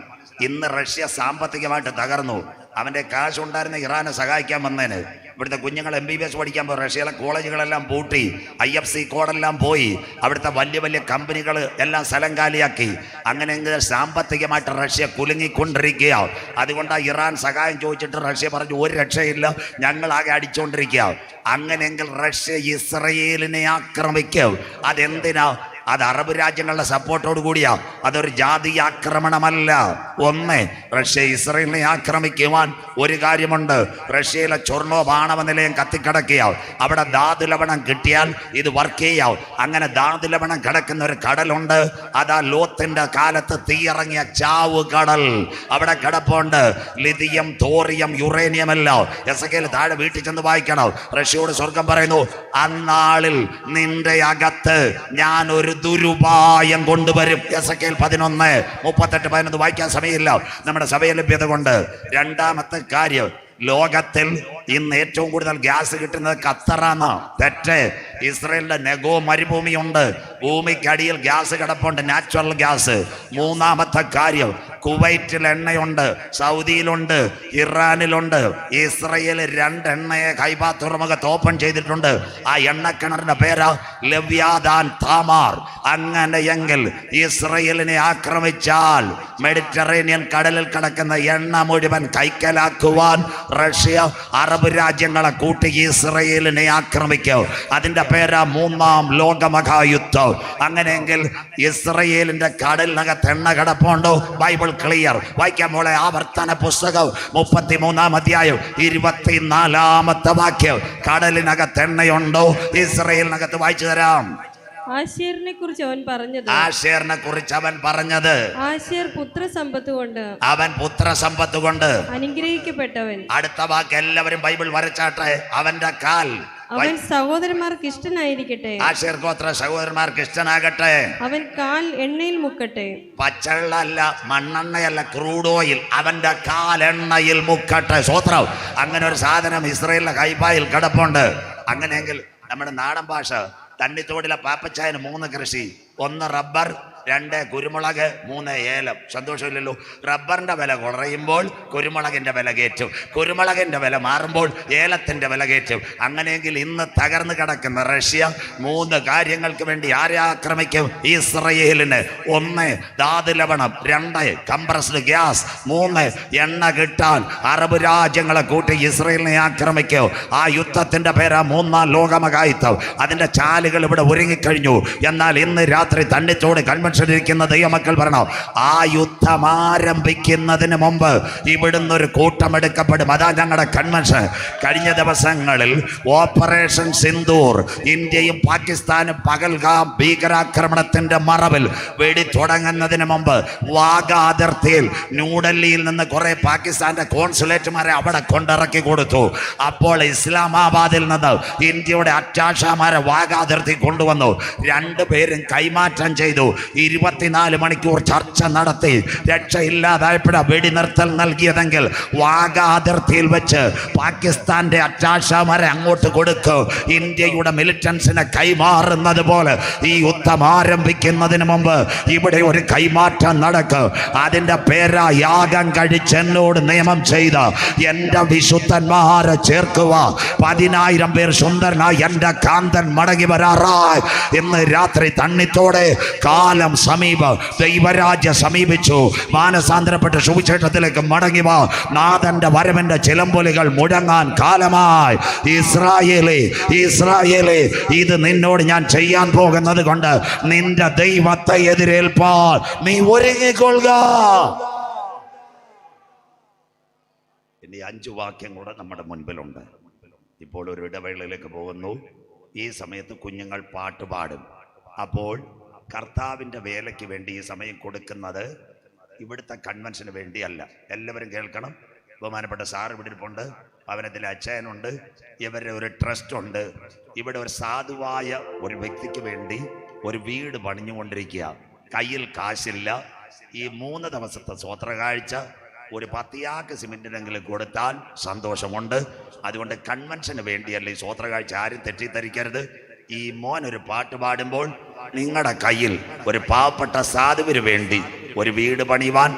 ഇന്ന് റഷ്യ സാമ്പത്തികമായിട്ട് തകർന്നു. അവൻ്റെ കാശ് ഉണ്ടായിരുന്ന ഇറാനെ സഹായിക്കാൻ വന്നേന്. ഇവിടുത്തെ കുഞ്ഞുങ്ങൾ MBBS പഠിക്കാൻ പോയി. റഷ്യയിലെ കോളേജുകളെല്ലാം പൂട്ടി, IFC കോഡെല്ലാം പോയി. അവിടുത്തെ വലിയ വലിയ കമ്പനികൾ എല്ലാം സ്ഥലം കാലിയാക്കി. അങ്ങനെയെങ്കിൽ സാമ്പത്തികമായിട്ട് റഷ്യ കുലുങ്ങിക്കൊണ്ടിരിക്കുക. അതുകൊണ്ടാണ് ഇറാൻ സഹായം ചോദിച്ചിട്ട് റഷ്യ പറഞ്ഞു, ഒരു രക്ഷയില്ല, ഞങ്ങളാകെ അടിച്ചുകൊണ്ടിരിക്കുക. അങ്ങനെയെങ്കിൽ റഷ്യ ഇസ്രയേലിനെ ആക്രമിക്കും. അതെന്തിനാ? അത് അറബ് രാജ്യങ്ങളുടെ സപ്പോർട്ടോട് കൂടിയാ. അതൊരു ജാതീയ ആക്രമണമല്ല. ഒന്ന്, റഷ്യ ഇസ്രയേലിനെ ആക്രമിക്കുവാൻ ഒരു കാര്യമുണ്ട്. റഷ്യയിലെ ചൊർണോവ് ആണവ നിലയം കത്തിക്കിടക്കിയാവും. അവിടെ ധാതു ലവണം കിട്ടിയാൽ ഇത് വർക്ക് ചെയ്യാവും. അങ്ങനെ ധാതു ലവണം കിടക്കുന്ന ഒരു കടലുണ്ട്. അതാ ലോത്തിന്റെ കാലത്ത് തീയിറങ്ങിയ ചാവ് കടൽ. അവിടെ കിടപ്പുണ്ട്. ലിഥിയം, തോറിയം, യുറേനിയം എല്ലാം. എസക്കേൽ താഴെ വീട്ടിൽ ചെന്ന് വായിക്കണം. റഷ്യയോട് സ്വർഗം പറയുന്നു, അന്നാളിൽ നിന്റെ അകത്ത് ഞാൻ ഒരു ദുരുപായം കൊണ്ടുവരും. എസക്കേൽ 11:38-11 വായിക്കാൻ സമയമില്ല, നമ്മുടെ സമയ ലഭ്യത കൊണ്ട്. രണ്ടാമത്തെ കാര്യം, ലോകത്തിൽ ഇന്ന് ഏറ്റവും കൂടുതൽ ഗ്യാസ് കിട്ടുന്നത് ഖത്തറാണ്. തെറ്റ്. ഇസ്രയേലിന്റെ നെഗോ മരുഭൂമിയുണ്ട്. ഭൂമിക്കടിയിൽ ഗ്യാസ് കിടപ്പുണ്ട്, നാച്ചുറൽ ഗ്യാസ്. മൂന്നാമത്തെ കാര്യം, കുവൈറ്റിൽ എണ്ണയുണ്ട്, സൗദിയിലുണ്ട്, ഇറാനിലുണ്ട്. ഇസ്രയേൽ 2 എണ്ണയെ ഖൈബ തുറമുഖത്ത് ഓപ്പൺ ചെയ്തിട്ടുണ്ട്. ആ എണ്ണക്കിണറിന്റെ പേരാ ലവ്യാദാൻ താമാർ. അങ്ങനെയെങ്കിൽ ഇസ്രയേലിനെ ആക്രമിച്ചാൽ മെഡിറ്ററേനിയൻ കടലിൽ കിടക്കുന്ന എണ്ണ മുഴുവൻ കൈക്കലാക്കുവാൻ റഷ്യ അറബ് രാജ്യങ്ങളെ കൂട്ടി ഇസ്രയേലിനെ ആക്രമിക്കും. അതിന്റെ പേരാ 3ാം ലോകമഹായുദ്ധം. അങ്ങനെയെങ്കിൽ ഇസ്രയേലിന്റെ കടലിനകത്ത് എണ്ണ കിടപ്പുണ്ടോ? Bible clear. വായിക്കാൻ മോളെ, ആവർത്തന പുസ്തകം 33-ാം അധ്യായം 24-ാമത്തെ വാക്യം. കടലിനകത്ത് എണ്ണയുണ്ടോ? ഇസ്രയേലിനകത്ത് വായിച്ചു തരാം. ആശേറിനെ കുറിച്ച് അവൻ പറഞ്ഞത്, ആശേറിനെ കുറിച്ച് അവൻ പറഞ്ഞത്, ആശേർ പുത്രസമ്പത്ത് കൊണ്ട്, അവൻ പുത്രസമ്പത്ത് കൊണ്ട് അനുഗ്രഹിക്കപ്പെട്ടവൻ. അടുത്ത വാക്ക് എല്ലാവരും ബൈബിൾ വരച്ചാട്ടെ. അവന്റെ കാൽ, അവൻ സഹോദരന്മാർക്ക് ഇഷ്ടനായിരിക്കട്ടെ. ആശേർ ഗോത്ര സഹോദരന്മാർക്ക് ഇഷ്ടനാകട്ടെ. അവൻ കാൽ എണ്ണയിൽ മുക്കട്ടെ. പച്ചവെള്ള അല്ല, മണ്ണെണ്ണയല്ല, ക്രൂഡ് ഓയിൽ. അവന്റെ കാൽ എണ്ണയിൽ മുക്കട്ടെ. സ്വത്രം. അങ്ങനെ ഒരു സാധനം ഇസ്രയേലിലെ കൈപ്പായിൽ കിടപ്പുണ്ട്. അങ്ങനെയെങ്കിൽ നമ്മുടെ നാടൻ ഭാഷ, തണ്ണിത്തോടിലെ പാപ്പച്ചായന് 3 കൃഷി. 1 റബ്ബർ, 2 കുരുമുളക്, 3 ഏലം. സന്തോഷമില്ലല്ലോ. റബ്ബറിന്റെ വില കുറയുമ്പോൾ കുരുമുളകിന്റെ വില കയറ്റും, കുരുമുളകിന്റെ വില മാറുമ്പോൾ ഏലത്തിന്റെ വില കയറ്റും. അങ്ങനെയെങ്കിൽ ഇന്ന് തകർന്നു കിടക്കുന്ന റഷ്യ 3 കാര്യങ്ങൾക്ക് വേണ്ടി ആരെ ആക്രമിക്കും? ഇസ്രയേലിന്. 1 ധാതു ലവണം, 2 കംപ്രസ്ഡ് ഗ്യാസ്, 3 എണ്ണ കിട്ടാൻ അറബ് രാജ്യങ്ങളെ കൂട്ടി ഇസ്രയേലിനെ ആക്രമിക്കും. ആ യുദ്ധത്തിന്റെ പേരാ 3ാം ലോകമഹായുദ്ധം. അതിന്റെ ചാലുകൾ ഇവിടെ ഒരുങ്ങിക്കഴിഞ്ഞു. എന്നാൽ ഇന്ന് രാത്രി തണ്ണിത്തോട് കൺവെൻഷനിരിക്കുന്ന ദൈവമക്കൾ പറയണം, ആ യുദ്ധം ആരംഭിക്കുന്നതിന് മുമ്പ് ഇവിടുന്ന് ഒരു കൂട്ടം എടുക്കപ്പെടും. അതാ ഞങ്ങളുടെ കൺവെൻഷൻ. കഴിഞ്ഞ ദിവസങ്ങളിൽ ഓപ്പറേഷൻ സിന്ദൂർ, ഇന്ത്യയും പാകിസ്ഥാനും പകൽഗാം ഭീകരാക്രമണത്തിന്റെ മറവിൽ വെടി തുടങ്ങുന്നതിന് മുമ്പ് വാഗ അതിർത്തിയിൽ ന്യൂഡൽഹിയിൽ നിന്ന് കുറെ പാകിസ്ഥാന്റെ കോൺസുലേറ്റുമാരെ അവിടെ കൊണ്ടിറക്കി കൊടുത്തു. അപ്പോൾ ഇസ്ലാമാബാദിൽ നിന്ന് ഇന്ത്യയുടെ അറ്റാഷമാരെ വാഗ അതിർത്തി കൊണ്ടുവന്നു. 2 പേരും കൈമാറ്റം ചെയ്തു. 24 മണിക്കൂർ ചർച്ച നടത്തി. രക്ഷയില്ലാതായപ്പോഴാണ് വെടിനിർത്തൽ നൽകിയതെങ്കിൽ വാഗ അതിർത്തിയിൽ വെച്ച് പാകിസ്ഥാന്റെ അറ്റാഷമാരെ അങ്ങോട്ട് കൊടുക്കും. ഇന്ത്യയുടെ മിലിറ്റൻസിനെ കൈമാറുന്നത് പോലെ ഈ യുദ്ധം ആരംഭിക്കുന്നതിന് മുമ്പ് ഇവിടെ ഒരു കൈമാറ്റം നടക്കും. അതിന്റെ പേരാ യാഗം കഴിച്ച് എന്നോട് നിയമം ചെയ്ത എന്റെ വിശുദ്ധന്മാരെ ചേർക്കുക. 10,000 പേർ സുന്ദരനായി എന്റെ കാന്തൻ മടങ്ങി വരാറായി. ഇന്ന് രാത്രി തണ്ണിത്തോടെ കാലം സമീപം, ദൈവരാജ്യ സമീപിച്ചു. മാനസാന്തരപ്പെട്ട സുവിശേഷത്തിലേക്ക് മടങ്ങി വാ. നാഥന്റെ വരവിന്റെ ചിലമ്പൊലികൾ മുഴങ്ങാൻ കാലമായി. ഇസ്രായേലേ, ഇസ്രായേലേ, ഇത് നിന്നോട് ഞാൻ ചെയ്യാൻ പോകുന്നത് കൊണ്ട് നിന്റെ ദൈവത്തെ എതിരേൽപ്പാൻ നീ ഒരുങ്ങിക്കൊള്ളുക. ഇനി 5 വാക്യം കൂടെ നമ്മുടെ മുൻപിലുണ്ട്. ഇപ്പോൾ ഒരു ഇടവേളയിലേക്ക് പോകുന്നു. ഈ സമയത്ത് കുഞ്ഞുങ്ങൾ പാട്ട് പാടും. അപ്പോൾ കർത്താവിൻ്റെ വേലയ്ക്ക് വേണ്ടി ഈ സമയം കൊടുക്കുന്നത് ഇവിടുത്തെ കൺവെൻഷന് വേണ്ടിയല്ല. എല്ലാവരും കേൾക്കണം. ബഹുമാനപ്പെട്ട സാർ ഇവിടെ ഇരിപ്പുണ്ട്, ഭവനത്തിലെ അച്ഛനുണ്ട്, ഇവരുടെ ഒരു ട്രസ്റ്റ് ഉണ്ട്. ഇവിടെ ഒരു സാധുവായ ഒരു വ്യക്തിക്ക് വേണ്ടി ഒരു വീട് പണിഞ്ഞുകൊണ്ടിരിക്കുക. കയ്യിൽ കാശില്ല. ഈ 3 ദിവസത്തെ സ്വോത്രകാഴ്ച ഒരു 10 യാക്ക് സിമെന്റിനെങ്കിലും കൊടുത്താൽ സന്തോഷമുണ്ട്. അതുകൊണ്ട് കൺവെൻഷന് വേണ്ടിയല്ല ഈ സ്വോത്രകാഴ്ച. ആരും തെറ്റിദ്ധരിക്കരുത്. ഈ മോൻ ഒരു പാട്ട് പാടുമ്പോൾ നിങ്ങളുടെ കയ്യിൽ ഒരു പാവപ്പെട്ട സാധുവിന് വേണ്ടി ഒരു വീട് പണിയുവാൻ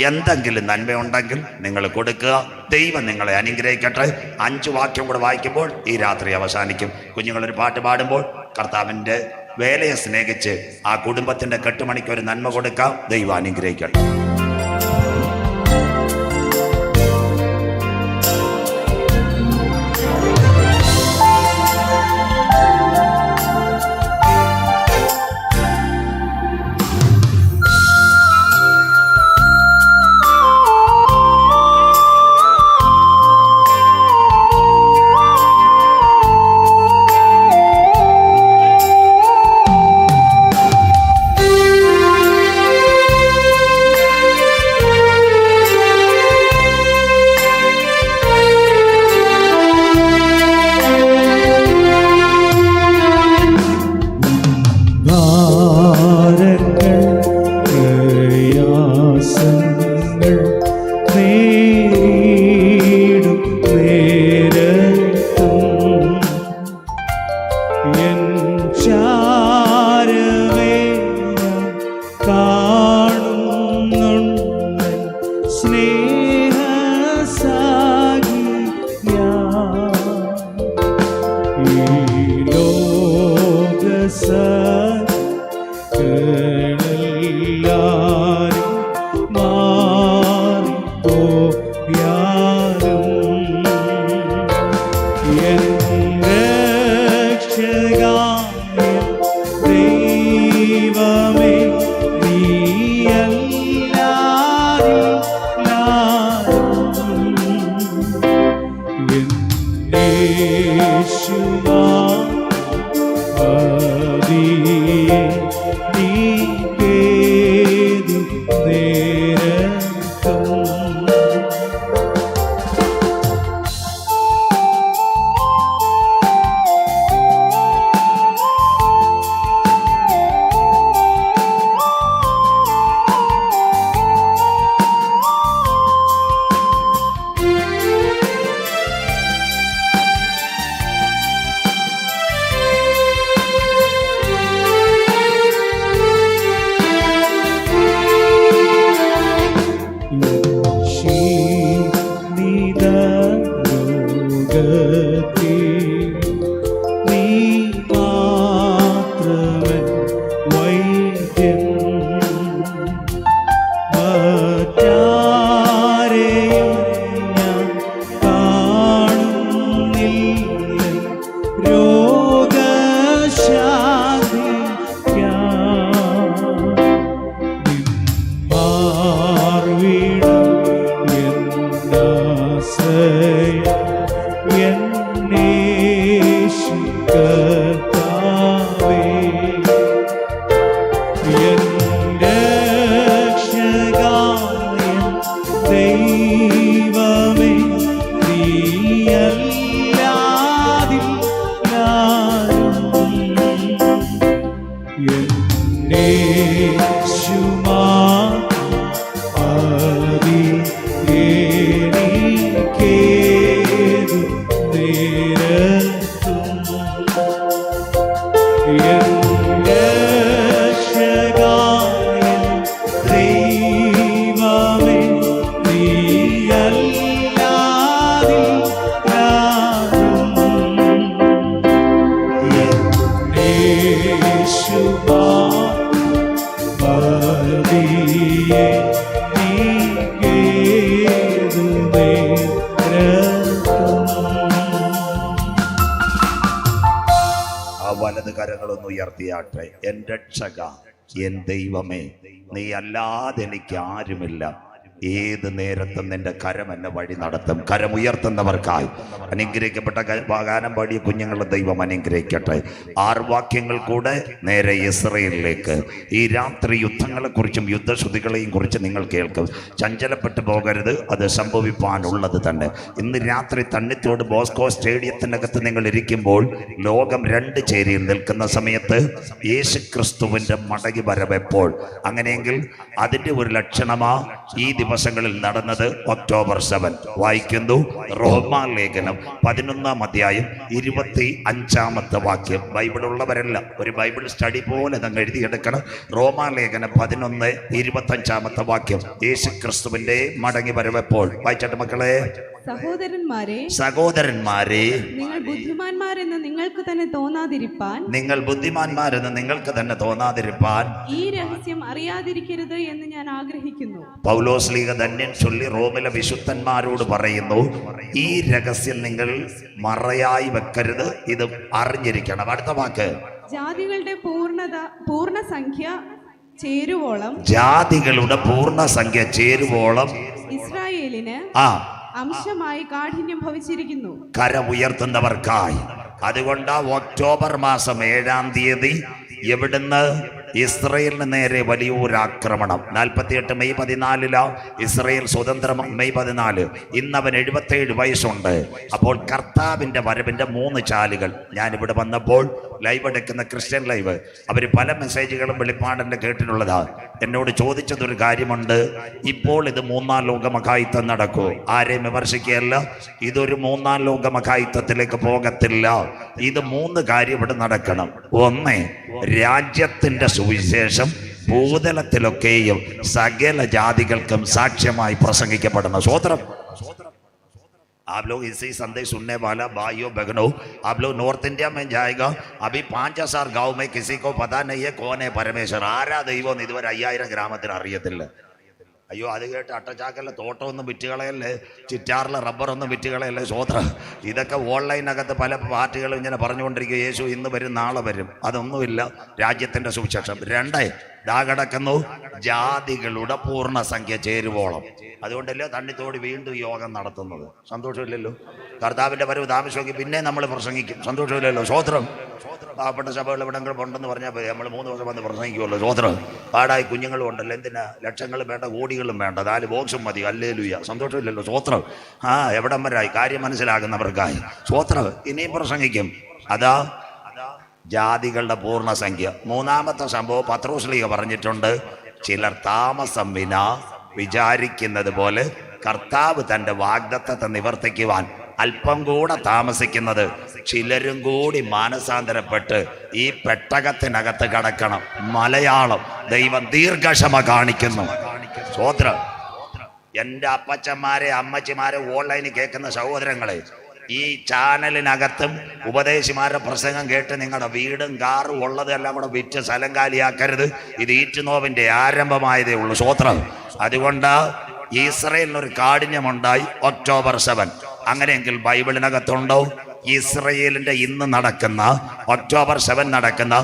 എന്തെങ്കിലും നന്മയുണ്ടെങ്കിൽ നിങ്ങൾ കൊടുക്കുക. ദൈവം നിങ്ങളെ അനുഗ്രഹിക്കട്ടെ. 5 വാക്യം കൂടെ വായിക്കുമ്പോൾ ഈ രാത്രി അവസാനിക്കും. കുഞ്ഞുങ്ങളൊരു പാട്ട് പാടുമ്പോൾ കർത്താവിൻ്റെ വേലയെ സ്നേഹിച്ച് ആ കുടുംബത്തിൻ്റെ കെട്ടുമണിക്ക് ഒരു നന്മ കൊടുക്കാം. ദൈവം അനുഗ്രഹിക്കട്ടെ. മറ്റാരെയും ഞാൻ കാണുന്നില്ല രോഗശാന്തിക്കായി. മാർവിടം എന്നാശ്രയം എന്നേശു കർത്താവേ. എൻ രക്ഷകനായ ദൈവമേ, നീയല്ലാതില്ലാരും എന്നേശുമാതി എനിക്കേതു നേരത്തും. എൻ രക്ഷകനായ ദൈവമേ, നീയല്ലാതില്ലാരും യേശുവാദിയേ നീക്കേതു നേരത്തും. ആ വലത് കരങ്ങളൊന്ന് ഉയർത്തിയാട്ടെ. എൻ രക്ഷക, എൻ ദൈവമേ, നീ അല്ലാതെ എനിക്ക് ആരുമില്ല. ഏത് നേരത്തും നിന്റെ കരം എന്നെ വഴി നടത്തും. കരമുയർത്തുന്നവർക്കായി അനുഗ്രഹിക്കപ്പെട്ട ഗാനം പാടിയ കുഞ്ഞുങ്ങളുടെ ദൈവം അനുഗ്രഹിക്കട്ടെ. 6 വാക്യങ്ങൾ കൂടെ നേരെ ഇസ്രയേലിലേക്ക്. ഈ രാത്രി യുദ്ധങ്ങളെക്കുറിച്ചും യുദ്ധശ്രുതികളെയും കുറിച്ച് നിങ്ങൾ കേൾക്കും. ചഞ്ചലപ്പെട്ടു പോകരുത്, അത് സംഭവിപ്പാനുള്ളത് തന്നെ. ഇന്ന് രാത്രി തണ്ണിത്തോട് ബോസ്കോ സ്റ്റേഡിയത്തിനകത്ത് നിങ്ങൾ ഇരിക്കുമ്പോൾ ലോകം 2 ചേരിയിൽ നിൽക്കുന്ന സമയത്ത് യേശു ക്രിസ്തുവിൻ്റെ മടങ്ങി വരവെപ്പോൾ, അങ്ങനെയെങ്കിൽ അതിൻ്റെ ഒരു ലക്ഷണമാ ഈ ദിവസങ്ങളിൽ നടന്നത്. ഒക്ടോബർ 7 വായിക്കുന്നു. റോമാലേഖനം 11-ാം അധ്യായം 25-ാമത്തെ വാക്യം. ബൈബിൾ ഉള്ളവരെല്ലാം ഒരു ബൈബിൾ സ്റ്റഡി പോലെ അങ്ങ് എഴുതിയെടുക്കണം. റോമാലേഖനം 11:25 വാക്യം. യേശു ക്രിസ്തുവിന്റെ മടങ്ങി വരവെപ്പോൾ. വായിച്ചോട്ടെ മക്കളെ. സഹോദരന്മാരെ, നിങ്ങൾ ബുദ്ധിമാന്മാരെന്ന് നിങ്ങൾക്ക് തന്നെ തോന്നാതിരിപ്പാൻ ഈ രഹസ്യം അറിയാതിരിക്കരുത് എന്ന് ഞാൻ ആഗ്രഹിക്കുന്നു. പൗലോസ് ലീഗ ധന്യൻ ചൊല്ലി റോമിലെ വിശുദ്ധന്മാരോട് പറയുന്നു, ഈ രഹസ്യം നിങ്ങൾ മറയായി വെക്കരുത്, ഇത് അറിഞ്ഞിരിക്കണം. അടുത്ത വാക്ക്. ജാതികളുടെ പൂർണ്ണസംഖ്യ ചേരുവോളം ഇസ്രായേലിന് അംശമായി കാഠിന്യം ഭവിച്ചിരിക്കുന്നു. കരമുയർത്തുന്നവർക്കായി. അതുകൊണ്ട് ഒക്ടോബർ മാസം 7-ാം തീയതി എവിടുന്ന് ഇസ്രയേലിന് നേരെ വലിയൊരാക്രമണം. 48 മെയ് 14 ഇസ്രയേൽ സ്വതന്ത്രം. മെയ് 14 ഇന്നവൻ 77 വയസ്സുണ്ട്. അപ്പോൾ കർത്താവിൻ്റെ വരവിൻ്റെ 3 ചാലുകൾ. ഞാനിവിടെ വന്നപ്പോൾ ലൈവ് എടുക്കുന്ന ക്രിസ്ത്യൻ ലൈവ്, അവർ പല മെസ്സേജുകളും വെളിപ്പാടിൻ്റെ കേട്ടിട്ടുള്ളതാ. എന്നോട് ചോദിച്ചതൊരു കാര്യമുണ്ട്, ഇപ്പോൾ ഇത് 3-ാം ലോക മഹായുദ്ധം നടക്കൂ. ആരെയും വിമർശിക്കുകയല്ല, ഇതൊരു 3-ാം ലോക മഹായുദ്ധത്തിലേക്ക് പോകത്തില്ല. ഇത് 3 കാര്യം ഇവിടെ നടക്കണം. ഒന്ന്, രാജ്യത്തിൻ്റെ സുവിശേഷം ഭൂതലത്തിലൊക്കെയും സകല ജാതികൾക്കും സാക്ഷ്യമായി പ്രസംഗിക്കപ്പെടുന്ന സ്വോത്രം. आप लोग इसी संदेश सुनने वाला भाइयों बहनों, आप लोग नॉर्थ इंडिया में जाएगा. अभी 5,000 गांव में किसी को पता नहीं है कौन है परमेश्वर. ആരാ ദൈവം ഇതുവരെ 5000 ഗ്രാമത്തിന് അറിയത്തില്ല. അയ്യോ, അത് കേട്ട് അട്ടച്ചാക്കല്ല തോട്ടമൊന്നും വിറ്റുകളയല്ലേ, ചിറ്റാറിലെ റബ്ബറൊന്നും വിറ്റുകളയല്ലേ. സ്വോത്രം. ഇതൊക്കെ ഓൺലൈനകത്ത് പല പാർട്ടികളും ഇങ്ങനെ പറഞ്ഞുകൊണ്ടിരിക്കുക, യേശു ഇന്ന് വരും നാളെ വരും. അതൊന്നുമില്ല. രാജ്യത്തിൻ്റെ സുവിശേഷം. 2, ദാ കിടക്കുന്നു, ജാതികളുടെ പൂർണ്ണസംഖ്യ ചേരുവോളം. അതുകൊണ്ടല്ലേ തണ്ണിത്തോട് വീണ്ടും യോഗം നടത്തുന്നത്. സന്തോഷമില്ലല്ലോ? കർത്താവിൻ്റെ വരവ് താമസിക്കുമെങ്കിൽ പിന്നെ നമ്മൾ പ്രസംഗിക്കും. സന്തോഷമില്ലല്ലോ? സ്വോത്രം. പാവപ്പെട്ട സഭകൾ എവിടെങ്കിലും ഉണ്ടെന്ന് പറഞ്ഞാൽ നമ്മൾ 3 ദിവസം വന്ന് പ്രസംഗിക്കുമല്ലോ. സ്വോത്രം. പാടായി കുഞ്ഞുങ്ങളും ഉണ്ടല്ലോ. എന്തിനാ ലക്ഷങ്ങളും വേണ്ട, കോടികളും വേണ്ട, 4 ബോക്സും മതി. ഹല്ലേലൂയ. സന്തോഷമില്ലല്ലോ? സ്വോത്രം. എവിടം വരായി കാര്യം മനസ്സിലാകുന്നവർക്കായി. സ്വോത്രം. ഇനിയും പ്രസംഗിക്കും. അതാ ജാതികളുടെ പൂർണ്ണസംഖ്യ. 3-ാമത്തെ സംഭവം പത്രോസ് ലീഗ പറഞ്ഞിട്ടുണ്ട്. ചിലർ താമസം വിനാ വിചാരിക്കുന്നത് പോലെ കർത്താവ് തൻ്റെ വാഗ്ദത്തത്തെ നിവർത്തിക്കുവാൻ അല്പം കൂടെ താമസിക്കുന്നത്. ചിലരും കൂടി മാനസാന്തരപ്പെട്ട് ഈ പെട്ടകത്തിനകത്ത് കടക്കണം. മലയാളം ദൈവം ദീർഘക്ഷമ കാണിക്കുന്നു. സ്വോത്രം. എൻ്റെ അപ്പച്ചന്മാരെ അമ്മച്ചിമാരെ ഓൺലൈനിൽ കേൾക്കുന്ന സഹോദരങ്ങളെ, ഈ ചാനലിനകത്തും ഉപദേശിമാരുടെ പ്രസംഗം കേട്ട് നിങ്ങളുടെ വീടും കാറും ഉള്ളതെല്ലാം കൂടെ വിറ്റ് സ്ഥലം കാലിയാക്കരുത്. ഇത് ഈറ്റുനോവിന്റെ ആരംഭമായതേ ഉള്ളൂ. സ്വോത്രം. അതുകൊണ്ട് ഇസ്രയേലിനൊരു കാഠിന്യമുണ്ടായി ഒക്ടോബർ 7. അങ്ങനെയെങ്കിൽ ബൈബിളിനകത്തുണ്ടോ ഇസ്രയേലിന്റെ ഇന്ന് നടക്കുന്ന ഒക്ടോബർ 7 നടക്കുന്ന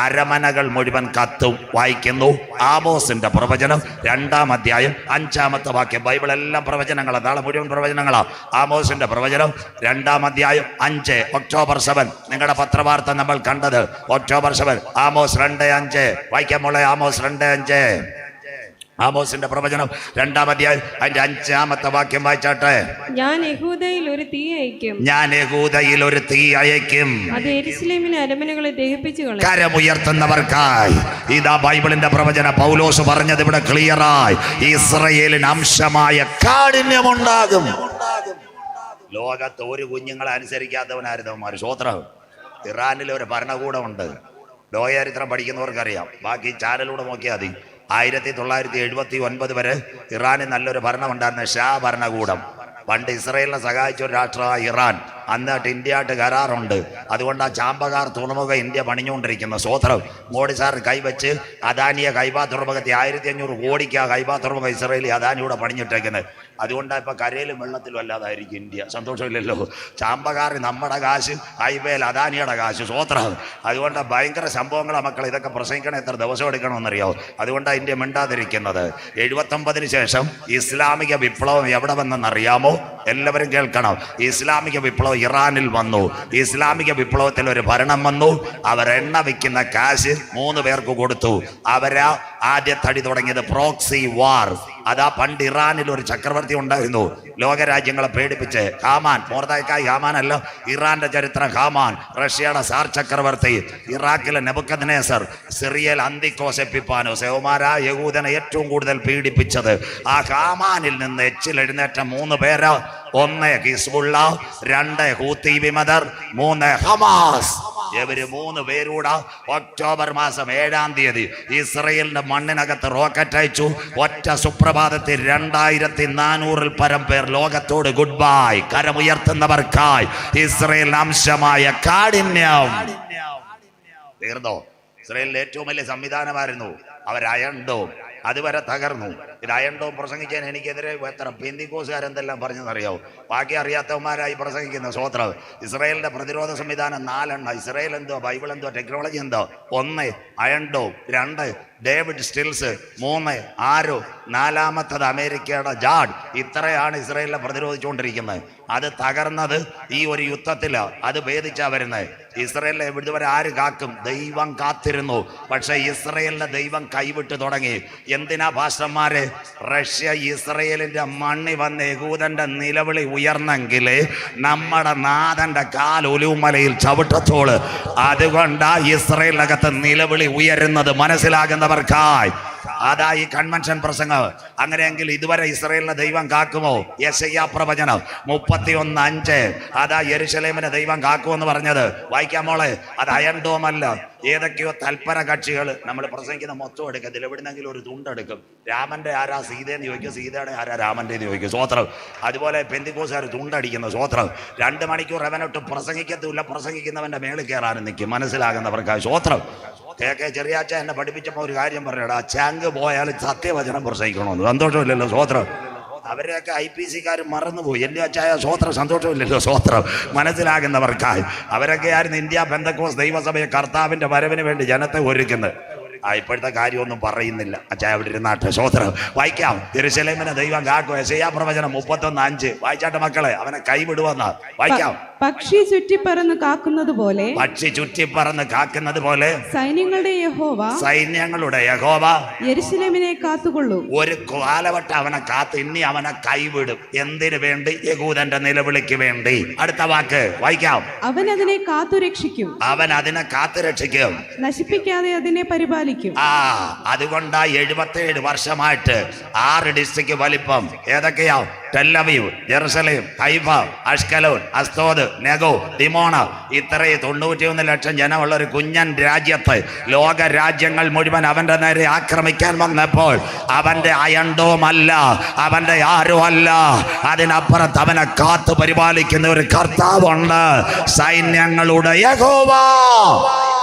അരമനകൾ മുഴുവൻ കത്തും വായിക്കുന്നു. ആമോസിന്റെ പ്രവചനം 2-ാം അധ്യായം 5-ാമത്തെ വാക്യം. ബൈബിളെല്ലാം പ്രവചനങ്ങളാണ്, നാളെ മുഴുവൻ പ്രവചനങ്ങളാണ്. ആമോസിന്റെ പ്രവചനം 2-ാം അധ്യായം 5, ഒക്ടോബർ 7. നിങ്ങളുടെ പത്രവാർത്ത നമ്മൾ കണ്ടത് ഒക്ടോബർ 7. ആമോസ് 2:5 വായിക്കാൻ മോളെ. ആമോസ് 2:5. ആമോസിന്റെ പ്രവചനം 2-ാം അധ്യായം അതിന്റെ 5-ാമത്തെ വാക്യം വായിച്ചാട്ടെ. ഞാൻ യഹൂദയിൽ ഒരു തീ അയക്കും. ഞാൻ യഹൂദയിൽ ഒരു തീ അയക്കും. അത് യെരൂശലേമിലെ അരമനകളെ ദഹിപ്പിച്ചു കളയും. കരമുയർത്തുന്നവർക്കായി ഇതാ ബൈബിളിന്റെ പ്രവചന. പൗലോസ് പറഞ്ഞത് ഇവിടെ ക്ലിയറായി. ഇസ്രയേലിന് അംശമായ കാഠിന്യമുണ്ടാകും. ലോകത്ത് ഒരു കുഞ്ഞുങ്ങളെ അനുസരിക്കാത്തവനായിരുന്നവന്മാർ. സ്വോത്രം. ഇറാനിൽ ഒരു ഭരണകൂടമുണ്ട്. ലോകചരിത്രം പഠിക്കുന്നവർക്കറിയാം. ബാക്കി ചാനലിലൂടെ നോക്കിയാൽ മതി. 1979 വരെ ഇറാനിൽ നല്ലൊരു ഭരണമുണ്ടായിരുന്ന ഷാ ഭരണകൂടം. പണ്ട് ഇസ്രയേലിനെ സഹായിച്ച ഒരു രാഷ്ട്രമായ ഇറാൻ. അന്നിട്ട് ഇന്ത്യയായിട്ട് കരാറുണ്ട്. അതുകൊണ്ട് ആ ചാമ്പകാർ തുറമുഖം ഇന്ത്യ പണിഞ്ഞുകൊണ്ടിരിക്കുന്ന. സ്വോത്രം. മോഡി സാർ കൈവച്ച് അദാനിയെ കൈബാ തുറമുഖത്തെ 1500 കോടിക്കാ കൈബാ തുറമുഖം ഇസ്രയേലി അദാനിയൂടെ പണിഞ്ഞിട്ടേക്കുന്നത്. അതുകൊണ്ടാണ് ഇപ്പം കരയിലും വെള്ളത്തിലും അല്ലാതായിരിക്കും ഇന്ത്യ. സന്തോഷമില്ലല്ലോ. ചാമ്പകാർ നമ്മുടെ കാശ്, ഹൈവേയിൽ അദാനിയുടെ കാശ്. സ്വോത്രം. അതുകൊണ്ട് ഭയങ്കര സംഭവങ്ങളാണ് മക്കൾ. ഇതൊക്കെ പ്രസംഗിക്കണം എത്ര ദിവസം എടുക്കണമെന്നറിയാമോ? അതുകൊണ്ടാണ് ഇന്ത്യ മിണ്ടാതിരിക്കുന്നത്. 79 ശേഷം ഇസ്ലാമിക വിപ്ലവം എവിടെ വന്നെന്നറിയാമോ? എല്ലാവരും കേൾക്കണം. ഇസ്ലാമിക വിപ്ലവം ഇറാനിൽ വന്നു. ഇസ്ലാമിക വിപ്ലവത്തിൽ ഒരു ഭരണം വന്നു. അവർ എണ്ണ വിൽക്കുന്ന കാശ് 3 പേർക്ക് കൊടുത്തു. അവരാ ആദ്യത്തടി തുടങ്ങിയത് പ്രോക്സി വാർ. അതാ പണ്ട് ഇറാനിൽ ഒരു ചക്രവർത്തി ഉണ്ടായിരുന്നു, ലോകരാജ്യങ്ങളെ പേടിപ്പിച്ച്. ഹാമാൻ. മോർദെഖായി ഹാമാൻ അല്ല, ഇറാന്റെ ചരിത്രം ഹാമാൻ. റഷ്യയുടെ സാർ ചക്രവർത്തി. ഇറാഖിലെ നെബൂഖദ്നേസർ. സിറിയയിൽ അന്തിക്കോസ് എപ്പിഫാനോസ്. യഹൂമാരാ യഹൂദനെ ഏറ്റവും കൂടുതൽ പീഡിപ്പിച്ചത്. ആ ഹാമാനിൽ നിന്ന് എഴുന്നേറ്റ 3 പേര്. 1 ഹിസ്ബുള്ള, 2 ഹൂത്തി വിമതർ, 3 ഹമാസ്. ഇവര് 3 പേരൂടെ ഒക്ടോബർ മാസം 7-ാം തീയതി ഇസ്രയേലിന്റെ മണ്ണിനകത്ത് റോക്കറ്റ് അയച്ചു. ഒറ്റ സുപ്രഭാതത്തിൽ 2400-ൽ പരം പേർ ലോകത്തോട് ഗുഡ് ബൈ. കരമുയർത്തുന്നവർക്കായി ഇസ്രയേലിന് അംശമായ കാഠിന്യം തീർന്നോ? ഇസ്രയേലിന്റെ ഏറ്റവും വലിയ സംവിധാനമായിരുന്നു അവർ അയൺ ഡോം. അതുവരെ തകർന്നു. ഇത് അയൺ ഡോം പ്രസംഗിക്കാൻ എനിക്കെതിരെ എത്ര പെന്തിക്കോസുകാരെന്തെല്ലാം പറഞ്ഞെന്നറിയാവോ? ബാക്കി അറിയാത്തവന്മാരായി പ്രസംഗിക്കുന്ന. സ്വോത്രം. ഇസ്രയേലിന്റെ പ്രതിരോധ സംവിധാനം 4 ഇസ്രയേൽ എന്തോ, ബൈബിൾ എന്തോ, ടെക്നോളജി എന്തോ. 1 അയൺ ഡോം, 2 ഡേവിഡ് സ്റ്റിൽസ്, 3 ആരോ, 4-മത്തത് അമേരിക്കയുടെ ജാഡ്. ഇത്രയാണ് ഇസ്രയേലിനെ പ്രതിരോധിച്ചുകൊണ്ടിരിക്കുന്നത്. അത് തകർന്നത് ഈ ഒരു യുദ്ധത്തില്. അത് ഭേദിച്ചാ വരുന്നത്. ഇസ്രയേലിനെ ഇതുവരെ ആര് കാക്കും? ദൈവം കാത്തിരുന്നു. പക്ഷെ ഇസ്രയേലിന്റെ ദൈവം കൈവിട്ട് തുടങ്ങി. എന്തിനാ പാസ്റ്റർമാരെ? റഷ്യ ഇസ്രയേലിന്റെ മണ്ണി വന്ന് യഹൂദന്റെ നിലവിളി ഉയർന്നെങ്കിലേ നമ്മുടെ നാഥന്റെ കാൽ ഒലിവുമലയിൽ ചവിട്ടത്തോള്. അതുകൊണ്ടാ ഇസ്രയേലിനകത്ത് നിലവിളി ഉയരുന്നത്. മനസ്സിലാകുന്നവർക്കായി അതാ ഈ കൺവെൻഷൻ പ്രസംഗം. അങ്ങനെയെങ്കിൽ ഇതുവരെ ഇസ്രയേലിനെ ദൈവം കാക്കുമോ? യെശയ്യാ പ്രവചനം 31:5. അതാ യെരൂശലേമിനെ ദൈവം കാക്കുമെന്ന് പറഞ്ഞത്. വായിക്കാൻ മോളെ. അത് അയൺ ഡോം അല്ല. ഏതൊക്കെയോ തൽപര കക്ഷികൾ നമ്മൾ പ്രസംഗിക്കുന്ന മൊത്തം എടുക്കത്തില്ല. എവിടുന്നെങ്കിലും ഒരു തുണ്ടെടുക്കും. രാമന്റെ ആരാ സീതയെന്ന് ചോദിക്കും, സീതയുടെ ആരാ രാമന്റെ എന്ന് ചോദിക്കും. സ്വോത്രം. അതുപോലെ പെന്തിക്കോസുകാർ തുണ്ടടിക്കുന്ന. സ്വോത്രം. 2 മണിക്കൂർ അവനൊട്ട് പ്രസംഗിക്കത്തില്ല. പ്രസംഗിക്കുന്നവന്റെ മേളിൽ കയറാനും നിൽക്കും. മനസ്സിലാകുന്നവർക്കായി. സ്വോത്രം. കെ ചെറിയാച്ച എന്നെ പഠിപ്പിച്ചപ്പോൾ ഒരു കാര്യം പറഞ്ഞടാ, ചാങ്ക് പോയാൽ സത്യവചനം പ്രസംഗിക്കണമെന്ന്. സന്തോഷമില്ലല്ലോ? സ്വോത്രം. അവരെയൊക്കെ IPC-കാരും മറന്നുപോയി. എന്റെ അച്ചായ സ്വോത്രം. സന്തോഷമില്ലല്ലോ? സ്വോത്രം. മനസ്സിലാകുന്നവർക്കായി. അവരൊക്കെ ആയിരുന്നു ഇന്ത്യ പെന്തക്കോസ് ദൈവസഭയെ കർത്താവിന്റെ വരവിന് വേണ്ടി ജനത്തെ ഒരുക്കുന്നത്. ഇപ്പോഴത്തെ കാര്യമൊന്നും പറയുന്നില്ല. അച്ചായ അവിടെ ഇരുന്നാട്ടെ. സ്വോത്രം. വായിക്കാം. യെരൂശലേമിനെ ദൈവം കാക്കും. യെശയ്യാ പ്രവചനം 31:5. വായിച്ചാട്ടെ മക്കളെ. അവനെ കൈവിടുവെന്ന്. വായിക്കാം. പക്ഷി ചുറ്റിപ്പറന്ന് കാക്കുന്നത് പോലെ, പക്ഷി ചുറ്റിപ്പറന്ന് കാക്കുന്നത് പോലെ സൈന്യങ്ങളുടെ യഹോവ യെരൂശലേമിനെ കാത്തുകൊള്ളും. ഒരു കാലവട്ടം അവനെ കാത്ത്. ഇനി അവനെ കൈവിടും. എന്തിനു വേണ്ടി? യഹൂദന്റെ നിലവിളിക്ക് വേണ്ടി. അടുത്ത വാക്ക് വായിക്കാം. അവൻ അതിനെ കാത്തുരക്ഷിക്കും. അവൻ അതിനെ കാത്തുരക്ഷിക്കും. നശിപ്പിക്കാതെ അതിനെ പരിപാലിക്കും. അതുകൊണ്ടാ 77 വർഷമായിട്ട് 6 ഡിസ്ട്രിക്ട് വലിപ്പം. ഏതൊക്കെയാ? ടെല്ലവീവ്, ജെറുസലേം, ഹൈഫ, അഷ്കലോൻ, അസ്തോദ്, നെഗോ, ദിമോണ, ഇത്രയും 91 ലക്ഷം ജനമുള്ള ഒരു കുഞ്ഞൻ രാജ്യത്ത് ലോക രാജ്യങ്ങൾ മുഴുവൻ അവന്റെ നേരെ ആക്രമിക്കാൻ വന്നപ്പോൾ അവന്റെ അയണ്ടോമല്ല, അവന്റെ ആരും അല്ല, അതിനപ്പുറത്ത് അവനെ കാത്തു പരിപാലിക്കുന്ന ഒരു കർത്താവുണ്ട്, സൈന്യങ്ങളുടെ യഹോവ.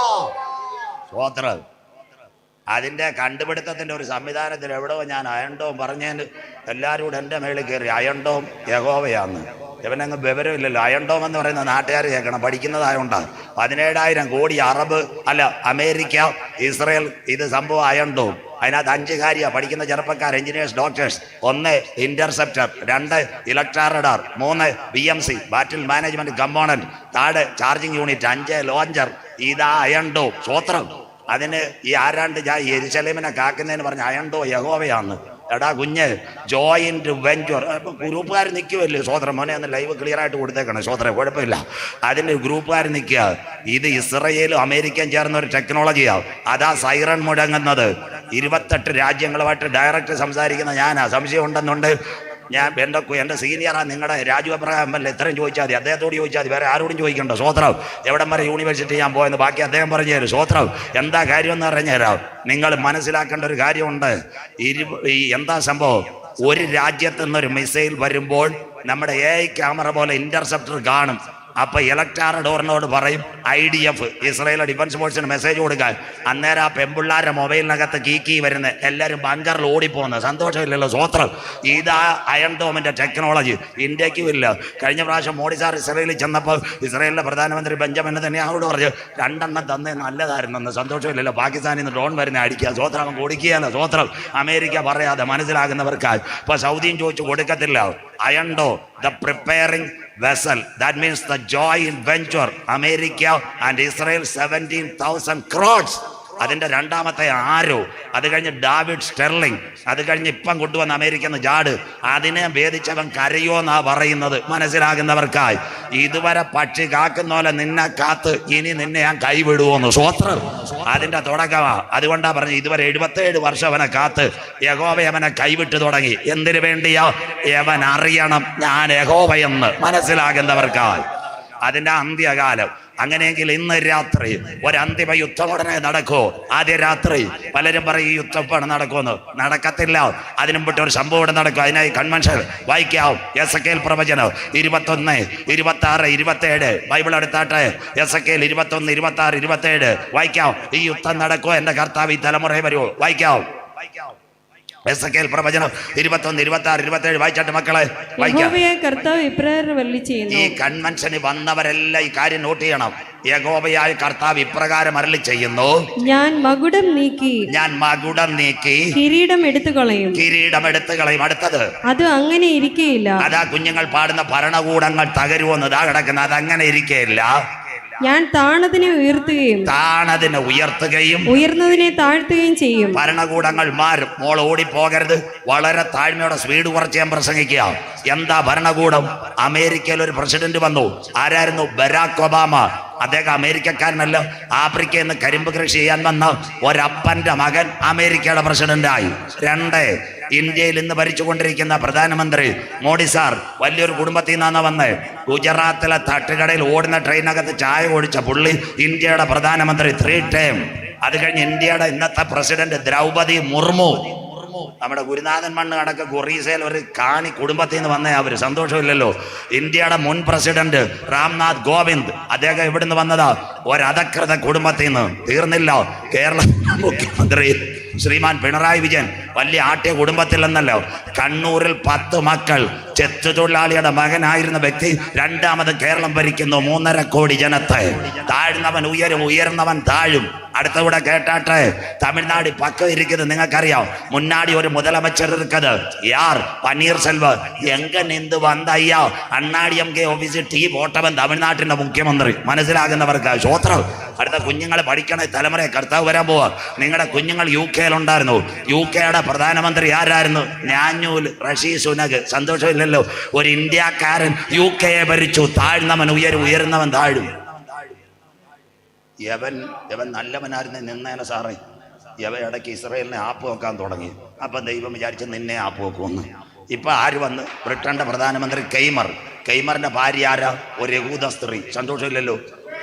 സ്വോത്രം. അതിൻ്റെ കണ്ടുപിടുത്തത്തിൻ്റെ ഒരു സംവിധാനത്തിൽ എവിടെയോ ഞാൻ അയണ്ടോം പറഞ്ഞതിന് എല്ലാവരും കൂടെ എൻ്റെ മേളിൽ കയറി അയണ്ടോം യഹോവയാന്ന്. ഇവനങ്ങ് വിവരമില്ലല്ലോ. അയണ്ടോം എന്ന് പറയുന്ന നാട്ടുകാർ കേൾക്കണം, പഠിക്കുന്നതായോണ്ടാണ്. 17,000 കോടി അറബ് അല്ല അമേരിക്ക, ഇസ്രയേൽ, ഇത് സംഭവം അയണ്ടോം. അതിനകത്ത് 5 കാര്യമാണ് പഠിക്കുന്ന ചെറുപ്പക്കാർ, engineers, doctors. 1 interceptor, 2 ഇലക്ട്രാ radar, 3 BMC ബാറ്റിൽ മാനേജ്മെന്റ് കമ്പോണന്റ്, താഴെ ചാർജിങ് യൂണിറ്റ്, 5 ലോഞ്ചർ. ഇതാ അയണ്ടോ. സ്വോത്രം. അതിന് ഈ ആരാണ്ട് യെരുശലേമിനെ കാക്കുന്നതിന് പറഞ്ഞ അയണ്ടോ യഹോവയാന്ന്. എടാ കുഞ്ഞ്, ജോയിന്റ് വെഞ്ചർ ഗ്രൂപ്പുകാർ നിൽക്കുമല്ലേ? സ്വോത്രം. മോനെ ഒന്ന് ലൈവ് ക്ലിയർ ആയിട്ട് കൊടുത്തേക്കണം. സ്വോത്രം. കുഴപ്പമില്ല. അതിൻ്റെ ഗ്രൂപ്പുകാർ നിൽക്കുക. ഇത് ഇസ്രയേലും അമേരിക്കയും ചേർന്ന ഒരു ടെക്നോളജിയാണ്. അതാ സൈറൺ മുഴങ്ങുന്നത്. 28 രാജ്യങ്ങളുമായിട്ട് ഡയറക്റ്റ് സംസാരിക്കുന്ന ഞാനാ. സംശയം ഉണ്ടെന്നുണ്ട് ഞാൻ എൻ്റെ സീനിയറാണ് നിങ്ങളുടെ രാജു അബ്രഹാം അല്ലേ, ഇത്രയും ചോദിച്ചാൽ മതി. അദ്ദേഹത്തോട് ചോദിച്ചാൽ മതി, വേറെ ആരോടും ചോദിക്കണ്ട. സ്വോത്രം. എവിടം വരെ യൂണിവേഴ്സിറ്റി ഞാൻ പോയെന്ന് ബാക്കി അദ്ദേഹം പറഞ്ഞു തരും. സ്വോത്രം. എന്താ കാര്യമെന്ന് പറഞ്ഞു തരാം. നിങ്ങൾ മനസ്സിലാക്കേണ്ട ഒരു കാര്യമുണ്ട്. എന്താ സംഭവം? ഒരു രാജ്യത്തു നിന്നൊരു മിസൈൽ വരുമ്പോൾ നമ്മുടെ AI ക്യാമറ പോലെ ഇന്റർസെപ്റ്റർ കാണും. അപ്പൊ ഇലക്ട്രാറഡോറിനോട് പറയും IDF ഇസ്രായേൽ ഡിഫൻസ് ഫോഴ്സിന് മെസ്സേജ് കൊടുക്കാൻ. അന്നേരം ആ പെമ്പിള്ളാരുടെ മൊബൈലിനകത്ത് കീ വരുന്നത് എല്ലാവരും ബങ്കറിൽ ഓടിപ്പോകുന്നത്. സന്തോഷമില്ലല്ലോ? സ്വോത്രം. ഇതാ അയൺഡോമിന്റെ ടെക്നോളജി. ഇന്ത്യക്കും ഇല്ല. കഴിഞ്ഞ പ്രാവശ്യം മോഡി സാർ ഇസ്രായേലിൽ ചെന്നപ്പോൾ ഇസ്രായേലിന്റെ പ്രധാനമന്ത്രി ബെഞ്ചമിൻ നെതന്യാഹുവോട് പറഞ്ഞു 2 എണ്ണം തന്നെ നല്ലതായിരുന്നെന്ന്. സന്തോഷമില്ലല്ലോ? പാകിസ്ഥാനിൽ നിന്ന് ഡ്രോൺ വരുന്ന അടിക്കുക. സ്വോത്രം. അവൻ കൊടുക്കുകയല്ല. സ്വോത്രം. അമേരിക്ക പറയാതെ മനസ്സിലാകുന്നവർക്കായി. ഇപ്പൊ സൗദിയും ചോദിച്ചു കൊടുക്കത്തില്ല. അയൺഡോ the preparing vessel, that means the joint venture America and Israel, 17,000 crores. അതിൻ്റെ 2ാമത്തെ ആരോ, അത് കഴിഞ്ഞ് ഡാവിഡ് സ്റ്റെർലിംഗ്, അത് കഴിഞ്ഞ് ഇപ്പം കൊണ്ടുവന്ന അമേരിക്കന്ന് ജാഡ്. അതിനെ ഭേദിച്ചവൻ കരയോന്നാ പറയുന്നത്. മനസ്സിലാകുന്നവർക്കായി. ഇതുവരെ പക്ഷി കാക്കുന്ന പോലെ നിന്നെ കാത്ത് ഇനി നിന്നെ ഞാൻ കൈവിടുവോന്ന്. സ്വോത്രം. അതിൻ്റെ തുടക്കമാ. അതുകൊണ്ടാ പറഞ്ഞു ഇതുവരെ 77 വർഷം അവനെ കാത്ത് യഹോവ അവനെ കൈവിട്ട് തുടങ്ങി. എന്തിനു വേണ്ടിയാ? അവൻ അറിയണം ഞാൻ യഹോവയെന്ന്. മനസ്സിലാകുന്നവർക്കായി. അതിൻ്റെ അന്ത്യകാലം. അങ്ങനെയെങ്കിൽ ഇന്ന് രാത്രി ഒരു അന്തിമ യുദ്ധം ഉടനെ നടക്കൂ. ആദ്യ രാത്രി പലരും പറയും ഈ യുദ്ധമാണ് നടക്കുമെന്ന്. നടക്കത്തില്ല. അതിനും വിട്ട് ഒരു സംഭവം ഇവിടെ നടക്കും. അതിനായി കൺവെൻഷൻ വായിക്കാം. എസെക്കേൽ പ്രവചനം 21, 26, 27. ബൈബിൾ എടുത്താട്ടെ. എസെക്കേൽ 21, 26, 27 വായിക്കാം. ഈ യുദ്ധം നടക്കൂ. എൻ്റെ കർത്താവ് ഈ തലമുറയെ വരൂ. വായിക്കാം. എസെക്കേൽ പ്രവചനം 21, 26, 27 വായിച്ചാട്ട് മക്കളെ. കർത്താവ് ഇപ്രകാരം അരുളിച്ചെയ്യുന്നു. ഈ കൺവെൻഷന് വന്നവരെല്ലാം ഈ കാര്യം നോട്ട് ചെയ്യണം. യഹോവയായ കർത്താവ് ഇപ്രകാരം അരുളി ചെയ്യുന്നു, ഞാൻ മകുടം നീക്കി കിരീടം എടുത്തു കളയും. അടുത്തത് അത് അങ്ങനെ ഇരിക്കയില്ല. അതാ കുഞ്ഞുങ്ങൾ പാടുന്ന ഭരണകൂടങ്ങൾ തകരുമെന്ന്. ഇതാ കിടക്കുന്ന. അത് അങ്ങനെ ഇരിക്കയില്ല. ഞാൻ താണതിനെ ഉയർത്തുകയും ഉയർന്നതിനെ താഴ്ത്തുകയും ചെയ്യും. ഭരണകൂടങ്ങൾ മാറും. മോൾ ഓടിപ്പോകരുത്. വളരെ താഴ്മയോടെ സ്പീഡ് കുറച്ച് ഞാൻ പ്രസംഗിക്കുക. എന്താ ഭരണകൂടം? അമേരിക്കയിൽ ഒരു പ്രസിഡന്റ് വന്നു. ആരായിരുന്നു? Barack Obama. അദ്ദേഹം അമേരിക്കക്കാരനല്ല. ആഫ്രിക്കയിൽ നിന്ന് കരിമ്പ് കൃഷി ചെയ്യാൻ വന്ന ഒരപ്പന്റെ മകൻ അമേരിക്കയുടെ പ്രസിഡന്റായി. 2, ഇന്ത്യയിൽ ഇന്ന് ഭരിച്ചുകൊണ്ടിരിക്കുന്ന പ്രധാനമന്ത്രി മോഡി സാർ വലിയൊരു കുടുംബത്തിൽ നിന്നാണ് വന്നത്. ഗുജറാത്തിലെ തട്ടുകടയിൽ ഓടുന്ന ട്രെയിനകത്ത് ചായ കുടിച്ച പുള്ളി ഇന്ത്യയുടെ പ്രധാനമന്ത്രി 3 ടൈം. അത് കഴിഞ്ഞ് ഇന്ത്യയുടെ ഇന്നത്തെ പ്രസിഡന്റ് ദ്രൗപദി മുർമു. നമ്മുടെ ഗുരുനാഥൻ മണ്ണ് കണക്ക് ഒറീസയിൽ ഒരു കാണി കുടുംബത്തിൽ നിന്ന് വന്നേ. അവർ സന്തോഷമില്ലല്ലോ. ഇന്ത്യയുടെ മുൻ പ്രസിഡന്റ് രാംനാഥ് കോവിന്ദ്, അദ്ദേഹം എവിടുന്ന് വന്നതാ? ഒരധകൃത കുടുംബത്തിൽ നിന്ന്. തീർന്നില്ല. കേരള മുഖ്യമന്ത്രി ശ്രീമാൻ പിണറായി വിജയൻ വലിയ ആട്ടിയ കുടുംബത്തിൽ നിന്നല്ലോ. കണ്ണൂരിൽ 10 മക്കൾ. ചെത്തുതൊഴിലാളിയുടെ മകനായിരുന്ന വ്യക്തി 2ാമത് കേരളം ഭരിക്കുന്നു. 3.5 കോടി ജനത്തെ. താഴ്ന്നവൻ ഉയരും, ഉയർന്നവൻ താഴും. അടുത്തൂടെ കേട്ടാട്ടെ. തമിഴ്നാട് പക്കം ഇരിക്കുന്നത് നിങ്ങൾക്കറിയാം. മുന്നാടി ഒരു முதலமைச்சர் இருக்குது. யார்? பன்னீர் செல்வம். எங்க நின்று வந்த ஐயா அண்ணாடி எம்கே ഓഫീസിൽ ടീ പോട്ടവൻ തമിഴ്നാട്ടിന്റെ മുഖ്യമന്ത്രി. മനസ്സിലാകുന്നവർക്ക് സ്വോത്രം. അടുത്ത കുഞ്ഞുങ്ങളെ പഠിക്കണ തലമുറയെ കർത്താവ് വരാൻ പോവാ. നിങ്ങളുടെ കുഞ്ഞുങ്ങൾ UK-യിലുണ്ടായിരുന്നു. UK-യുടെ പ്രധാനമന്ത്രി ആരായിരുന്നു? ഞാഞ്ഞൂൽ റഷി സുനക്. സന്തോഷമില്ലല്ലോ? ഒരു ഇന്ത്യക്കാരൻ UK-യെ ഭരിച്ചു. താഴ്ന്നവൻ ഉയരും, ഉയർന്നവൻ താഴും. യവൻ നല്ലവനായിരുന്നു നിന്നേനെ സാറേ. യവ ഇടയ്ക്ക് ഇസ്രായേലിനെ ആപ്പ് വെക്കാൻ തുടങ്ങി. അപ്പം ദൈവം വിചാരിച്ച് നിന്നെ ആപ്പ് വെക്കുമെന്ന്. ഇപ്പൊ ആര് വന്ന്? ബ്രിട്ടന്റെ പ്രധാനമന്ത്രി കെയ്മറിന്റെ ഭാര്യ ആരാ? ഒരു യഹൂദ സ്ത്രീ. സന്തോഷമില്ലല്ലോ.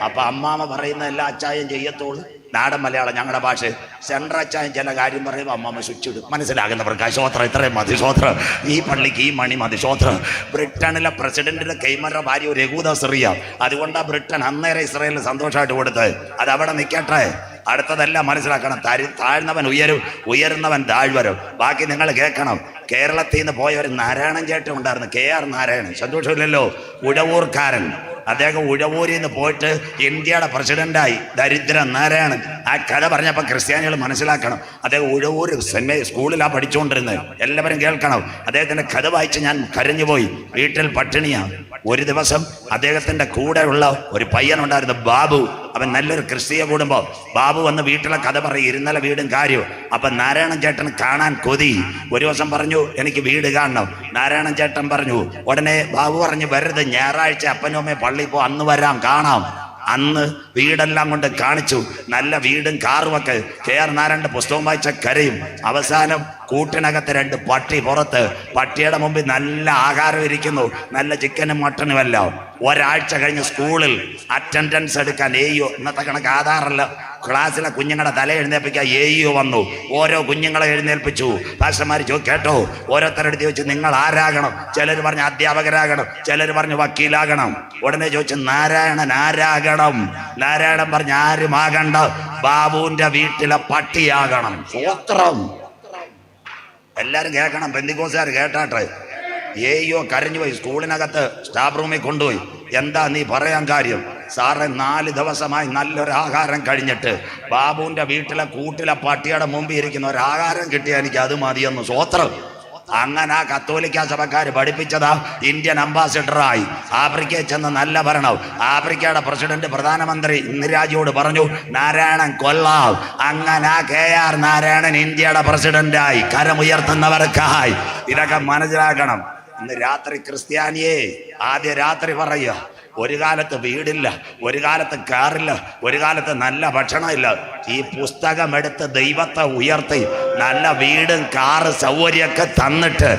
അപ്പൊ അമ്മാമ പറയുന്ന എല്ലാ അച്ചായം ചെയ്യത്തോളൂ. നാടൻ മലയാളം ഞങ്ങളുടെ ഭാഷ. സെൻട്രൽ അച്ചായം ചില കാര്യം പറയുമ്പോൾ അമ്മാമ സ്വിച്ചിടും. മനസ്സിലാകുന്നവർക്ക് ശ്രോത്രം ഇത്രയും മതി. ശ്രോത്രം ഈ പള്ളിക്ക് ഈ മണി മതി. ശ്രോത്രം ബ്രിട്ടനിലെ പ്രസിഡന്റിന്റെ കെയ്മറിന്റെ ഭാര്യ ഒരു യഹൂദ സ്ത്രീയാണ്. അതുകൊണ്ടാണ് ബ്രിട്ടൻ അന്നേരം ഇസ്രായേലിന് സന്തോഷമായിട്ട് കൊടുത്തത്. അത് അവിടെ നിൽക്കട്ടെ. അടുത്തതെല്ലാം മനസ്സിലാക്കണം. താഴ്ന്നവൻ ഉയരുന്നവൻ താഴ്വരും. ബാക്കി നിങ്ങൾ കേൾക്കണം. കേരളത്തിൽ നിന്ന് പോയ ഒരു നാരായണൻ ചേട്ടൻ ഉണ്ടായിരുന്നു, KR നാരായണൻ. സന്തോഷമില്ലല്ലോ. ഉഴവൂർക്കാരൻ. അദ്ദേഹം ഉഴവൂരിൽ നിന്ന് പോയിട്ട് ഇന്ത്യയുടെ പ്രസിഡന്റായി. ദരിദ്ര നാരായണൻ. ആ കഥ പറഞ്ഞപ്പോൾ ക്രിസ്ത്യാനികൾ മനസ്സിലാക്കണം. അദ്ദേഹം ഉഴവൂർ സ്കൂളിലാണ് പഠിച്ചുകൊണ്ടിരുന്നത്. എല്ലാവരും കേൾക്കണം. അദ്ദേഹത്തിന്റെ കഥ വായിച്ച് ഞാൻ കരഞ്ഞുപോയി. വീട്ടിൽ പട്ടിണിയാണ്. ഒരു ദിവസം അദ്ദേഹത്തിന്റെ കൂടെയുള്ള ഒരു പയ്യനുണ്ടായിരുന്നു, ബാബു. അവൻ നല്ലൊരു ക്രിസ്തീയ കുടുംബം. ബാബു വന്ന് വീട്ടിലെ കഥ പറയും, ഇരുന്നലെ വീടും കാര്യവും. അപ്പൊ നാരായണൻ ചേട്ടൻ കാണാൻ കൊതി. ഒരു ദിവസം പറഞ്ഞു, എനിക്ക് വീട് കാണണം. നാരായണൻ ചേട്ടൻ പറഞ്ഞു. ഉടനെ ബാബു പറഞ്ഞു, വരരുത്, ഞായറാഴ്ച അപ്പനും അമ്മയും പള്ളിയിൽ പോ, അന്ന് വരാം, കാണാം. അന്ന് വീടെല്ലാം കൊണ്ട് കാണിച്ചു. നല്ല വീടും കാറുമൊക്കെ. KR നാരായണന്റെ പുസ്തകം വായിച്ച കരയും. അവസാനം കൂട്ടിനകത്ത് 2 പട്ടി പുറത്ത്. പട്ടിയുടെ മുമ്പിൽ നല്ല ആഹാരം ഇരിക്കുന്നു, നല്ല ചിക്കനും മട്ടനും എല്ലാം. ഒരാഴ്ച കഴിഞ്ഞ് സ്കൂളിൽ അറ്റൻഡൻസ് എടുക്കാൻ AEO, ഇന്നത്തെ കണക്ക് ആധാറല്ല, ക്ലാസ്സിലെ കുഞ്ഞുങ്ങളുടെ തല എഴുന്നേൽപ്പിക്കാൻ AEO വന്നു. ഓരോ കുഞ്ഞുങ്ങളെ എഴുന്നേൽപ്പിച്ചു. പാസ്റ്റർമാർ കേട്ടോ, ഓരോരുത്തരെടുത്ത് ചോദിച്ചു, നിങ്ങൾ ആരാകണം? ചിലർ പറഞ്ഞു അധ്യാപകരാകണം, ചിലർ പറഞ്ഞു വക്കീലാകണം. ഉടനെ ചോദിച്ചു, നാരായണൻ ആരാകണം? നാരായണൻ പറഞ്ഞു, ആരുമാകണ്ട, ബാബുവിന്റെ വീട്ടിലെ പട്ടിയാകണം. സ്വത്രം എല്ലാരും കേൾക്കണം. പെന്തിക്കോസുകാർ കേട്ടാട്ടെ. AEO കരഞ്ഞുപോയി. സ്കൂളിനകത്ത് സ്റ്റാഫ് റൂമിൽ കൊണ്ടുപോയി. എന്താ നീ പറയാൻ കാര്യം? സാറേ, 4 ദിവസമായി നല്ലൊരു ആഹാരം കഴിഞ്ഞിട്ട് ബാബുവിന്റെ വീട്ടിലെ കൂട്ടിലെ പട്ടിയുടെ മുമ്പിൽ ഇരിക്കുന്ന ഒരു ആഹാരം കിട്ടിയാൽ എനിക്ക് അത് മതിയെന്ന്. സ്വത്രം. അങ്ങനെ ആ കത്തോലിക്ക സഭക്കാർ പഠിപ്പിച്ചതാ. ഇന്ത്യൻ അംബാസിഡറായി ആഫ്രിക്കയിൽ ചെന്ന് നല്ല ഭരണം. ആഫ്രിക്കയുടെ പ്രസിഡന്റ് പ്രധാനമന്ത്രി ഇന്ദിരാജിയോട് പറഞ്ഞു, നാരായണൻ കൊള്ളാം. അങ്ങനെ KR നാരായണൻ ഇന്ത്യയുടെ പ്രസിഡന്റായി. കരമുയർത്തുന്നവർക്കായി. ഇതൊക്കെ മനസ്സിലാക്കണം. ഇന്ന് രാത്രി ക്രിസ്ത്യാനിയെ ആദ്യ രാത്രി പറയുക, ഒരു കാലത്ത് വീടില്ല, ഒരു കാലത്ത് കാറില്ല, ഒരു കാലത്ത് നല്ല ഭക്ഷണമില്ല. ഈ പുസ്തകം എടുത്ത് ദൈവത്തെ ഉയർത്തി നല്ല വീടും കാറ് സൗകര്യമൊക്കെ തന്നിട്ട്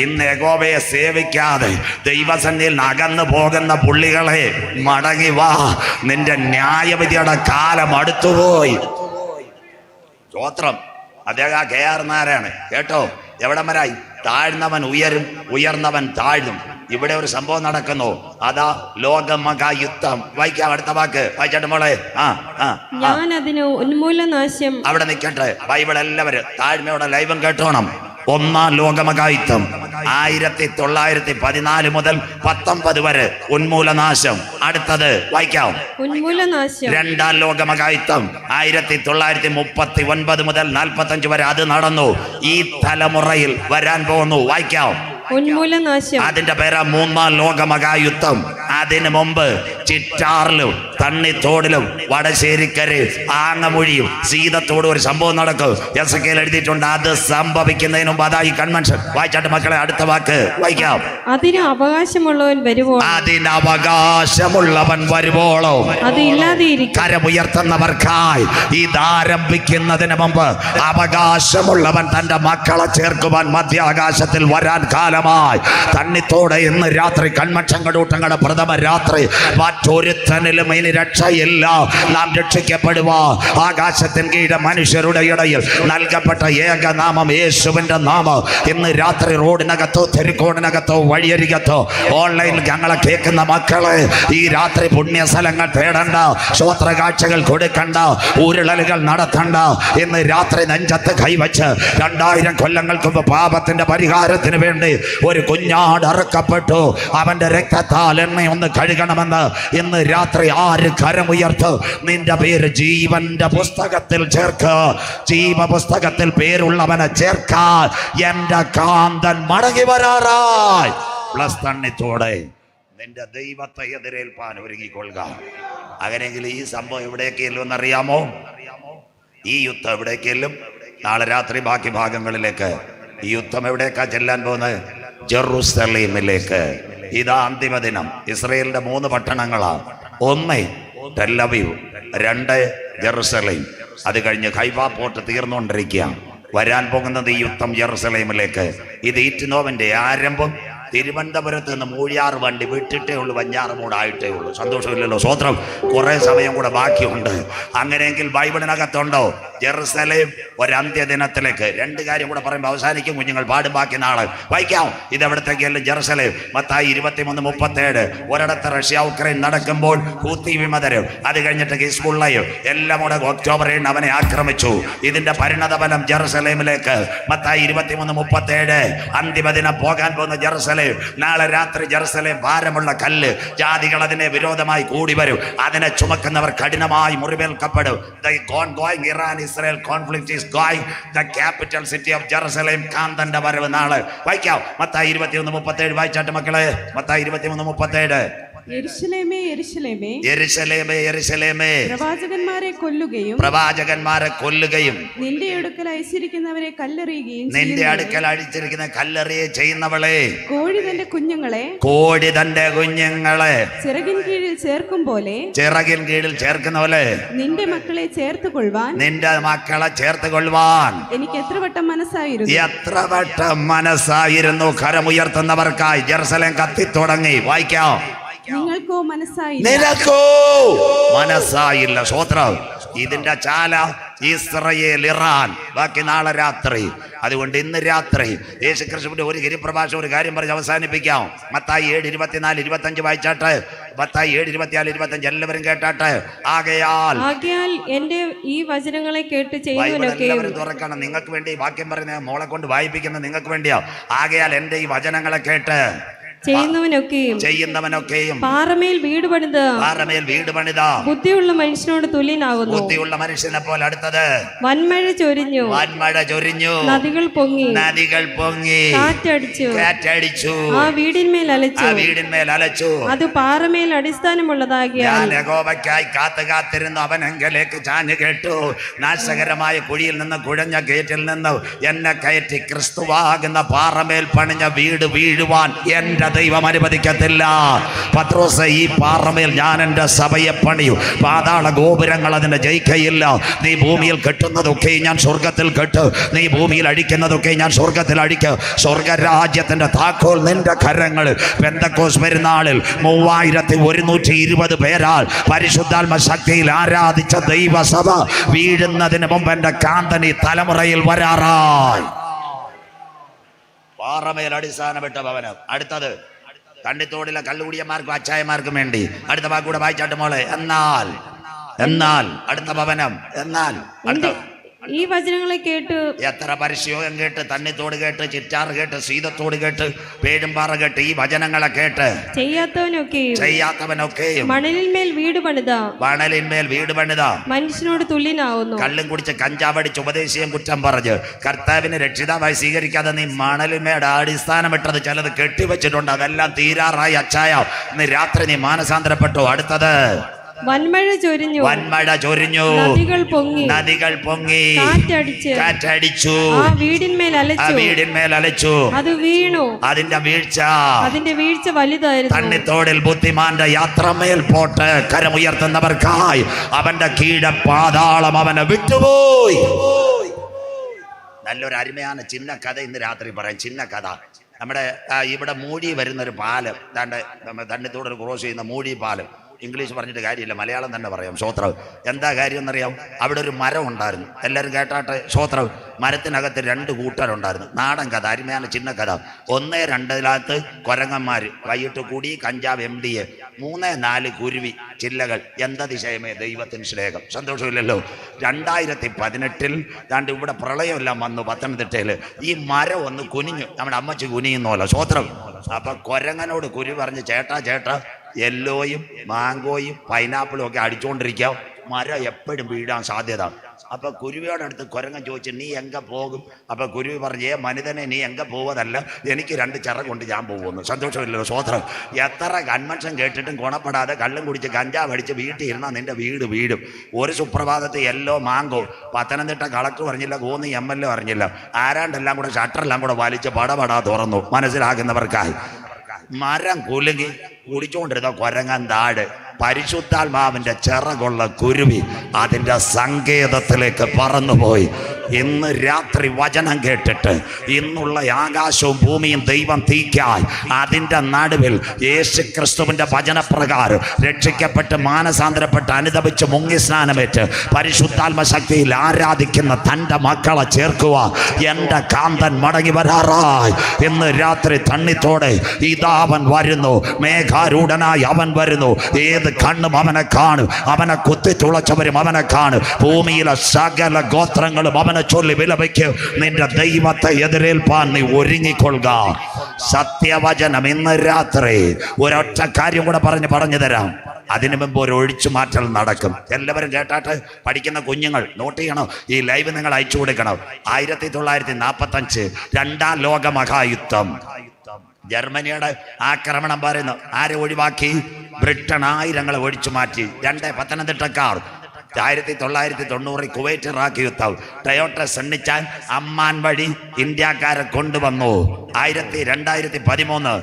ഇന്ന് യഹോവയെ സേവിക്കാതെ ദൈവസന്നിധിയിൽ അകന്നു പോകുന്ന പുള്ളികളെ, മടങ്ങി വാ. നിന്റെ ന്യായവിധിയുടെ കാലം അടുത്തുപോയി. സ്തോത്രം. അദ്ദേഹം KR നാരായണൻ കേട്ടോ. എവിടം വരായി? താഴ്ന്നവൻ ഉയരും, ഉയർന്നവൻ താഴ്ന്നും. ഇവിടെ ഒരു സംഭവം നടക്കുന്നു. അതാ ലോകമഹായുദ്ധം. വായിക്കാം അടുത്ത വാക്ക്. വായിച്ചാട്ട് മോളെ. ഞാൻ അതിന് ഉന്മൂലനാശം. അവിടെ നിൽക്കട്ടെ. ബൈബിൾ എല്ലാവരും താഴ്മയോടെ ലൈവും കേട്ടോണം. 1-ാം ലോകമഹായുദ്ധം 1914 മുതൽ 19 വരെ ഉന്മൂലനാശം. അടുത്തത് വായിക്കാം. ഉന്മൂലനാശം. 2-ാം ലോകമഹായുദ്ധം 1939 മുതൽ 45 വരെ അത് നടന്നു. ഈ തലമുറയിൽ വരാൻ പോകുന്നു. വായിക്കാം. ഉന്മൂലനാശം. അതിന്റെ പേരാ 3-ാം ലോകമഹായുദ്ധം. അതിനു മുമ്പ് ചിറ്റാറിലും തണ്ണിത്തോടിലും വടശ്ശേരിക്കരയിൽ ആങ്ങമൊഴിയും സീതത്തോടും ഒരു സംഭവം നടക്കും. എസെക്കിയേൽ എഴുതിയിട്ടുണ്ട്. അത് സംഭവിക്കുന്നതിന് മുമ്പ് അതാ ഈ കൺവെൻഷൻ. വായിച്ചാട്ട് മക്കളെ അടുത്ത വാക്ക് വായിക്കാം. അതിന് അവകാശമുള്ളവൻ വരുവോളം. അതിന് അവകാശമുള്ളവൻ വരുവോളോ. അത് ഇല്ലാതെയിരിക്കും. കരമുയർത്തുന്നവർക്കായി ഇതാരംഭിക്കുന്നതിന് മുമ്പ് അവകാശമുള്ളവൻ തന്റെ മക്കളെ ചേർക്കുവാൻ മധ്യാകാശത്തിൽ വരാൻ കാലമായി. തണ്ണിത്തോടെ ഇന്ന് രാത്രി കൺവെൻഷൻ കടൂട്ടങ്ങളുടെ പ്രഥമ രാത്രി. മറ്റൊരുത്തനിലും ഇനി രക്ഷയില്ല. നാം രക്ഷിക്കപ്പെടുക ആകാശത്തിൻ കീഴ മനുഷ്യരുടെ ഇടയിൽ നൽകപ്പെട്ട ഏകനാമം യേശുവിന്റെ നാമം. ഇന്ന് രാത്രി റോഡിനകത്തോ തെരുക്കോടിനകത്തോ വഴിയരികത്തോ ഓൺലൈനിൽ ഞങ്ങളെ കേൾക്കുന്ന മക്കളെ, ഈ രാത്രി പുണ്യ സ്ഥലങ്ങൾ തേടണ്ട, ശ്രോത്രകാഴ്ചകൾ കൊടുക്കണ്ട, ഉരുളലുകൾ നടത്തണ്ട. ഇന്ന് രാത്രി നെഞ്ചത്ത് കൈവച്ച് 2000 കൊല്ലങ്ങൾക്ക് മുമ്പ് പാപത്തിന്റെ പരിഹാരത്തിന് വേണ്ടി ഒരു കുഞ്ഞാട് അറുക്കപ്പെട്ടു. അവന്റെ രക്തത്താൽ എന്നെ ഒന്ന് കഴുകണമെന്ന് ഇന്ന് രാത്രി ആര് കരമുയർത്ത് നിന്റെ പേര് ജീവന്റെ പുസ്തകത്തിൽ ചേർക്ക്. ജീവപുസ്തകത്തിൽ പേരുള്ളവനെ ചേർക്കാൻ എന്റെ കാന്തൻ മടങ്ങി വരാറായി. പ്ലസ് തണ്ണിത്തോടെ നിന്റെ ദൈവത്തെ എതിരേൽപ്പാൻ ഒരുങ്ങിക്കൊള്ളുക. അങ്ങനെയെങ്കിൽ ഈ സംഭവം എവിടേക്കെല്ലും എന്നറിയാമോ? ഈ യുദ്ധം എവിടേക്കെല്ലും? നാളെ രാത്രി ബാക്കി ഭാഗങ്ങളിലേക്ക്. ഈ യുദ്ധം എവിടേക്കാ ചെല്ലാൻ പോകുന്നത്? ജെറുസലേമിലേക്ക്. ഇതാ അന്തിമ ദിനം. ഇസ്രയേലിന്റെ 3 പട്ടണങ്ങളാണ്. 1 ടെൽ അവീവ്, 2 ജെറുസലേം. അത് കഴിഞ്ഞ് ഹൈഫ പോർട്ട് തീർന്നുകൊണ്ടിരിക്കുക. വരാൻ പോകുന്നത് ഈ യുദ്ധം ജെറുസലേമിലേക്ക്. ഇത് ഈറ്റുനോവിന്റെ ആരംഭം. തിരുവനന്തപുരത്ത് നിന്ന് മൂഴിയാറ് വണ്ടി വിട്ടിട്ടേ ഉള്ളൂ, വഞ്ഞാറുമൂടായിട്ടേ ഉള്ളൂ. സന്തോഷമില്ലല്ലോ? സ്വത്രം കുറെ സമയം കൂടെ ബാക്കിയുണ്ട്. അങ്ങനെയെങ്കിൽ ബൈബിളിനകത്തുണ്ടോ ജെറുസലേം ഒരന്ത്യദിനത്തിലേക്ക്? രണ്ട് കാര്യം കൂടെ പറയുമ്പോൾ അവസാനിക്കും കുഞ്ഞുങ്ങൾ. പാടും ബാക്കി നാളെ വായിക്കാം. ഇതെവിടത്തേക്കല്ല ജെറുസലേം. മത്തായി 23:37. ഒരിടത്ത് റഷ്യ ഉക്രൈൻ നടക്കുമ്പോൾ ഹൂത്തി വിമതരും അത് കഴിഞ്ഞിട്ട് ഹിസ്ബുള്ളയും എല്ലാം കൂടെ ഒക്ടോബർ 7 അവനെ ആക്രമിച്ചു. ഇതിന്റെ പരിണതഫലം ജെറുസലേമിലേക്ക്. മത്തായി 23:37. അന്തിമദിനം പോകാൻ പോകുന്ന ജെറുസലേം. നാളെ രാത്രി ജെറുസലേം ഭാരമുള്ള കല്ല്. ജാതികൾ അതിനെ വിരോധമായി കൂടി വരും. അതിനെ ചുമക്കുന്നവർ കഠിനമായി മുറിവേൽക്കപ്പെടും. Iran-Israel conflict is going. The capital city of Jerusalem. കാന്തന്റെ വരവ് നാളെ. വായിക്കാം. മത്തായി 21:37 വായിച്ചാട്ട് മക്കളെ. മത്തായി 23:37. യെരുശലേമേ യെരുശലേമേ യെരുശലേമേ യെരുശലേമേ പ്രവാചകന്മാരെ കൊല്ലുകയും നിന്റെ അടുക്കൽ അയച്ചിരിക്കുന്നവരെ കല്ലെറിയുകയും ചെയ്യുന്നവളെ, കോഴി തന്റെ കുഞ്ഞുങ്ങളെ ചിറകിൻ കീഴിൽ ചേർക്കും പോലെ ചേർക്കുന്നവളെ, നിന്റെ മക്കളെ ചേർത്ത് കൊള്ളുവാൻ എനിക്ക് എത്ര വട്ടം മനസ്സായിരുന്നു. കരമുയർത്തുന്നവർക്കായി ജെറുസലേം കത്തി തുടങ്ങി. വായിക്കാം. നിനക്കോ മനസ്സായില്ല. സ്വത്രം. ഇതിന്റെ ചാല ഇസ്രയേൽ, ഇറാൻ. ബാക്കി നാളെ രാത്രി. അതുകൊണ്ട് ഇന്ന് രാത്രി യേശുക്രിസ്തുവിന്റെ ഒരു ഗിരിപ്രഭാഷണം ഒരു കാര്യം പറഞ്ഞ് അവസാനിപ്പിക്കാം. മത്തായി 7:24-25 വായിച്ചാട്ട്. മത്തായി 7:24-25 എല്ലാവരും കേട്ടാട്ട്. ആകയാൽ എന്റെ ഈ വചനങ്ങളെ കേട്ട് എല്ലാവരും തുറക്കണം. നിങ്ങൾക്ക് വേണ്ടി വാക്യം പറയുന്ന മോളെ കൊണ്ട് വായിപ്പിക്കുന്ന നിങ്ങൾക്ക് വേണ്ടിയാ. ആകയാൽ എന്റെ ഈ വചനങ്ങളെ കേട്ട് ചെയ്യുന്നവനൊക്കെയും പാറമേൽ വീട് പണിത ബുദ്ധിയുള്ള മനുഷ്യനോട് തുല്യനാകുന്നു. ബുദ്ധിയുള്ള മനുഷ്യനെ പോലെ. അടുത്തത് വൻമഴ ചൊരിഞ്ഞു, നദികൾ പൊങ്ങി, കാറ്റടിച്ചു, ആ വീടിന്മേൽ അലച്ചു. അത് പാറമേൽ അടിസ്ഥാനമുള്ളതാകിയാൽ യഹോവയ്ക്കായി കാത്തിരുന്നു. അവൻ എങ്കിലേക്ക് ചാഞ്ഞു കേട്ടു. നാശകരമായ കുഴിയിൽ നിന്ന്, കുഴഞ്ഞ ഗേറ്റിൽ നിന്ന് എന്നെ കയറ്റി ക്രിസ്തുവാകുന്ന പാറമേൽ പണിഞ്ഞ വീട് വീഴുവാൻ എന്റെ ദൈവം അനുവദിക്കത്തില്ല. പത്രോസ്, ഈ പാറമേൽ ഞാൻ എൻ്റെ സഭയെ പണിയും. പാതാള ഗോപുരങ്ങൾ അതിനെ ജയിക്കയില്ല. നീ ഭൂമിയിൽ കെട്ടുന്നതൊക്കെ ഞാൻ സ്വർഗത്തിൽ കെട്ട്, നീ ഭൂമിയിൽ അടിക്കുന്നതൊക്കെ ഞാൻ സ്വർഗത്തിൽ അടിക്ക്. സ്വർഗരാജ്യത്തിന്റെ താക്കോൽ നിന്റെ കരങ്ങളിൽ. പെന്തക്കോസ് പെരുന്നാളിൽ 3120 പേരാൽ പരിശുദ്ധാത്മ ശക്തിയിൽ ആരാധിച്ച ദൈവസഭ വീഴുന്നതിന് മുമ്പ് എന്റെ കാന്തനി തലമുറയിൽ വരാറായി. പാറമേൽ അടിസ്ഥാനപ്പെട്ട ഭവനം. അടുത്തത് തണ്ണിത്തോടിലെ കള്ളുകുടിയന്മാർക്കും അച്ചായന്മാർക്കും വേണ്ടി. അടുത്ത വാക്കൂടെ വായിച്ചാട്ട് മോളെ. എന്നാൽ അടുത്ത ഭവനം. എന്നാൽ ഈ വചനങ്ങളെ കേട്ട് എത്ര പരിശോധന കേട്ട്, തണ്ണിത്തോട് കേട്ട്, ചിറ്റാറ് കേട്ട്, സീതത്തോട് കേട്ട്, പേഴുംപാറ കേട്ട്, ഈ വചനങ്ങളെ കേട്ട് ചെയ്യാത്തവനൊക്കെയും മണലിന്മേൽ വീട് പണിത മനുഷ്യനോട് തുല്യനാവുന്നു. കള്ളും കുടിച്ച് കഞ്ചാവടിച്ച് ഉപദേശിയും കുറ്റം പറഞ്ഞ് കർത്താവിനെ രക്ഷിതാവായി സ്വീകരിക്കാതെ നീ മണലിന്മേൽ അടിസ്ഥാനമിട്ടത് ചിലത് കെട്ടിവെച്ചിട്ടുണ്ട്. അതെല്ലാം തീരാറായി അച്ചായ. ഇന്ന് രാത്രി നീ മാനസാന്തരപ്പെട്ടു. അടുത്തത് വൻമഴ ചൊരിഞ്ഞു, നദികൾ പൊങ്ങി, കാറ്റടിച്ചു, ആ വീടിന്മേൽ അലച്ചു. അത് വീണു, അതിന്റെ വീഴ്ച വലുതായിരുന്നു. തണ്ണിത്തോടിൽ ബുദ്ധിമാന്റെ യാത്രമേൽ പോട്ട് കരമുയർത്തുന്നവർക്കായി അവന്റെ കീഴെ പാതാളം അവനെ വിട്ടുപോയി. നല്ലൊരു അരുമയാണ് ചിന്ന കഥ ഇന്ന് രാത്രി പറയാം. ചിന്ന കഥ. നമ്മുടെ ഇവിടെ മൂഴി വരുന്നൊരു പാലം, തണ്ണിത്തോടിൽ ക്രോസ് ചെയ്യുന്ന മൂഴി പാലം. ഇംഗ്ലീഷ് പറഞ്ഞിട്ട് കാര്യമില്ല, മലയാളം തന്നെ പറയാം. ശ്രോത്രവ് എന്താ കാര്യം എന്നറിയാം? അവിടെ ഒരു മരം ഉണ്ടായിരുന്നു. എല്ലാവരും കേട്ടാട്ടെ. ശ്രോത്രവ് മരത്തിനകത്ത് 2 കൂട്ടരുണ്ടായിരുന്നു. നാടൻ കഥ, അരുമയാണ് ചിന്ന കഥ. 1-2 കുരങ്ങന്മാർ, വൈകിട്ട് കൂടി കഞ്ചാവ് MDA, 3-4 കുരുവി ചില്ലകൾ. എന്തതിശയമേ ദൈവത്തിന് സ്നേഹം. സന്തോഷമില്ലല്ലോ? 2018 ദാണ്ട് ഇവിടെ പ്രളയമെല്ലാം വന്നു പത്തനംതിട്ടയിൽ. ഈ മരം ഒന്ന് കുനിഞ്ഞു, നമ്മുടെ അമ്മച്ചി കുനിയുന്നോല. ശ്രോത്രം. അപ്പൊ കുരങ്ങനോട് കുരുവി പറഞ്ഞ്, ചേട്ടാ യെല്ലോയും മാങ്കോയും പൈനാപ്പിളും ഒക്കെ അടിച്ചുകൊണ്ടിരിക്കാം, മരം എപ്പോഴും വീഴാൻ സാധ്യത. അപ്പൊ കുരുവിയോടടുത്ത് കുരങ്ങൻ ചോദിച്ചു, നീ എങ്ക പോകും? അപ്പൊ കുരുവി പറഞ്ഞേ, മനിതനെ നീ എങ്ക പോവതല്ല, എനിക്ക് 2 ചിറകൊണ്ട് ഞാൻ പോകുന്നു. സന്തോഷമില്ലല്ലോ? സ്വത്രം. എത്ര കൺവെൻഷൻ കേട്ടിട്ടും ഗുണപ്പെടാതെ കള്ളും കുടിച്ച് കഞ്ചാവ് അടിച്ച് വീട്ടിൽ ഇരുന്നാൽ നിന്റെ വീട് വീടും. ഒരു സുപ്രഭാതത്തിൽ യെല്ലോ മാങ്കോ പത്തനംതിട്ട കളക്ടർ പറഞ്ഞില്ല, കോന്നി MLA പറഞ്ഞില്ല, ആരാണ്ടെല്ലാം കൂടെ ഷട്ടറെല്ലാം കൂടെ വലിച്ച് പടപടാ തുറന്നു. മനസ്സിലാകുന്നവർക്കായി. മരം കുലുങ്ങി കുടിച്ചുകൊണ്ടിരുന്ന കുരങ്ങൻ താഴ്. പരിശുദ്ധാത്മാവിന്റെ ചിറകുള്ള കുരുവി അതിന്റെ സങ്കേതത്തിലേക്ക് പറന്നുപോയി. ഇന്ന് രാത്രി വചനം കേട്ടിട്ട് ഇന്നുള്ള ആകാശവും ഭൂമിയും ദൈവം തീക്കായി അതിൻ്റെ നടുവിൽ യേശു ക്രിസ്തുവിൻ്റെ വചനപ്രകാരം രക്ഷിക്കപ്പെട്ട് മാനസാന്തരപ്പെട്ട് അനുദപിച്ച് മുങ്ങിസ്നാനമേറ്റ് പരിശുദ്ധാത്മ ശക്തിയിൽ ആരാധിക്കുന്ന തൻ്റെ മക്കളെ ചേർക്കുക. എൻ്റെ കാന്തൻ മടങ്ങി വരാറായി. ഇന്ന് രാത്രി തണ്ണിത്തോടെ ഇതാ അവൻ വരുന്നു, മേഘാരൂഢനായി അവൻ വരുന്നു. ഏത് കണ്ണും അവനെ കാണും, അവനെ കുത്തിത്തുളച്ചവരും അവനെ കാണും. ഭൂമിയിലെ സകല ഗോത്രങ്ങളും അവനെ ചൊല്ലി വിലപിക്കും. നിന്റെ ദൈവത്തെ എതിരേൽപ്പാൻ നീ ഒരുങ്ങിക്കൊള്ളുക. സത്യവചനം ഇന്ന് രാത്രി ഒരൊറ്റ കാര്യം കൂടെ പറഞ്ഞു തരാം. അതിനു മുമ്പ് ഒരു ഒഴിച്ചു മാറ്റൽ നടക്കും. എല്ലാവരും കേട്ടാട്ട് പഠിക്കുന്ന കുഞ്ഞുങ്ങൾ നോട്ട് ചെയ്യണം. ഈ ലൈവ് നിങ്ങൾ അയച്ചു കൊടുക്കണം. 1945 രണ്ടാം ലോക മഹായുദ്ധം, ജർമ്മനിയുടെ ആക്രമണം പറയുന്നു. ആരെ ഒഴിവാക്കി? ബ്രിട്ടൻ ആയിരങ്ങളെ ഒഴിച്ചു മാറ്റി. 2 പത്തനംതിട്ടക്കാർ 1990 കുവൈറ്റ് ഇറാഖ് യുദ്ധം, ടൊയോട്ട സണ്ണിച്ചാൻ അമ്മാൻ വഴി ഇന്ത്യക്കാരെ കൊണ്ടുവന്നു. 2013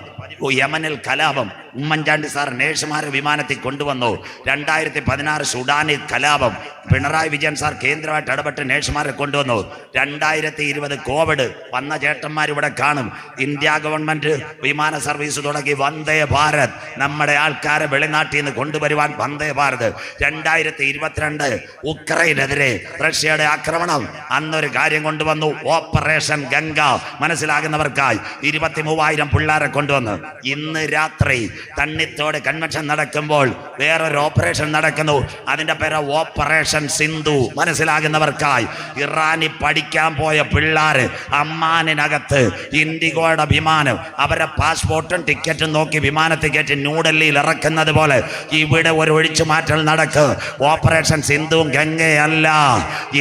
യമനിൽ കലാപം, ഉമ്മൻചാണ്ടി സാർ നേഴ്സുമാരെ വിമാനത്തിൽ കൊണ്ടുവന്നു. 2016 സുഡാനിൽ കലാപം, പിണറായി വിജയൻ സാർ കേന്ദ്രമായിട്ട് ഇടപെട്ട് നേഴ്സുമാരെ കൊണ്ടുവന്നു. 2020 കോവിഡ്, വന്ന ചേട്ടന്മാർ ഇവിടെ കാണും. ഇന്ത്യ ഗവൺമെന്റ് വിമാന സർവീസ് തുടങ്ങി വന്ദേ ഭാരത്, നമ്മുടെ ആൾക്കാരെ വെളിനാട്ടിൽ നിന്ന് കൊണ്ടുവരുവാൻ വന്ദേ ഭാരത്. 2022 ഉക്രൈനെതിരെ റഷ്യയുടെ ആക്രമണം, അന്നൊരു കാര്യം കൊണ്ടുവന്നു, ഓപ്പറേഷൻ ഗംഗ. മനസ്സിലാകുന്നവർക്കായി 23,000 പിള്ളേരെ കൊണ്ടുവന്നു. ഇന്ന് രാത്രി തണ്ണിത്തോട് കൺവെൻഷൻ നടക്കുമ്പോൾ വേറൊരു ഓപ്പറേഷൻ നടക്കുന്നു. അതിന്റെ പേര് ഓപ്പറേഷൻ സിന്ധു. മനസ്സിലാകുന്നവർക്കായി ഇറാനി പഠിക്കാൻ പോയ പിള്ളേര് അമ്മാനിനകത്ത് ഇൻഡിഗോയുടെ വിമാനം അവരെ പാസ്പോർട്ടും ടിക്കറ്റും നോക്കി വിമാനത്തിൽ കയറ്റി ന്യൂഡൽഹിയിൽ ഇറക്കുന്നത് പോലെ ഇവിടെ ഒരു ഒഴിച്ചു മാറ്റൽ നടക്കും. ഓപ്പറേഷൻ സിന്ധുവും ഗംഗയല്ല.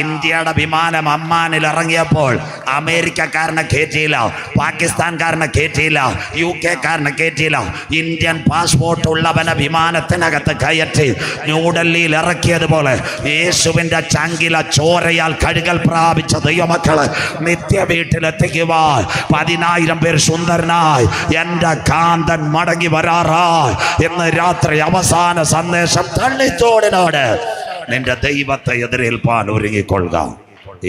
ഇന്ത്യയുടെ വിമാനം അമ്മാനിൽ ഇറങ്ങിയപ്പോൾ അമേരിക്കക്കാരനെ കയറ്റിയില്ല, പാകിസ്ഥാൻകാരനെ കയറ്റിയില്ല, UK-കാരനെ കയറ്റിയില്ല. ഇന്ത്യൻ പാസ്പോർട്ട് ഉള്ളവനെ വിമാനത്തിനകത്ത് കയറ്റി ന്യൂഡൽഹിയിൽ ഇറക്കിയതുപോലെ യേശുവിന്റെ ചങ്കില ചോരയാൽ കഴുകൽ പ്രാപിച്ച ദൈവമക്കളെ നിത്യ വീട്ടിലെത്തിക്കുവാൻ 10,000 പേർ സുന്ദരനായി എൻ്റെ കാന്തൻ മടങ്ങി വരാറായി. ഇന്ന് രാത്രി അവസാന സന്ദേശം തണ്ണിത്തോടിനോട് നിന്റെ ദൈവത്തെ എതിരേൽപ്പാൻ ഒരുങ്ങിക്കൊള്ളുക.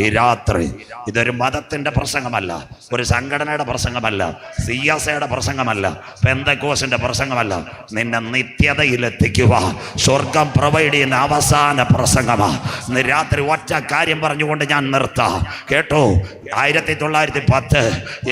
ഈ രാത്രി ഇതൊരു മതത്തിന്റെ പ്രസംഗമല്ല, ഒരു സംഘടനയുടെ പ്രസംഗമല്ല, CSAയുടെ പ്രസംഗമല്ല, പെന്തക്കോസിന്റെ പ്രസംഗമല്ല. നിന്നെ നിത്യതയിലെത്തിക്കുക സ്വർഗം പ്രൊവൈഡ് ചെയ്യുന്ന അവസാന പ്രസംഗമാണ്. ഇന്ന് രാത്രി ഒറ്റ കാര്യം പറഞ്ഞുകൊണ്ട് ഞാൻ നിർത്താം. കേട്ടോ, 1910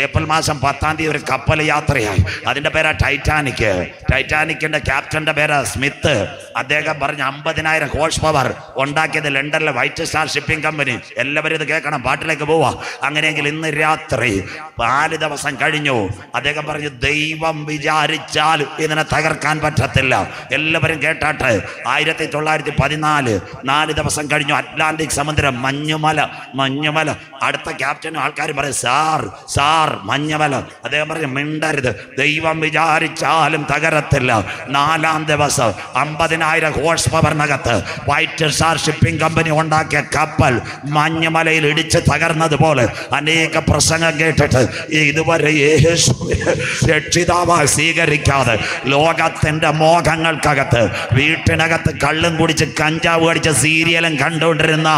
ഏപ്രിൽ മാസം 10-ാം തീയതി ഒരു കപ്പൽ യാത്രയായി. അതിന്റെ പേരാ ടൈറ്റാനിക്. ടൈറ്റാനിക്കിന്റെ ക്യാപ്റ്റന്റെ പേരാ സ്മിത്ത്. അദ്ദേഹം പറഞ്ഞ 50,000 ഹോഴ്സ് പവർ ഉണ്ടാക്കിയത് ലണ്ടനിലെ വൈറ്റ് സ്റ്റാർ ഷിപ്പിംഗ് കമ്പനി. എല്ലാവരും ഇത് കേൾക്കണം, പാട്ടിലേക്ക് പോവാ. അങ്ങനെയെങ്കിൽ ഇന്ന് രാത്രി 4 ദിവസം കഴിഞ്ഞു. അദ്ദേഹം പറഞ്ഞു, ദൈവം വിചാരിച്ചാൽ ഇതിനെ തകർക്കാൻ പറ്റത്തില്ല. എല്ലാവരും കേട്ടാട്ടെ. 1914 4 ദിവസം കഴിഞ്ഞു. അറ്റ്ലാന്റിക് സമുദ്രം, മഞ്ഞുമല. അടുത്ത ക്യാപ്റ്റനും ആൾക്കാരും പറയും, സാർ മഞ്ഞുമല. അദ്ദേഹം പറഞ്ഞു, മിണ്ടരുത്, ദൈവം വിചാരിച്ചാലും തകരത്തില്ല. 4-ാം ദിവസം 50,000 ഹോഴ്സ് പവറിനകത്ത് വൈറ്റ് സ്റ്റാർ ഷിപ്പിംഗ് കമ്പനി ഉണ്ടാക്കിയ കപ്പൽ മഞ്ഞുമലയിൽ ഇടിച്ച് തകർന്നതുപോലെ അനേക പ്രസംഗം കേട്ടിട്ട് ഇതുവരെ യേശു രക്ഷിതാവായി സ്വീകരിക്കാതെ ലോകത്തിന്റെ മോഹങ്ങൾക്കകത്ത് വീട്ടിനകത്ത് കള്ളും കുടിച്ച് കഞ്ചാവ് അടിച്ച് സീരിയലും കണ്ടുകൊണ്ടിരുന്ന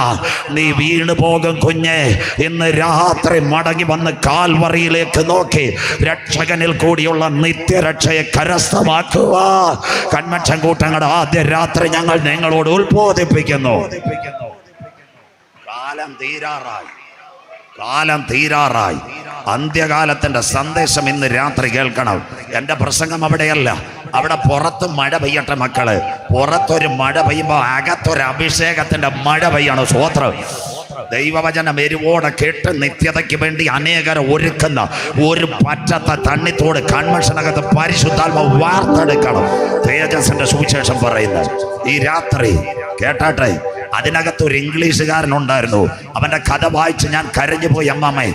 നീ വീണു പോകും കുഞ്ഞെ. ഇന്ന് രാത്രി മടങ്ങി വന്ന് കാൽവറിയിലേക്ക് നോക്കി രക്ഷകനിൽ കൂടിയുള്ള നിത്യരക്ഷയെ കരസ്ഥമാക്കുക. കൺവെൻഷൻ കൂട്ടങ്ങളുടെ ആദ്യ രാത്രി ഞങ്ങൾ നിങ്ങളോട് ഉത്ബോധിപ്പിക്കുന്നു. കാലം തീരാറായി. അന്ത്യകാലത്തിന്റെ സന്ദേശം ഇന്ന് രാത്രി കേൾക്കണം. എൻ്റെ പ്രസംഗം അവിടെയല്ല, അവിടെ പുറത്ത് മഴ പെയ്യട്ടെ മക്കള്. പുറത്തൊരു മഴ പെയ്യുമ്പോൾ അകത്തൊരു അഭിഷേകത്തിന്റെ മഴ പെയ്യണം. സ്വോത്രം. ദൈവവചനം എരിവോടെ കേട്ട് നിത്യതയ്ക്ക് വേണ്ടി അനേകരെ ഒരുക്കുന്ന ഒരു പറ്റത്ത തണ്ണിത്തോട് കൺവെൻഷനകത്ത് പരിശുദ്ധാത്മാവ് വാർത്തെടുക്കണം. തേജസ്സിന്റെ സുവിശേഷം പറയുന്നത് ഈ രാത്രി കേട്ടാട്ടെ. അതിനകത്തൊരു ഇംഗ്ലീഷുകാരനുണ്ടായിരുന്നു. അവന്റെ കഥ വായിച്ച് ഞാൻ കരഞ്ഞു പോയി അമ്മമ്മേ.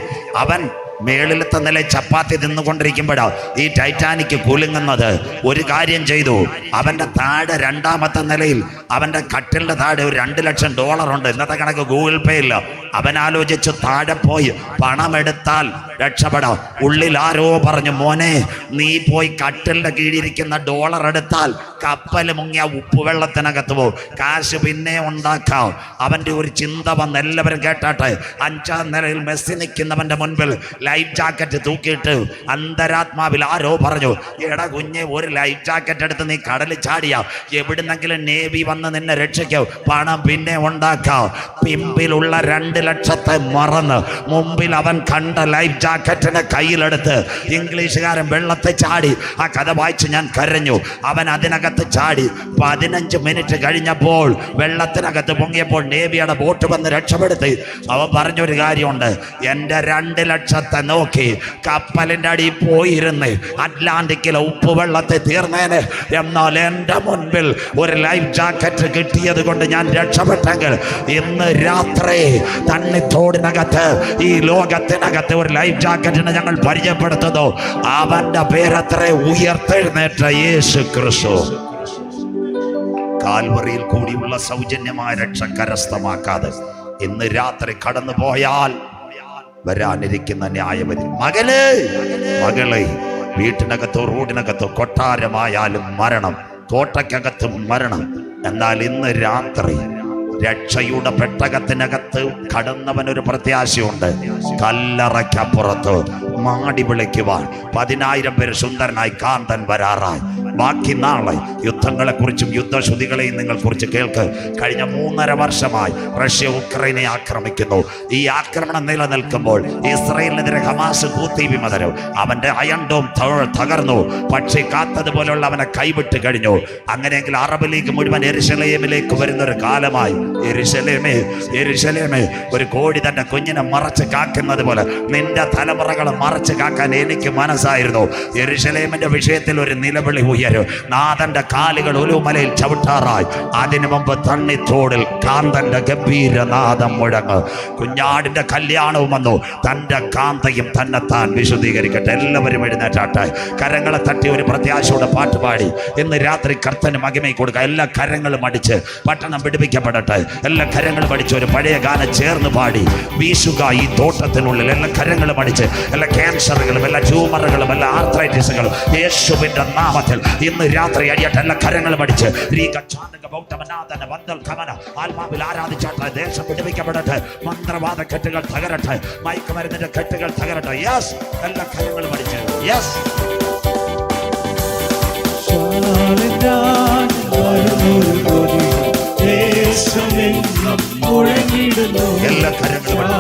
അവൻ മേളിലത്തെ നില ചപ്പാത്തി തിന്നുകൊണ്ടിരിക്കുമ്പോഴാണ് ഈ ടൈറ്റാനിക് കുലുങ്ങുന്നത്. ഒരു കാര്യം ചെയ്തു, അവന്റെ താഴെ 2-ാമത്തെ നിലയിൽ അവന്റെ കട്ടിലിന്റെ താഴെ ഒരു $2 ലക്ഷം ഉണ്ട്. ഇന്നത്തെ കണക്ക് ഗൂഗിൾ പേ ഇല്ല. അവൻ ആലോചിച്ചു, താഴെ പോയി പണമെടുത്താൽ രക്ഷപ്പെടാം. ഉള്ളിൽ ആരോ പറഞ്ഞു, മോനെ നീ പോയി കട്ടിലിന്റെ കീഴിരിക്കുന്ന ഡോളർ എടുത്താൽ കപ്പൽ മുങ്ങിയ ഉപ്പുവെള്ളത്തിനകത്ത് പോകും, കാശ് പിന്നെ ഉണ്ടാക്കാം. അവന്റെ ഒരു ചിന്ത വന്ന് എല്ലാവരും കേട്ടാട്ടെ. 5ാം നിലയിൽ മെസ്സി നിൽക്കുന്നവന്റെ മുൻപിൽ ലൈഫ് ജാക്കറ്റ് തൂക്കിയിട്ട് അന്തരാത്മാവിൽ ആരോ പറഞ്ഞു, എടാ കുഞ്ഞെ, ഒരു ലൈഫ് ജാക്കറ്റ് എടുത്ത് നീ കടലിൽ ചാടിയാ എവിടുന്നെങ്കിലും നേവി വന്ന് നിന്നെ രക്ഷിക്കും, പണം പിന്നെ ഉണ്ടാക്കാം. പിമ്പിലുള്ള 2 ലക്ഷത്തെ മറന്ന് മുമ്പിൽ അവൻ കണ്ട ലൈഫ് ജാക്കറ്റിനെ കയ്യിലെടുത്ത് ഇംഗ്ലീഷുകാരൻ വെള്ളത്തെ ചാടി. ആ കഥ വായിച്ച് ഞാൻ കരഞ്ഞു. അവൻ അതിനകത്ത് ചാടി. 15 മിനിറ്റ് കഴിഞ്ഞപ്പോൾ വെള്ളത്തിനകത്ത് പൊങ്ങിയപ്പോൾ നേവിയുടെ ബോട്ട് വന്ന് രക്ഷപ്പെടുത്തി. അവൻ പറഞ്ഞൊരു കാര്യമുണ്ട്, എൻ്റെ 2 ലക്ഷത്തെ നോക്കി കപ്പലിൻ്റെ അടിയിൽ പോയിരുന്ന് അറ്റ്ലാന്റിക്കിലെ ഉപ്പുവെള്ളത്തെ തീർന്നേന്, എന്നാൽ എൻ്റെ മുൻപിൽ ഒരു ലൈഫ് ജാക്കറ്റ് കിട്ടിയത് കൊണ്ട് ഞാൻ രക്ഷപ്പെട്ടെങ്കിൽ ഇന്ന് രാത്രി തണ്ണിത്തോടിനകത്ത് ഈ ലോകത്തിനകത്ത് ഒരു ലൈഫ് ജാക്കറ്റിനെ ഞങ്ങൾ പരിചയപ്പെടുത്തുന്നു. അവന്റെ പേരത്രേ ഉയർത്തെഴുന്നേറ്റ യേശു ക്രിസ്തു. കാൽവറിയിൽ കൂടിയുള്ള സൗജന്യമായ രക്ഷ കരസ്ഥമാക്കാതെ ഇന്ന് രാത്രി കടന്നു പോയാൽ വരാനിരിക്കുന്ന ന്യായവിധി. മകളെ, വീട്ടിനകത്തോ റോഡിനകത്തോ കൊട്ടാരമായാലും മരണം, കോട്ടയ്ക്കകത്തും മരണം. എന്നാൽ ഇന്ന് രാത്രി രക്ഷയുടെ പെട്ടകത്തിനകത്ത് കടന്നവനൊരു പ്രത്യാശയുണ്ട്. കല്ലറയ്ക്കപ്പുറത്ത് മാടി വിളിക്കുവാൻ 10,000 പേര് സുന്ദരനായി കാന്തൻ വരാറായി. ബാക്കി നാളെ യുദ്ധങ്ങളെക്കുറിച്ചും യുദ്ധശ്രുതികളെയും നിങ്ങൾ കുറിച്ച് കേൾക്ക്. കഴിഞ്ഞ 3.5 വർഷമായി റഷ്യ ഉക്രൈനെ ആക്രമിക്കുന്നു. ഈ ആക്രമണം നിലനിൽക്കുമ്പോൾ ഇസ്രായേലിനെതിരെ ഹമാസ് കൂത്തി വിമതരും. അവന്റെ അയൺ ഡോം തകർന്നു. പക്ഷേ കാത്തതുപോലുള്ള അവനെ കൈവിട്ട് കഴിഞ്ഞു. അങ്ങനെയെങ്കിൽ അറബ് ലീഗ് മുഴുവൻ യെരുശലേമിലേക്ക് വരുന്നൊരു കാലമായി. യെരുശലേമേ, ഒരു കോഴി തന്റെ കുഞ്ഞിനെ മറച്ച് കാക്കുന്നത് പോലെ നിന്റെ തലമുറകളെ മറച്ച് കാക്കാൻ എനിക്ക് മനസ്സായിരുന്നു. യെരുശലേമിന്റെ വിഷയത്തിൽ ഒരു നിലവിളി ഉയരും. നാഥന്റെ കാലുകൾ ഒലുമലയിൽ ചവിട്ടാറായി. അതിനു മുമ്പ് തണ്ണിത്തോടിൽ കാന്തന്റെ ഗംഭീര നാദം മുഴങ്ങ്. കുഞ്ഞാടിന്റെ കല്യാണവും വന്നു. തന്റെ കാന്തയും തന്നെത്താൻ വിശുദ്ധീകരിക്കട്ടെ. എല്ലാവരും എഴുന്നേറ്റാട്ടെ. കരങ്ങളെ തട്ടി ഒരു പ്രത്യാശയുടെ പാട്ടുപാടി ഇന്ന് രാത്രി കർത്തന് മഹിമ കൊടുക്കുക. എല്ലാ കരങ്ങളും അടിച്ച് പട്ടണം പിടിപ്പിക്കപ്പെടട്ടെ. എല്ലാ കരങ്ങളും അടിച്ച് ഒരു പഴയ ഗാനം ചേർന്ന് പാടി വീശുക ഈ തോട്ടത്തിനുള്ളിൽ. എല്ലാ കരങ്ങളും അടിച്ച് എല്ലാ ക്യാൻസറുകളും എല്ലാ ട്യൂമറുകളും എല്ലാ ആർത്രൈറ്റിസുകളും യേശുവിന്റെ നാമത്തിൽ ഇന്ന് രാത്രി അടിയട്ടെ. എല്ലാ കരങ്ങളും അടിച്ച് ആത്മാവിൽ ആരാധിച്ചാട്ടെ. ദേശം പിടിപ്പിക്കപ്പെടട്ടെ. മന്ത്രവാദ കെട്ടുകൾ തകരട്ടെ. മയക്കുമരുന്നിന്റെ കെട്ടുകൾ തകരട്ടെ. യെസ്, എല്ലാ കരങ്ങളും അടിച്ച് യെസ്. എല്ലാ കരങ്ങളും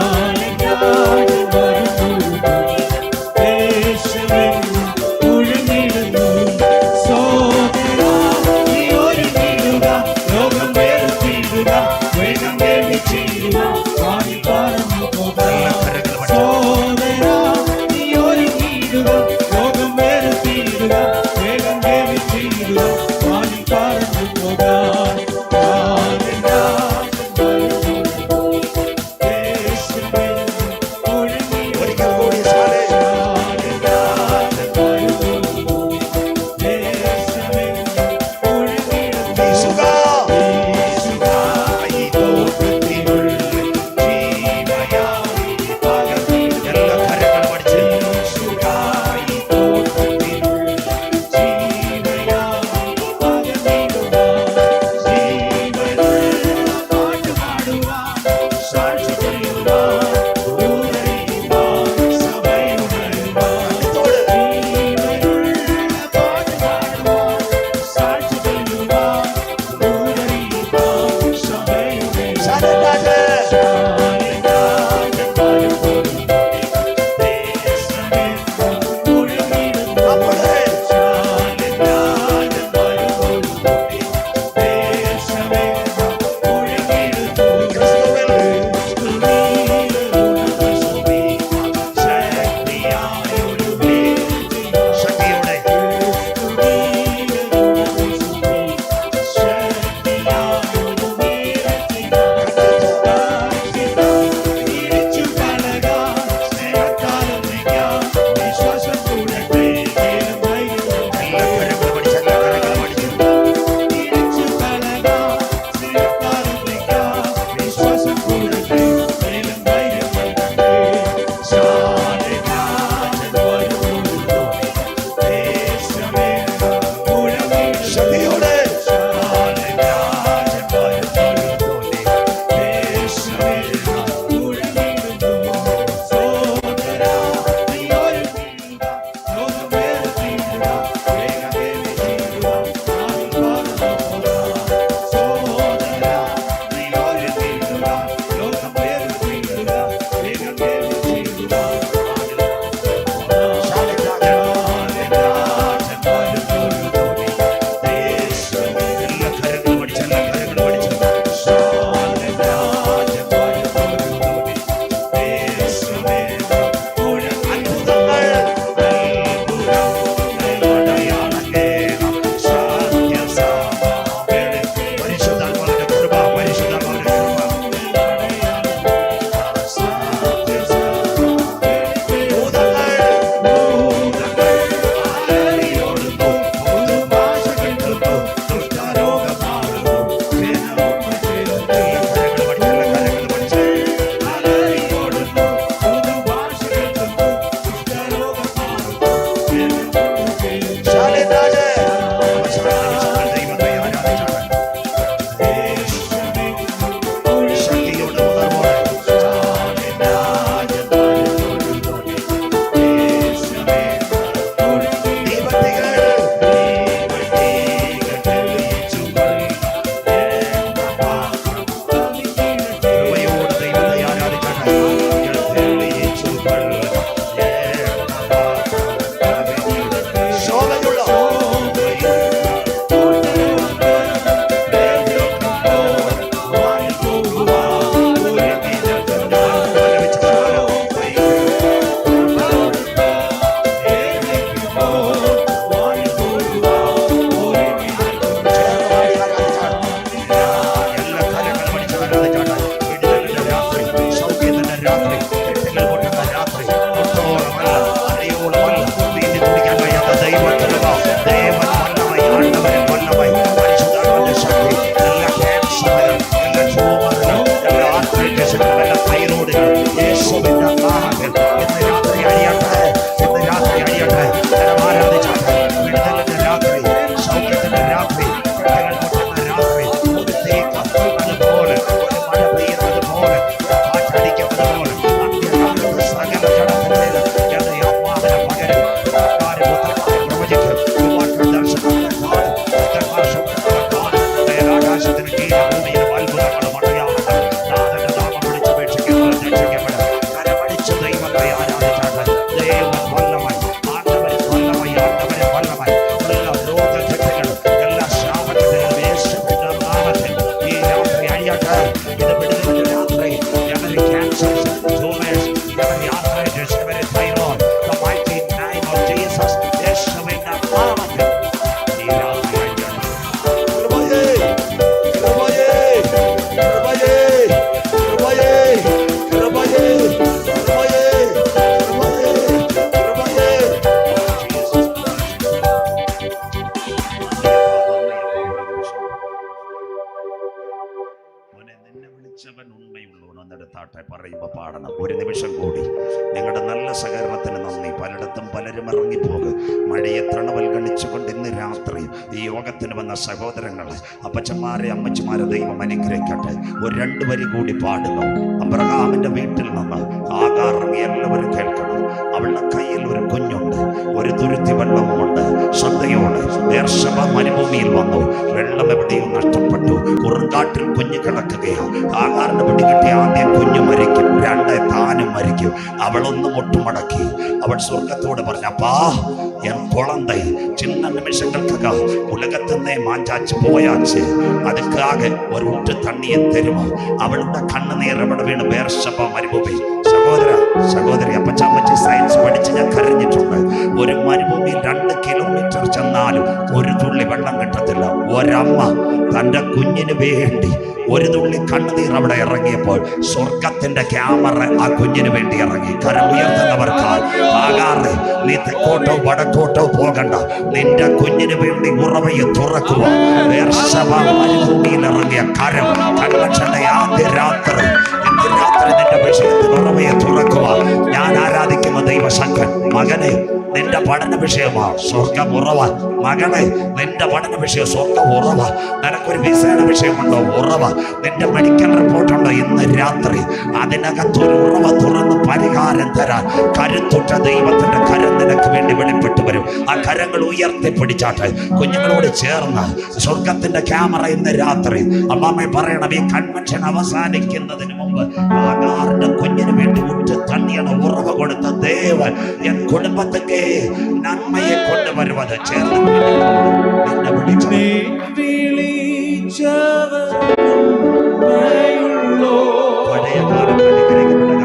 നന്ദി. പലയിടത്തും പലരും ഇറങ്ങിപ്പോകും. മഴയെ തണവൽഗണിച്ചുകൊണ്ട് ഇന്ന് രാത്രി ഈ യോഗത്തിന് വന്ന സഹോദരങ്ങൾ, അപ്പച്ചന്മാരെ, അമ്മച്ചിമാരെ ദൈവം അനുഗ്രഹിക്കട്ടെ. ഒരു 2 വരി കൂടി പാടുന്നു. അബ്രഹാമിന്റെ വീട്ടിൽ നിന്ന് ആഗാർ ഇറങ്ങി. എല്ലാവരും കേൾക്കണം. അവളുടെ കയ്യിൽ ഒരു കുഞ്ഞുണ്ട്, ഒരു തുരുത്തി വെള്ളവുമുണ്ട്. ശ്രദ്ധയോടെ ബേർശബ മരുഭൂമിയിൽ വന്നു. വെള്ളം എവിടെയോ നഷ്ടപ്പെട്ടു. കുറുങ്കാട്ടിൽ കുഞ്ഞ് കിടക്കുകയാണ്. ആഗാറിന് പിടികിട്ടി ആദ്യം കുഞ്ഞു മരിക്കും, 2 താനും മരിക്കും. അവളൊന്ന് മുട്ടുമടക്കി. അവൾ സ്വർഗത്തോട് പറഞ്ഞപ്പാ, എൻ കുളந்தை சின்ன நிமிஷங்களுக்காக உலகத்தின்னே மாஞ்சாச்சு போயாச்சு, அதுக்காக ஒரு ஊற்று தண்ணியை தருமா? അവളുടെ കണ്ണുനീർ എവിടെ വീണ്? ബേർശബ മരുഭൂമി. സഹോദരി, അപ്പച്ചമ്മച്ചി സയൻസ് പഠിച്ച് ഞാൻ കരഞ്ഞിട്ടുണ്ട്. ഒരു മരുഭൂമിയിൽ 2 കിലോമീറ്റർ ചെന്നാലും ഒരു തുള്ളി വെള്ളം കിട്ടത്തില്ല. ഒരമ്മ തൻ്റെ കുഞ്ഞിന് വേണ്ടി ഒരു തുള്ളി കണ്ണുനീർ അവിടെ ഇറങ്ങിയപ്പോൾ സ്വർഗത്തിന്റെ ക്യാമറ ആ കുഞ്ഞിന് വേണ്ടി ഇറങ്ങി. കരം ഉയർത്തുന്നവർക്കാൽ ആകാറ് നീ തെക്കോട്ടോ വടക്കോട്ടോ പോകണ്ട, നിന്റെ കുഞ്ഞിന് വേണ്ടി ഉറവയെ തുറക്കുക. മരുഭൂമിയിൽ ഇറങ്ങിയ കരം കൺവെൻഷന്റെ ആദ്യ രാത്രി, ഇന്ന് രാത്രി നിന്റെ വിഷയത്തിൽ ഉറവയെ തുറക്കുക. ഞാൻ ആരാധിക്കുന്ന ദൈവശങ്കൻ, മകനെ നിന്റെ പഠന വിഷയമാ സ്വർഗം ഉറവ. മകളെ നിന്റെ പഠന വിഷയം സ്വർഗം ഉറവ. നിനക്കൊരു വിസയുടെ വിഷയമുണ്ടോ? ഉറവ. നിന്റെ മെഡിക്കൽ റിപ്പോർട്ടുണ്ടോ? ഇന്ന് രാത്രി അതിനകത്തൊരു ഉറവ തുറന്ന് പരിഹാരം തരാൻ കരുത്തുറ്റ ദൈവത്തിന്റെ കരം നിനക്ക് വേണ്ടി വെളിപ്പെട്ടു വരും. ആ കരങ്ങൾ ഉയർത്തിപ്പിടിച്ചാട്ടെ. കുഞ്ഞുങ്ങളോട് ചേർന്ന് സ്വർഗത്തിന്റെ ക്യാമറ ഇന്ന് രാത്രി അമ്മാമ്മ പറയണം, ഈ കൺവെൻഷൻ അവസാനിക്കുന്നതിന് മുമ്പ് ആകാറിന്റെ കുഞ്ഞിന് വേണ്ടി ഉറ്റ് തണ്ണിയാണ് ഉറവ കൊടുത്ത ദേവൻ എൻ കുടുംബത്തേക്ക് നന്മയെ കൊണ്ടുവരുവത്. ചേർന്ന് നിന്നെ വിളിച്ചേ പഴയ കാലം അനുഗ്രഹിക്കപ്പെട്ട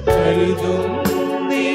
കരുതും നീ